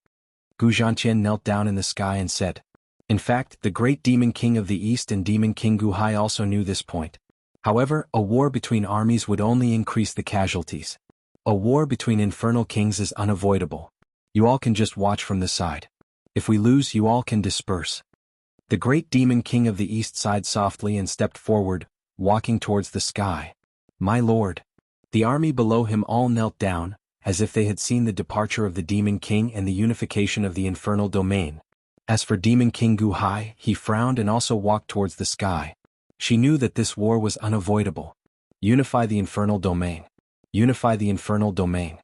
Gu Zhantian knelt down in the sky and said. In fact, the Great Demon King of the East and Demon King Guhai also knew this point. However, a war between armies would only increase the casualties. A war between infernal kings is unavoidable. You all can just watch from the side. If we lose, you all can disperse. The great demon king of the east sighed softly and stepped forward, walking towards the sky. My lord. The army below him all knelt down, as if they had seen the departure of the demon king and the unification of the infernal domain. As for Demon King Guhai, he frowned and also walked towards the sky. She knew that this war was unavoidable. Unify the infernal domain. Unify the infernal domain.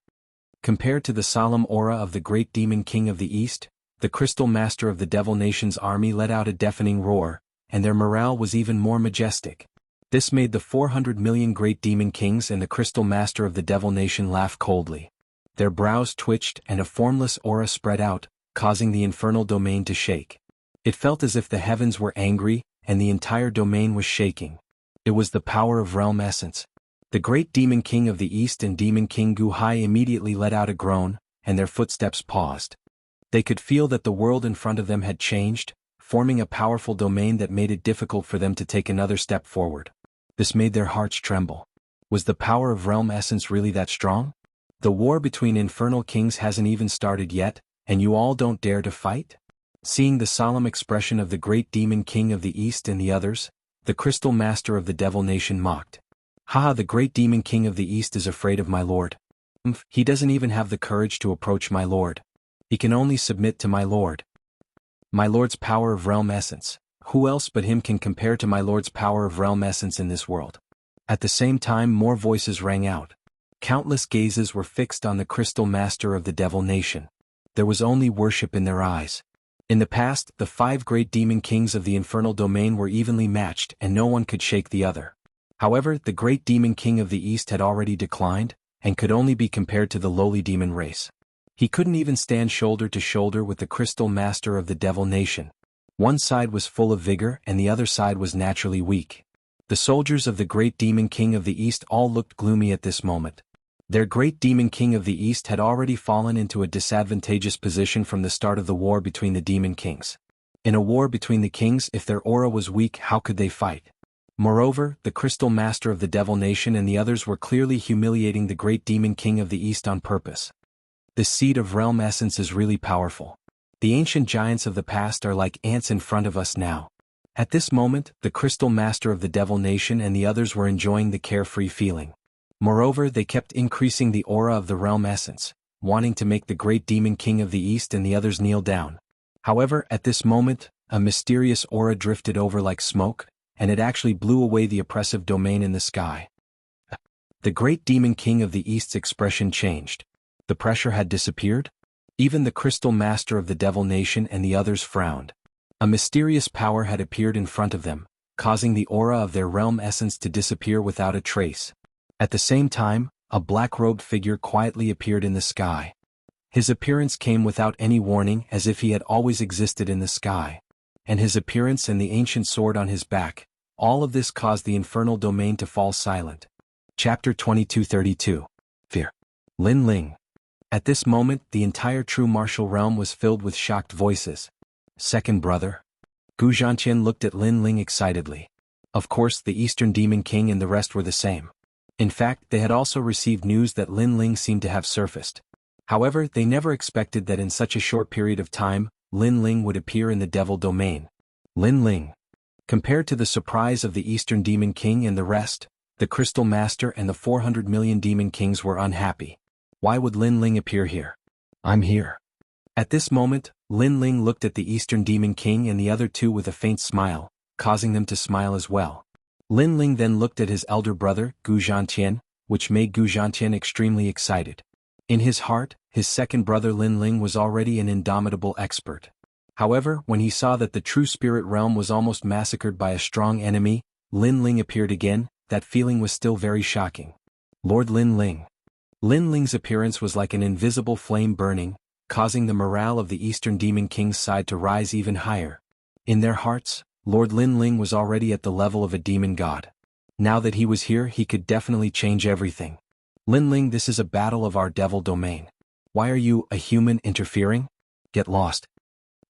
Compared to the solemn aura of the great demon king of the east, the crystal master of the devil nation's army let out a deafening roar, and their morale was even more majestic. This made the 400 million great demon kings and the crystal master of the devil nation laugh coldly. Their brows twitched and a formless aura spread out, causing the infernal domain to shake. It felt as if the heavens were angry, and the entire domain was shaking. It was the power of realm essence. The great demon king of the east and demon king Guhai immediately let out a groan, and their footsteps paused. They could feel that the world in front of them had changed, forming a powerful domain that made it difficult for them to take another step forward. This made their hearts tremble. Was the power of realm essence really that strong? The war between infernal kings hasn't even started yet, and you all don't dare to fight? Seeing the solemn expression of the great demon king of the east and the others, the crystal master of the devil nation mocked. Haha, the great demon king of the east is afraid of my lord. He doesn't even have the courage to approach my lord. He can only submit to my lord. My lord's power of realm essence. Who else but him can compare to my lord's power of realm essence in this world? At the same time, more voices rang out. Countless gazes were fixed on the crystal master of the devil nation. There was only worship in their eyes. In the past, the 5 great demon kings of the infernal domain were evenly matched and no one could shake the other. However, the great demon king of the east had already declined, and could only be compared to the lowly demon race. He couldn't even stand shoulder to shoulder with the crystal master of the devil nation. One side was full of vigor and the other side was naturally weak. The soldiers of the great demon king of the east all looked gloomy at this moment. Their great demon king of the east had already fallen into a disadvantageous position from the start of the war between the demon kings. In a war between the kings, if their aura was weak, how could they fight? Moreover, the crystal master of the devil nation and the others were clearly humiliating the great demon king of the east on purpose. This seed of realm essence is really powerful. The ancient giants of the past are like ants in front of us now. At this moment, the crystal master of the devil nation and the others were enjoying the carefree feeling. Moreover, they kept increasing the aura of the realm essence, wanting to make the great demon king of the east and the others kneel down. However, at this moment, a mysterious aura drifted over like smoke, and it actually blew away the oppressive domain in the sky. The great demon king of the east's expression changed. The pressure had disappeared? Even the crystal master of the devil nation and the others frowned. A mysterious power had appeared in front of them, causing the aura of their realm essence to disappear without a trace. At the same time, a black-robed figure quietly appeared in the sky. His appearance came without any warning, as if he had always existed in the sky. And his appearance and the ancient sword on his back, all of this caused the infernal domain to fall silent. Chapter 2232. Fear. Lin Ling. At this moment, the entire true martial realm was filled with shocked voices. Second brother? Gu Zhantian looked at Lin Ling excitedly. Of course, the Eastern Demon King and the rest were the same. In fact, they had also received news that Lin Ling seemed to have surfaced. However, they never expected that in such a short period of time, Lin Ling would appear in the devil domain. Lin Ling. Compared to the surprise of the Eastern Demon King and the rest, the Crystal Master and the 400 million Demon Kings were unhappy. Why would Lin Ling appear here? I'm here. At this moment, Lin Ling looked at the Eastern Demon King and the other two with a faint smile, causing them to smile as well. Lin Ling then looked at his elder brother, Gu Zhantian, which made Gu Zhantian extremely excited. In his heart, his second brother Lin Ling was already an indomitable expert. However, when he saw that the true spirit realm was almost massacred by a strong enemy, Lin Ling appeared again. That feeling was still very shocking. Lord Lin Ling. Lin Ling's appearance was like an invisible flame burning, causing the morale of the Eastern Demon King's side to rise even higher. In their hearts, Lord Lin Ling was already at the level of a demon god. Now that he was here, he could definitely change everything. Lin Ling, this is a battle of our devil domain. Why are you, a human, interfering? Get lost.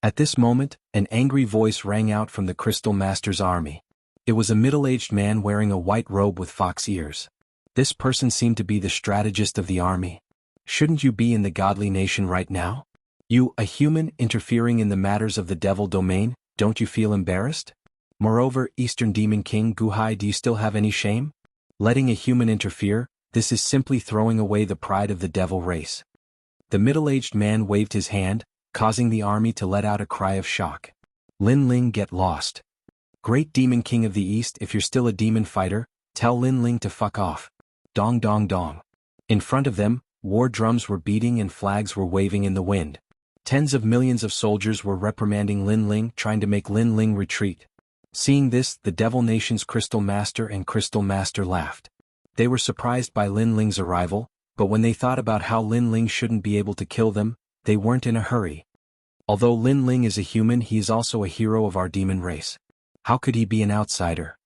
At this moment, an angry voice rang out from the Crystal Master's army. It was a middle-aged man wearing a white robe with fox ears. This person seemed to be the strategist of the army. Shouldn't you be in the godly nation right now? You, a human, interfering in the matters of the devil domain, don't you feel embarrassed? Moreover, Eastern Demon King Guhai, do you still have any shame? Letting a human interfere, this is simply throwing away the pride of the devil race. The middle-aged man waved his hand, causing the army to let out a cry of shock. Lin Ling, get lost. Great Demon King of the East, if you're still a demon fighter, tell Lin Ling to fuck off. Dong dong dong. In front of them, war drums were beating and flags were waving in the wind. Tens of millions of soldiers were reprimanding Lin Ling, trying to make Lin Ling retreat. Seeing this, the Devil Nation's Crystal Master and Crystal Master laughed. They were surprised by Lin Ling's arrival, but when they thought about how Lin Ling shouldn't be able to kill them, they weren't in a hurry. Although Lin Ling is a human, he is also a hero of our demon race. How could he be an outsider?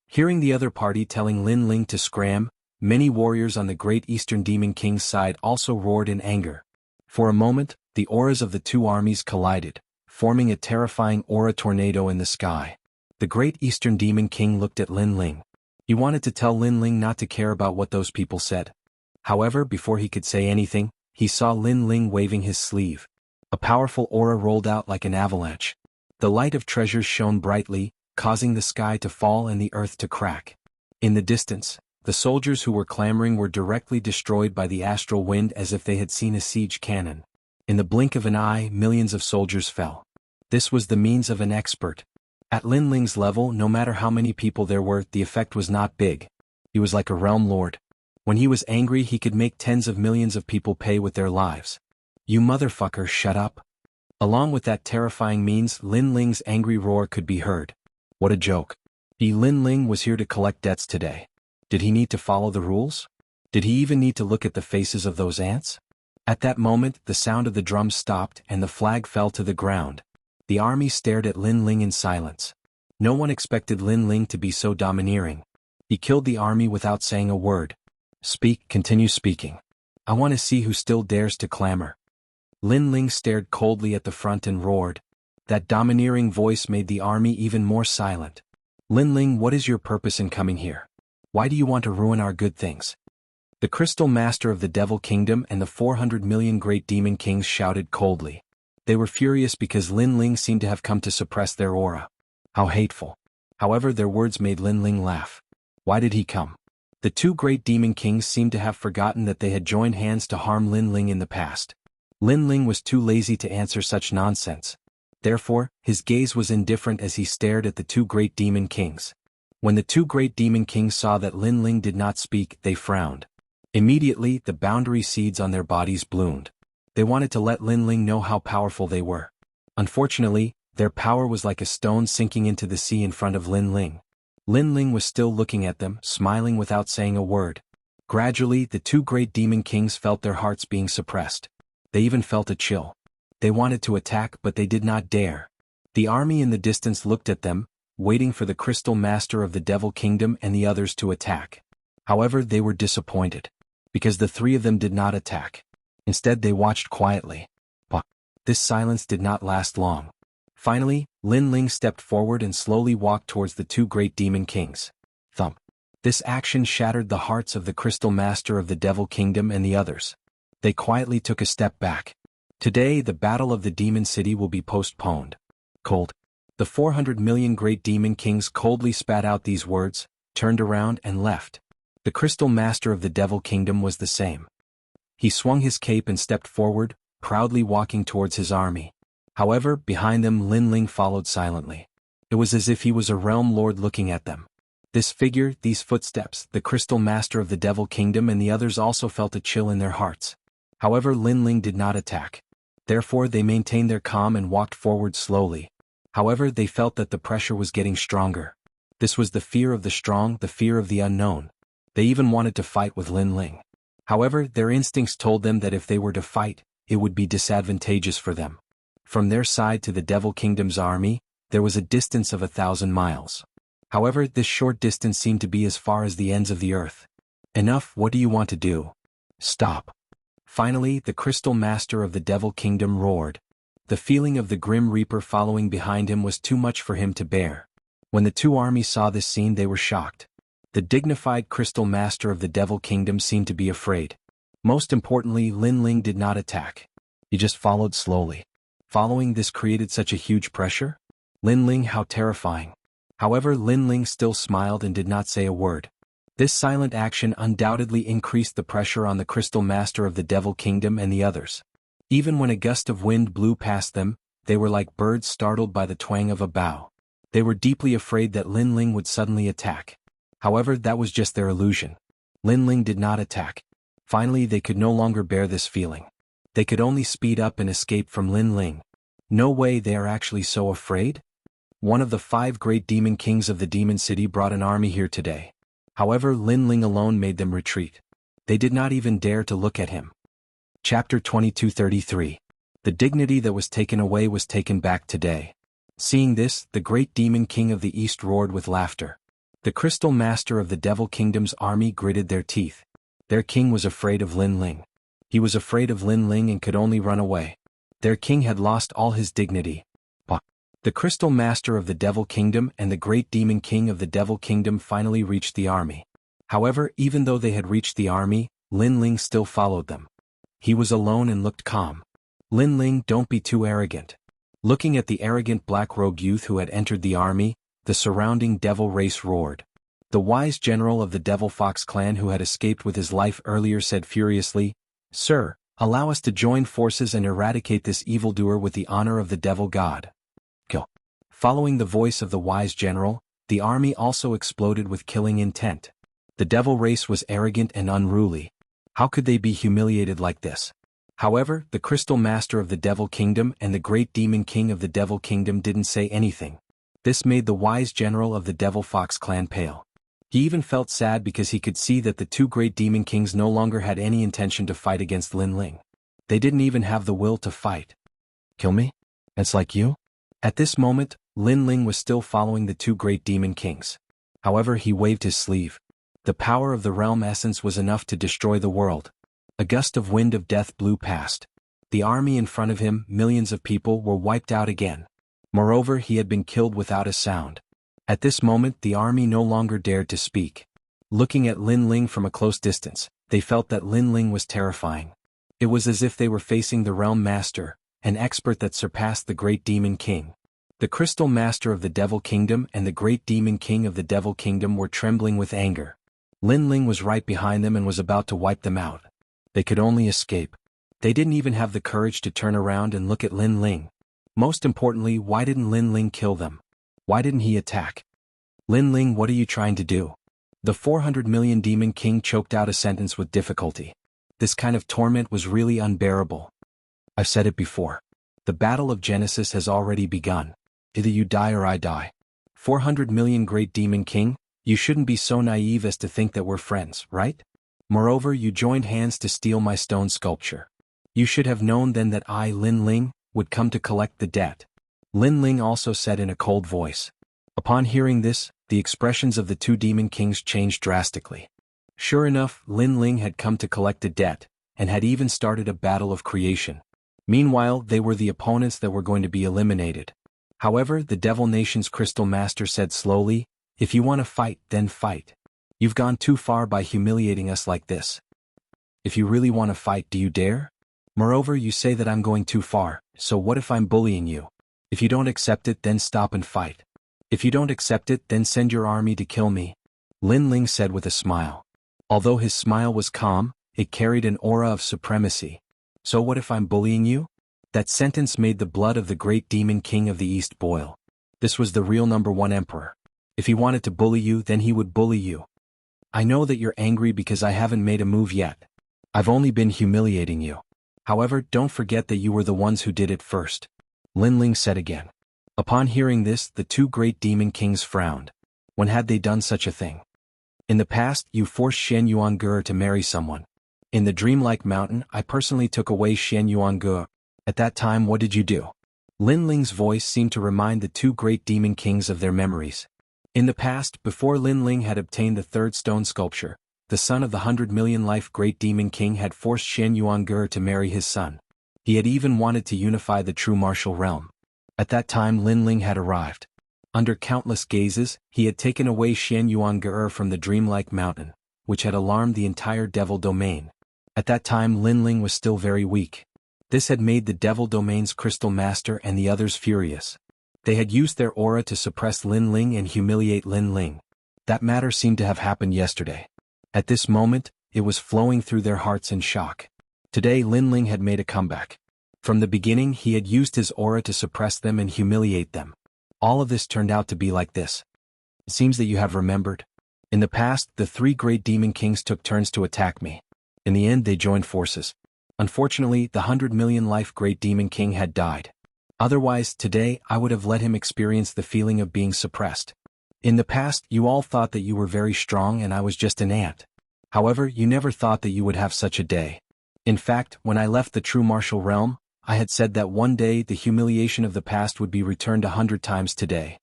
Hearing the other party telling Lin Ling to scram, many warriors on the Great Eastern Demon King's side also roared in anger. For a moment, the auras of the two armies collided, forming a terrifying aura tornado in the sky. The Great Eastern Demon King looked at Lin Ling. He wanted to tell Lin Ling not to care about what those people said. However, before he could say anything, he saw Lin Ling waving his sleeve. A powerful aura rolled out like an avalanche. The light of treasures shone brightly, causing the sky to fall and the earth to crack. In the distance, the soldiers who were clamoring were directly destroyed by the astral wind as if they had seen a siege cannon. In the blink of an eye, millions of soldiers fell. This was the means of an expert. At Lin Ling's level, no matter how many people there were, the effect was not big. He was like a realm lord. When he was angry, he could make tens of millions of people pay with their lives. You motherfucker, shut up. Along with that terrifying means, Lin Ling's angry roar could be heard. What a joke. Lin Ling was here to collect debts today. Did he need to follow the rules? Did he even need to look at the faces of those ants? At that moment, the sound of the drums stopped and the flag fell to the ground. The army stared at Lin Ling in silence. No one expected Lin Ling to be so domineering. He killed the army without saying a word. Speak, continue speaking. I want to see who still dares to clamor. Lin Ling stared coldly at the front and roared. That domineering voice made the army even more silent. Lin Ling, what is your purpose in coming here? Why do you want to ruin our good things? The Crystal Master of the Devil Kingdom and the 400 million Great Demon Kings shouted coldly. They were furious because Lin Ling seemed to have come to suppress their aura. How hateful. However, their words made Lin Ling laugh. Why did he come? The two Great Demon Kings seemed to have forgotten that they had joined hands to harm Lin Ling in the past. Lin Ling was too lazy to answer such nonsense. Therefore, his gaze was indifferent as he stared at the two Great Demon Kings. When the two Great Demon Kings saw that Lin Ling did not speak, they frowned. Immediately, the boundary seeds on their bodies bloomed. They wanted to let Lin Ling know how powerful they were. Unfortunately, their power was like a stone sinking into the sea in front of Lin Ling. Lin Ling was still looking at them, smiling without saying a word. Gradually, the two Great Demon Kings felt their hearts being suppressed. They even felt a chill. They wanted to attack, but they did not dare. The army in the distance looked at them, waiting for the Crystal Master of the Devil Kingdom and the others to attack. However, they were disappointed. Because the three of them did not attack. Instead, they watched quietly. But this silence did not last long. Finally, Lin Ling stepped forward and slowly walked towards the two Great Demon Kings. Thump. This action shattered the hearts of the Crystal Master of the Devil Kingdom and the others. They quietly took a step back. Today, the battle of the Demon City will be postponed. Cold. The 400 million Great Demon Kings coldly spat out these words, turned around and left. The Crystal Master of the Devil Kingdom was the same. He swung his cape and stepped forward, proudly walking towards his army. However, behind them Lin Ling followed silently. It was as if he was a realm lord looking at them. This figure, these footsteps, the Crystal Master of the Devil Kingdom and the others also felt a chill in their hearts. However, Lin Ling did not attack. Therefore, they maintained their calm and walked forward slowly. However, they felt that the pressure was getting stronger. This was the fear of the strong, the fear of the unknown. They even wanted to fight with Lin Ling. However, their instincts told them that if they were to fight, it would be disadvantageous for them. From their side to the Devil Kingdom's army, there was a distance of 1,000 miles. However, this short distance seemed to be as far as the ends of the earth. Enough, what do you want to do? Stop. Finally, the Crystal Master of the Devil Kingdom roared. The feeling of the Grim Reaper following behind him was too much for him to bear. When the two armies saw this scene, they were shocked. The dignified crystal master of the Devil Kingdom seemed to be afraid. Most importantly, Lin Ling did not attack. He just followed slowly. Following this created such a huge pressure? Lin Ling, how terrifying. However, Lin Ling still smiled and did not say a word. This silent action undoubtedly increased the pressure on the crystal master of the Devil Kingdom and the others. Even when a gust of wind blew past them, they were like birds startled by the twang of a bough. They were deeply afraid that Lin Ling would suddenly attack. However, that was just their illusion. Lin Ling did not attack. Finally, they could no longer bear this feeling. They could only speed up and escape from Lin Ling. No way, they are actually so afraid? One of the 5 great demon kings of the demon city brought an army here today. However, Lin Ling alone made them retreat. They did not even dare to look at him. Chapter 2233. The dignity that was taken away was taken back today. Seeing this, the great demon king of the east roared with laughter. The crystal master of the Devil Kingdom's army gritted their teeth. Their king was afraid of Lin Ling. He was afraid of Lin Ling and could only run away. Their king had lost all his dignity. The crystal master of the Devil Kingdom and the great demon king of the Devil Kingdom finally reached the army. However, even though they had reached the army, Lin Ling still followed them. He was alone and looked calm. Lin Ling, don't be too arrogant. Looking at the arrogant black-robed youth who had entered the army, the surrounding devil race roared. The wise general of the Devil Fox clan who had escaped with his life earlier said furiously, "Sir, allow us to join forces and eradicate this evildoer with the honor of the Devil God." Kill. Following the voice of the wise general, the army also exploded with killing intent. The devil race was arrogant and unruly. How could they be humiliated like this? However, the crystal master of the Devil Kingdom and the great demon king of the Devil Kingdom didn't say anything. This made the wise general of the Devil Fox clan pale. He even felt sad because he could see that the 2 great demon kings no longer had any intention to fight against Lin Ling. They didn't even have the will to fight. Kill me? It's like you? At this moment, Lin Ling was still following the 2 great demon kings. However, he waved his sleeve. The power of the realm essence was enough to destroy the world. A gust of wind of death blew past. The army in front of him, millions of people, were wiped out again. Moreover, he had been killed without a sound. At this moment, the army no longer dared to speak. Looking at Lin Ling from a close distance, they felt that Lin Ling was terrifying. It was as if they were facing the realm master, an expert that surpassed the great demon king. The crystal master of the Devil Kingdom and the great demon king of the Devil Kingdom were trembling with anger. Lin Ling was right behind them and was about to wipe them out. They could only escape. They didn't even have the courage to turn around and look at Lin Ling. Most importantly, why didn't Lin Ling kill them? Why didn't he attack? Lin Ling, what are you trying to do? The 400 million demon king choked out a sentence with difficulty. This kind of torment was really unbearable. I've said it before. The battle of Genesis has already begun. Either you die or I die. 400 million great demon king, you shouldn't be so naive as to think that we're friends, right? Moreover, you joined hands to steal my stone sculpture. You should have known then that I, Lin Ling, would come to collect the debt. Lin Ling also said in a cold voice. Upon hearing this, the expressions of the 2 demon kings changed drastically. Sure enough, Lin Ling had come to collect the debt, and had even started a battle of creation. Meanwhile, they were the opponents that were going to be eliminated. However, the Devil Nation's Crystal Master said slowly, "If you want to fight, then fight. You've gone too far by humiliating us like this. If you really want to fight, do you dare? Moreover, you say that I'm going too far, so what if I'm bullying you? If you don't accept it, then stop and fight. If you don't accept it, then send your army to kill me," Lin Ling said with a smile. Although his smile was calm, it carried an aura of supremacy. So what if I'm bullying you? That sentence made the blood of the great demon king of the East boil. This was the real #1 emperor. If he wanted to bully you, then he would bully you. I know that you're angry because I haven't made a move yet. I've only been humiliating you. However, don't forget that you were the ones who did it first, Lin Ling said again. Upon hearing this, the 2 great demon kings frowned. When had they done such a thing? In the past, you forced Shen Yuange to marry someone. In the dreamlike mountain, I personally took away Shen Yuange. At that time, what did you do? Lin Ling's voice seemed to remind the 2 great demon kings of their memories. In the past, before Lin Ling had obtained the 3rd stone sculpture, the son of the 100 million life great demon king had forced Shen Yuange to marry his son. He had even wanted to unify the true martial realm. At that time Lin Ling had arrived. Under countless gazes, he had taken away Xianxia from the dreamlike mountain, which had alarmed the entire devil domain. At that time Linling was still very weak. This had made the devil domain's crystal master and the others furious. They had used their aura to suppress Linling and humiliate Linling. That matter seemed to have happened yesterday. At this moment, it was flowing through their hearts in shock. Today Linling had made a comeback. From the beginning he had used his aura to suppress them and humiliate them. All of this turned out to be like this. It seems that you have remembered. In the past, the 3 great demon kings took turns to attack me. In the end they joined forces. Unfortunately, the 100 million life great demon king had died. Otherwise, today I would have let him experience the feeling of being suppressed. In the past, you all thought that you were very strong and I was just an ant. However, you never thought that you would have such a day. In fact, when I left the true martial realm, I had said that one day the humiliation of the past would be returned 100 times today.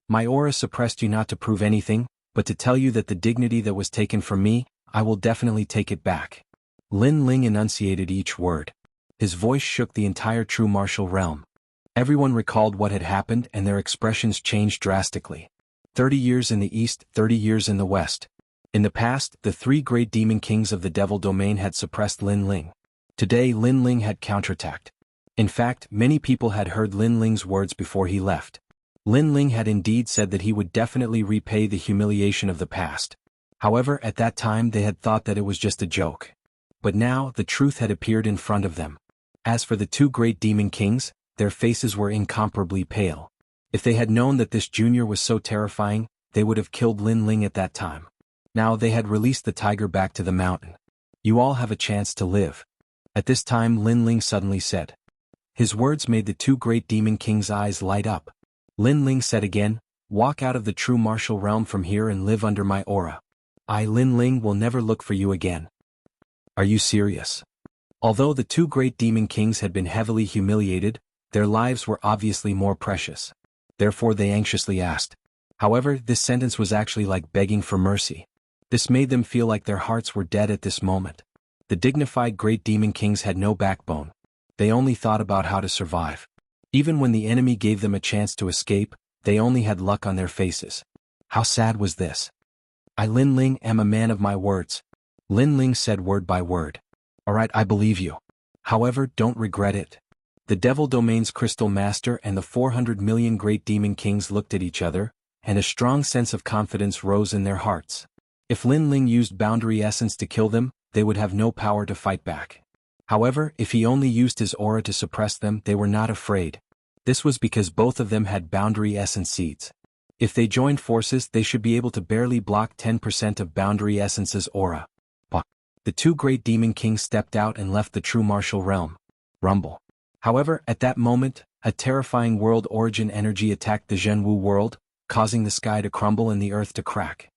My aura suppressed you not to prove anything, but to tell you that the dignity that was taken from me, I will definitely take it back. Linling enunciated each word. His voice shook the entire true martial realm. Everyone recalled what had happened and their expressions changed drastically. 30 years in the east, 30 years in the west. In the past, the 3 great demon kings of the devil domain had suppressed Linling. Today Linling had counterattacked. In fact, many people had heard Linling's words before he left. Linling had indeed said that he would definitely repay the humiliation of the past. However, at that time they had thought that it was just a joke. But now the truth had appeared in front of them. As for the 2 great demon kings, their faces were incomparably pale. If they had known that this junior was so terrifying, they would have killed Linling at that time. Now they had released the tiger back to the mountain. You all have a chance to live. At this time Linling suddenly said. His words made the 2 great demon kings' eyes light up. Linling said again, walk out of the true martial realm from here and live under my aura. I, Linling, will never look for you again. Are you serious? Although the 2 great demon kings had been heavily humiliated, their lives were obviously more precious. Therefore they anxiously asked. However, this sentence was actually like begging for mercy. This made them feel like their hearts were dead at this moment. The dignified great demon kings had no backbone. They only thought about how to survive. Even when the enemy gave them a chance to escape, they only had luck on their faces. How sad was this? I, Linling, am a man of my words. Linling said word by word. Alright, I believe you. However, don't regret it. The devil domain's crystal master and the 400 million great demon kings looked at each other, and a strong sense of confidence rose in their hearts. If Linling used boundary essence to kill them, they would have no power to fight back. However, if he only used his aura to suppress them, they were not afraid. This was because both of them had boundary essence seeds. If they joined forces, they should be able to barely block 10% of boundary essence's aura. The 2 great demon kings stepped out and left the true martial realm. Rumble. However, at that moment, a terrifying world origin energy attacked the Jianghu world, causing the sky to crumble and the earth to crack.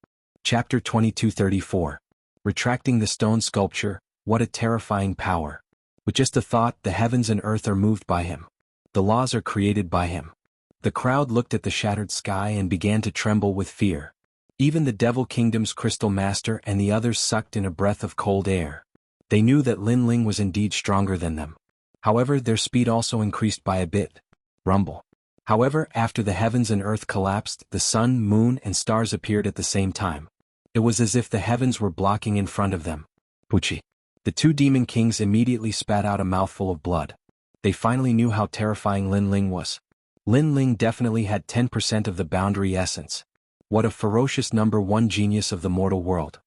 Chapter 2234. Retracting the stone sculpture, what a terrifying power. With just a thought, the heavens and earth are moved by him. The laws are created by him. The crowd looked at the shattered sky and began to tremble with fear. Even the Devil Kingdom's crystal master and the others sucked in a breath of cold air. They knew that Linling was indeed stronger than them. However, their speed also increased by a bit. Rumble. However, after the heavens and earth collapsed, the sun, moon, and stars appeared at the same time. It was as if the heavens were blocking in front of them. Puchi. The 2 demon kings immediately spat out a mouthful of blood. They finally knew how terrifying Linling was. Linling definitely had 10% of the boundary essence. What a ferocious number 1 genius of the mortal world.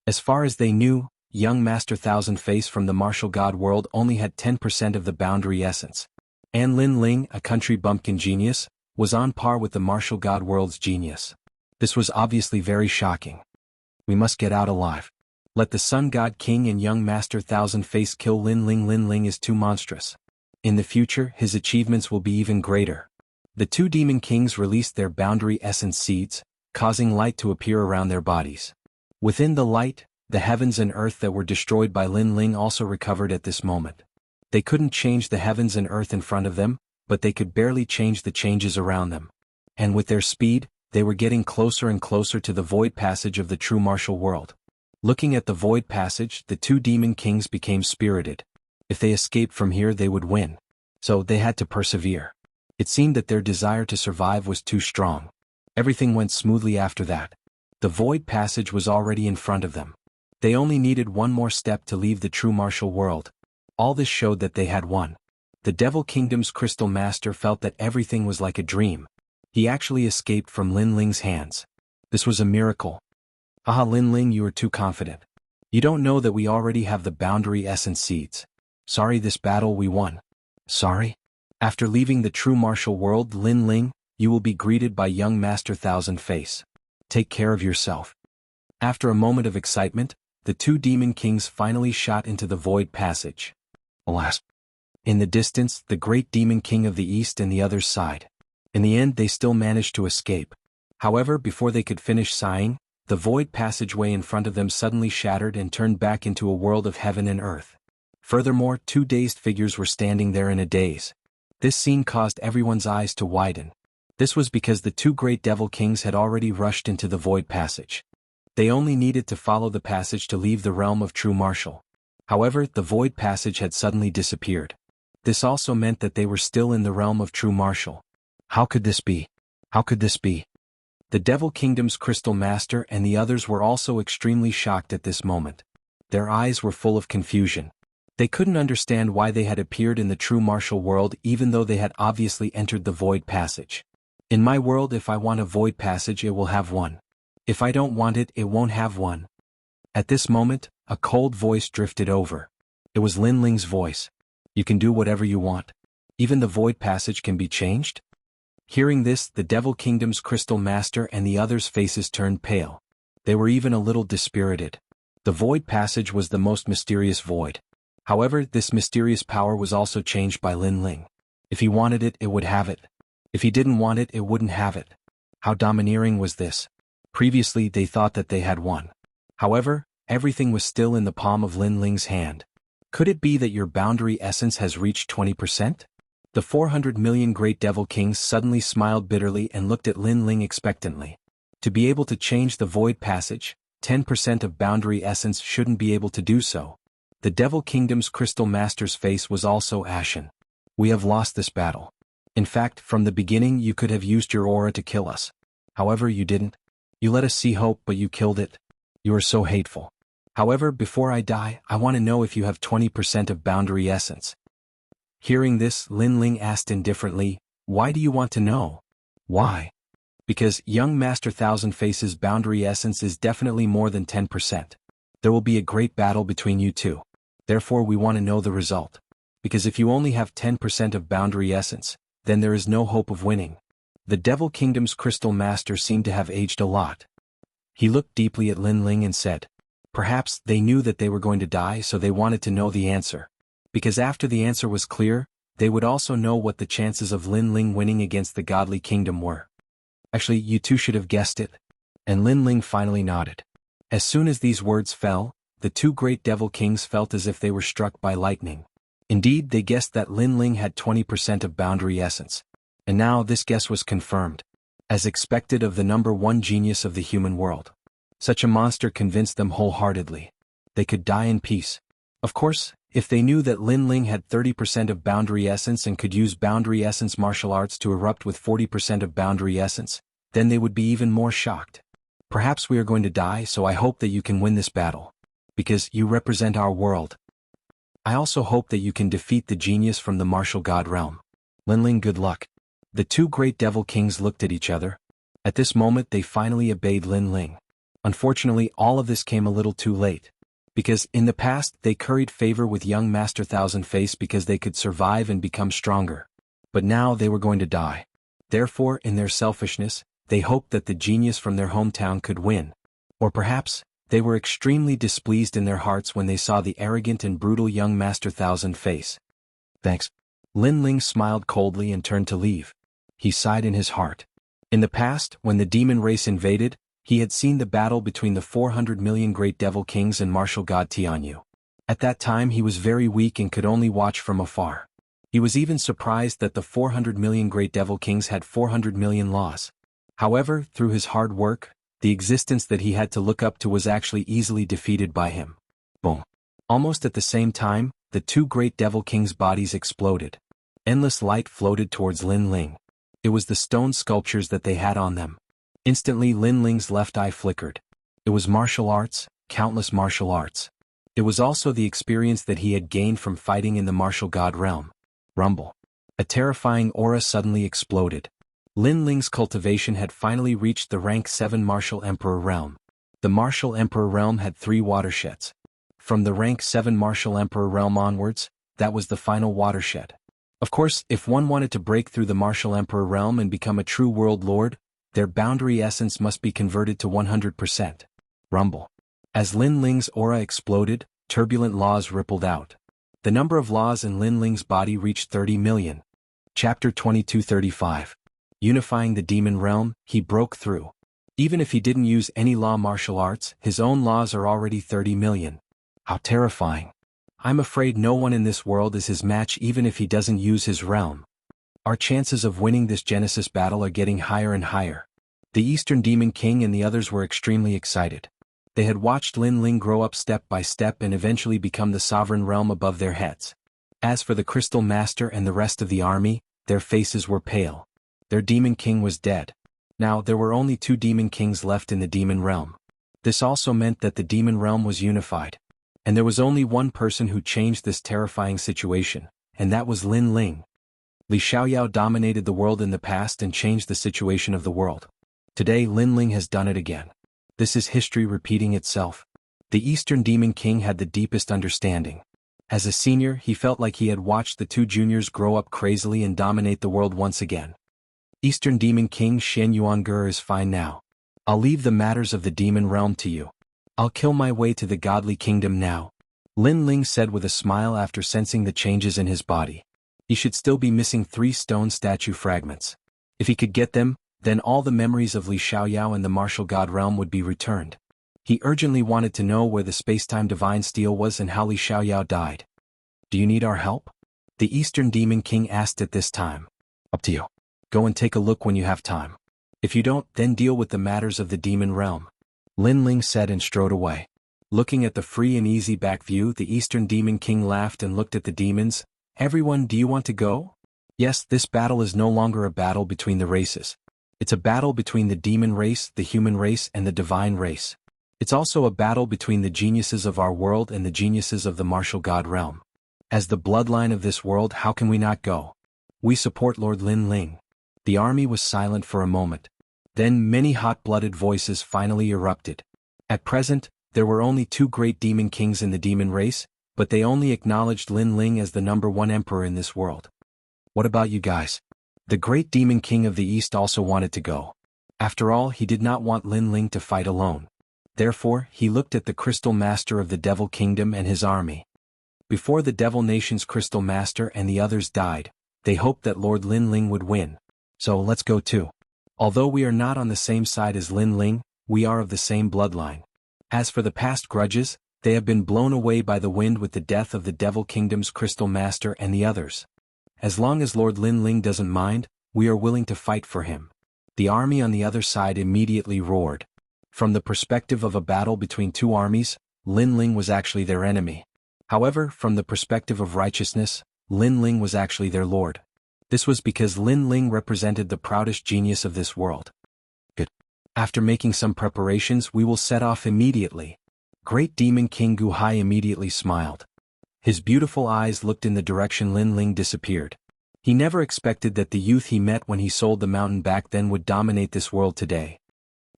As far as they knew, young Master Thousand Face from the martial god world only had 10% of the boundary essence. And Linling, a country bumpkin genius, was on par with the martial god world's genius. This was obviously very shocking. We must get out alive. Let the Sun God King and young Master Thousand Face kill Linling. Linling is too monstrous. In the future, his achievements will be even greater. The 2 demon kings released their boundary essence seeds, causing light to appear around their bodies. Within the light, the heavens and earth that were destroyed by Linling also recovered at this moment. They couldn't change the heavens and earth in front of them, but they could barely change the changes around them. And with their speed, they were getting closer and closer to the void passage of the true martial world. Looking at the void passage, the 2 demon kings became spirited. If they escaped from here, they would win. So they had to persevere. It seemed that their desire to survive was too strong. Everything went smoothly after that. The void passage was already in front of them. They only needed one more step to leave the true martial world. All this showed that they had won. The Devil Kingdom's Crystal Master felt that everything was like a dream. He actually escaped from Lin Ling's hands. This was a miracle. Haha, Lin Ling, you are too confident. You don't know that we already have the boundary essence seeds. Sorry, this battle we won. Sorry? After leaving the true martial world, Lin Ling, you will be greeted by young Master Thousand Face. Take care of yourself. After a moment of excitement, the two demon kings finally shot into the void passage. Alas! In the distance, the great demon king of the east and the other side. In the end, they still managed to escape. However, before they could finish sighing, the void passageway in front of them suddenly shattered and turned back into a world of heaven and earth. Furthermore, two dazed figures were standing there in a daze. This scene caused everyone's eyes to widen. This was because the two great devil kings had already rushed into the void passage. They only needed to follow the passage to leave the realm of true martial. However, the void passage had suddenly disappeared. This also meant that they were still in the realm of true martial. How could this be? How could this be? The Devil Kingdom's Crystal Master and the others were also extremely shocked at this moment. Their eyes were full of confusion. They couldn't understand why they had appeared in the true martial world even though they had obviously entered the void passage. In my world, if I want a void passage, it will have one. If I don't want it, it won't have one. At this moment, a cold voice drifted over. It was Lin Ling's voice. You can do whatever you want. Even the void passage can be changed? Hearing this, the Devil Kingdom's Crystal Master and the others' faces turned pale. They were even a little dispirited. The void passage was the most mysterious void. However, this mysterious power was also changed by Lin Ling. If he wanted it, it would have it. If he didn't want it, it wouldn't have it. How domineering was this? Previously, they thought that they had won. However, everything was still in the palm of Lin Ling's hand. Could it be that your boundary essence has reached 20%? The 400 million Great Devil Kings suddenly smiled bitterly and looked at Lin Ling expectantly. To be able to change the void passage, 10% of boundary essence shouldn't be able to do so. The Devil Kingdom's Crystal Master's face was also ashen. We have lost this battle. In fact, from the beginning you could have used your aura to kill us. However, you didn't. You let us see hope, but you killed it. You are so hateful. However, before I die, I want to know if you have 20% of boundary essence. Hearing this, Lin Ling asked indifferently, why do you want to know? Why? Because young Master Thousand Faces' boundary essence is definitely more than 10%. There will be a great battle between you two. Therefore we want to know the result. Because if you only have 10% of boundary essence, then there is no hope of winning. The Devil Kingdom's Crystal Master seemed to have aged a lot. He looked deeply at Lin Ling and said, perhaps they knew that they were going to die, so they wanted to know the answer. Because after the answer was clear, they would also know what the chances of Lin Ling winning against the Godly Kingdom were. Actually, you two should have guessed it. And Lin Ling finally nodded. As soon as these words fell, the two great devil kings felt as if they were struck by lightning. Indeed, they guessed that Lin Ling had 20% of boundary essence. And now this guess was confirmed. As expected of the number one genius of the human world. Such a monster convinced them wholeheartedly. They could die in peace. Of course, if they knew that Lin Ling had 30% of boundary essence and could use boundary essence martial arts to erupt with 40% of boundary essence, then they would be even more shocked. Perhaps we are going to die, so I hope that you can win this battle. Because you represent our world. I also hope that you can defeat the genius from the martial god realm. Lin Ling, good luck. The two great devil kings looked at each other. At this moment they finally obeyed Lin Ling. Unfortunately, all of this came a little too late. Because in the past they curried favor with young Master Thousand Face because they could survive and become stronger. But now they were going to die. Therefore, in their selfishness, they hoped that the genius from their hometown could win. Or perhaps, they were extremely displeased in their hearts when they saw the arrogant and brutal young Master Thousand Face. Thanks. Lin Ling smiled coldly and turned to leave. He sighed in his heart. In the past, when the demon race invaded, he had seen the battle between the 400 million great devil kings and martial god Jianghu. At that time he was very weak and could only watch from afar. He was even surprised that the 400 million great devil kings had 400 million laws. However, through his hard work, the existence that he had to look up to was actually easily defeated by him. Boom. Almost at the same time, the two great devil kings' bodies exploded. Endless light floated towards Lin Ling. It was the stone sculptures that they had on them. Instantly Lin Ling's left eye flickered. It was martial arts, countless martial arts. It was also the experience that he had gained from fighting in the martial god realm. Rumble. A terrifying aura suddenly exploded. Lin Ling's cultivation had finally reached the rank 7 martial emperor realm. The martial emperor realm had 3 watersheds. From the rank 7 martial emperor realm onwards, that was the final watershed. Of course, if one wanted to break through the martial emperor realm and become a true world lord, their boundary essence must be converted to 100%. Rumble. As Lin Ling's aura exploded, turbulent laws rippled out. The number of laws in Lin Ling's body reached 30 million. Chapter 2235. Unifying the demon realm, he broke through. Even if he didn't use any law martial arts, his own laws are already 30 million. How terrifying. I'm afraid no one in this world is his match even if he doesn't use his realm. Our chances of winning this Genesis battle are getting higher and higher. The Eastern Demon King and the others were extremely excited. They had watched Lin Ling grow up step by step and eventually become the sovereign realm above their heads. As for the Crystal Master and the rest of the army, their faces were pale. Their Demon King was dead. Now there were only 2 Demon Kings left in the Demon Realm. This also meant that the Demon Realm was unified. And there was only one person who changed this terrifying situation, and that was Lin Ling. Li Xiaoyao dominated the world in the past and changed the situation of the world. Today Lin Ling has done it again. This is history repeating itself. The Eastern Demon King had the deepest understanding. As a senior, he felt like he had watched the 2 juniors grow up crazily and dominate the world once again. Eastern Demon King Shen Yuange is fine now. I'll leave the matters of the demon realm to you. I'll kill my way to the godly kingdom now. Lin Ling said with a smile after sensing the changes in his body. He should still be missing 3 stone statue fragments. If he could get them, then all the memories of Li Xiaoyao and the martial god realm would be returned. He urgently wanted to know where the spacetime divine steel was and how Li Xiaoyao died. Do you need our help? The Eastern Demon King asked at this time. Up to you. Go and take a look when you have time. If you don't, then deal with the matters of the demon realm. Lin Ling said and strode away. Looking at the free and easy back view, the Eastern Demon King laughed and looked at the demons. Everyone, do you want to go? Yes, this battle is no longer a battle between the races. It's a battle between the demon race, the human race, and the divine race. It's also a battle between the geniuses of our world and the geniuses of the martial god realm. As the bloodline of this world, how can we not go? We support Lord Lin Ling. The army was silent for a moment. Then many hot-blooded voices finally erupted. At present, there were only 2 great demon kings in the demon race, but they only acknowledged Lin Ling as the number 1 emperor in this world. What about you guys? The great demon king of the East also wanted to go. After all, he did not want Lin Ling to fight alone. Therefore, he looked at the Crystal Master of the Devil Kingdom and his army. Before the Devil Nation's Crystal Master and the others died, they hoped that Lord Lin Ling would win. So let's go too. Although we are not on the same side as Lin Ling, we are of the same bloodline. As for the past grudges, they have been blown away by the wind with the death of the Devil Kingdom's Crystal Master and the others. As long as Lord Lin Ling doesn't mind, we are willing to fight for him. The army on the other side immediately roared. From the perspective of a battle between 2 armies, Lin Ling was actually their enemy. However, from the perspective of righteousness, Lin Ling was actually their lord. This was because Lin Ling represented the proudest genius of this world. Good. After making some preparations, we will set off immediately. Great Demon King Guhai immediately smiled. His beautiful eyes looked in the direction Lin Ling disappeared. He never expected that the youth he met when he sold the mountain back then would dominate this world today.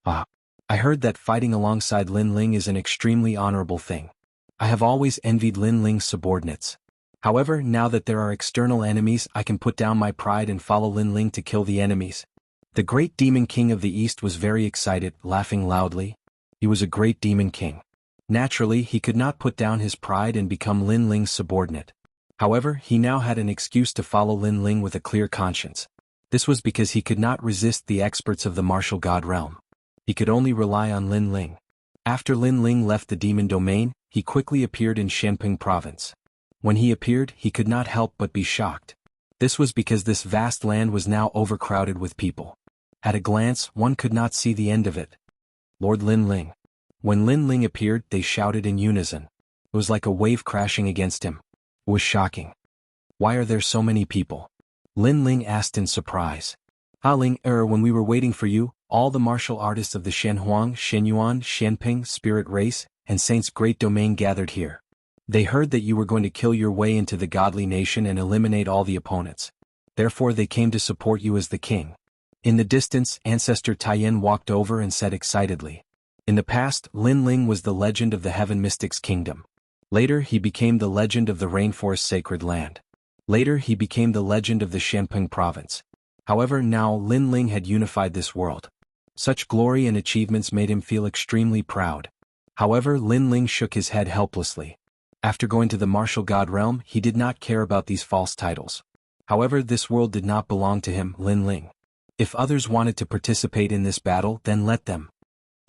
I heard that fighting alongside Lin Ling is an extremely honorable thing. I have always envied Lin Ling's subordinates. However, now that there are external enemies, I can put down my pride and follow Lin Ling to kill the enemies. The great demon king of the East was very excited, laughing loudly. He was a great demon king. Naturally, he could not put down his pride and become Lin Ling's subordinate. However, he now had an excuse to follow Lin Ling with a clear conscience. This was because he could not resist the experts of the martial god realm. He could only rely on Lin Ling. After Lin Ling left the demon domain, he quickly appeared in Shenping province. When he appeared, he could not help but be shocked. This was because this vast land was now overcrowded with people. At a glance, one could not see the end of it. Lord Lin Ling. When Lin Ling appeared, they shouted in unison. It was like a wave crashing against him. It was shocking. Why are there so many people? Lin Ling asked in surprise. Ling, when we were waiting for you, all the martial artists of the Shenhuang, Shenyuan, Shenping spirit race, and Saint's great domain gathered here. They heard that you were going to kill your way into the godly nation and eliminate all the opponents. Therefore they came to support you as the king. In the distance, Ancestor Taiyan walked over and said excitedly. In the past, Lin Ling was the legend of the Heaven Mystics Kingdom. Later he became the legend of the Rainforest Sacred Land. Later he became the legend of the Shenping Province. However, now Lin Ling had unified this world. Such glory and achievements made him feel extremely proud. However, Lin Ling shook his head helplessly. After going to the martial god realm, he did not care about these false titles. However, this world did not belong to him, Lin Ling. If others wanted to participate in this battle, then let them.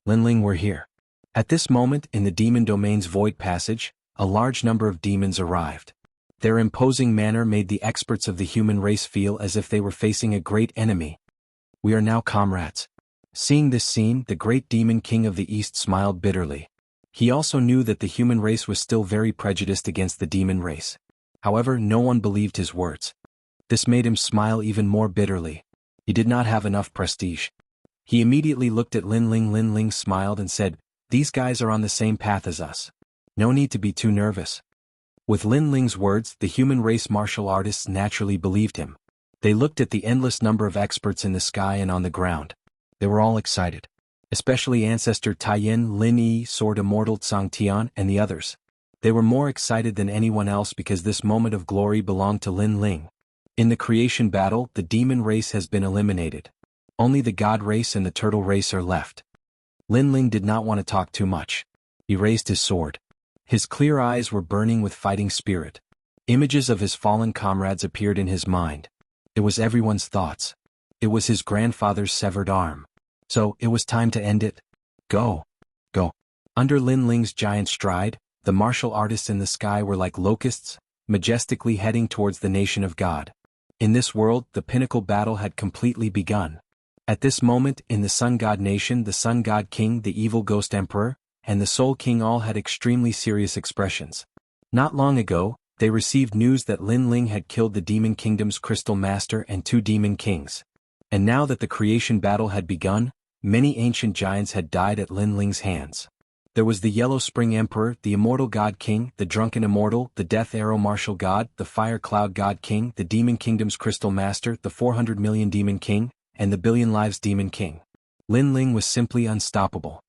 Lin Ling were here. At this moment, in the demon domain's void passage, a large number of demons arrived. Their imposing manner made the experts of the human race feel as if they were facing a great enemy. We are now comrades. Seeing this scene, the great demon king of the East smiled bitterly. He also knew that the human race was still very prejudiced against the demon race. However, no one believed his words. This made him smile even more bitterly. He did not have enough prestige. He immediately looked at Lin Ling. Lin Ling smiled and said, "These guys are on the same path as us. No need to be too nervous." With Lin Ling's words, the human race martial artists naturally believed him. They looked at the endless number of experts in the sky and on the ground. They were all excited. Especially Ancestor Taiyan, Lin Yi, Sword Immortal Tsang Tian, and the others. They were more excited than anyone else because this moment of glory belonged to Lin Ling. In the creation battle, the demon race has been eliminated. Only the god race and the turtle race are left. Lin Ling did not want to talk too much. He raised his sword. His clear eyes were burning with fighting spirit. Images of his fallen comrades appeared in his mind. It was everyone's thoughts. It was his grandfather's severed arm. So, it was time to end it. Go. Go. Under Lin Ling's giant stride, the martial artists in the sky were like locusts, majestically heading towards the nation of God. In this world, the pinnacle battle had completely begun. At this moment, in the Sun God Nation, the Sun God King, the Evil Ghost Emperor, and the Soul King all had extremely serious expressions. Not long ago, they received news that Lin Ling had killed the Demon Kingdom's Crystal Master and 2 Demon Kings. And now that the creation battle had begun, many ancient giants had died at Lin Ling's hands. There was the Yellow Spring Emperor, the Immortal God King, the Drunken Immortal, the Death Arrow Martial God, the Fire Cloud God King, the Demon Kingdom's Crystal Master, the 400 Million Demon King, and the Billion Lives Demon King. Lin Ling was simply unstoppable.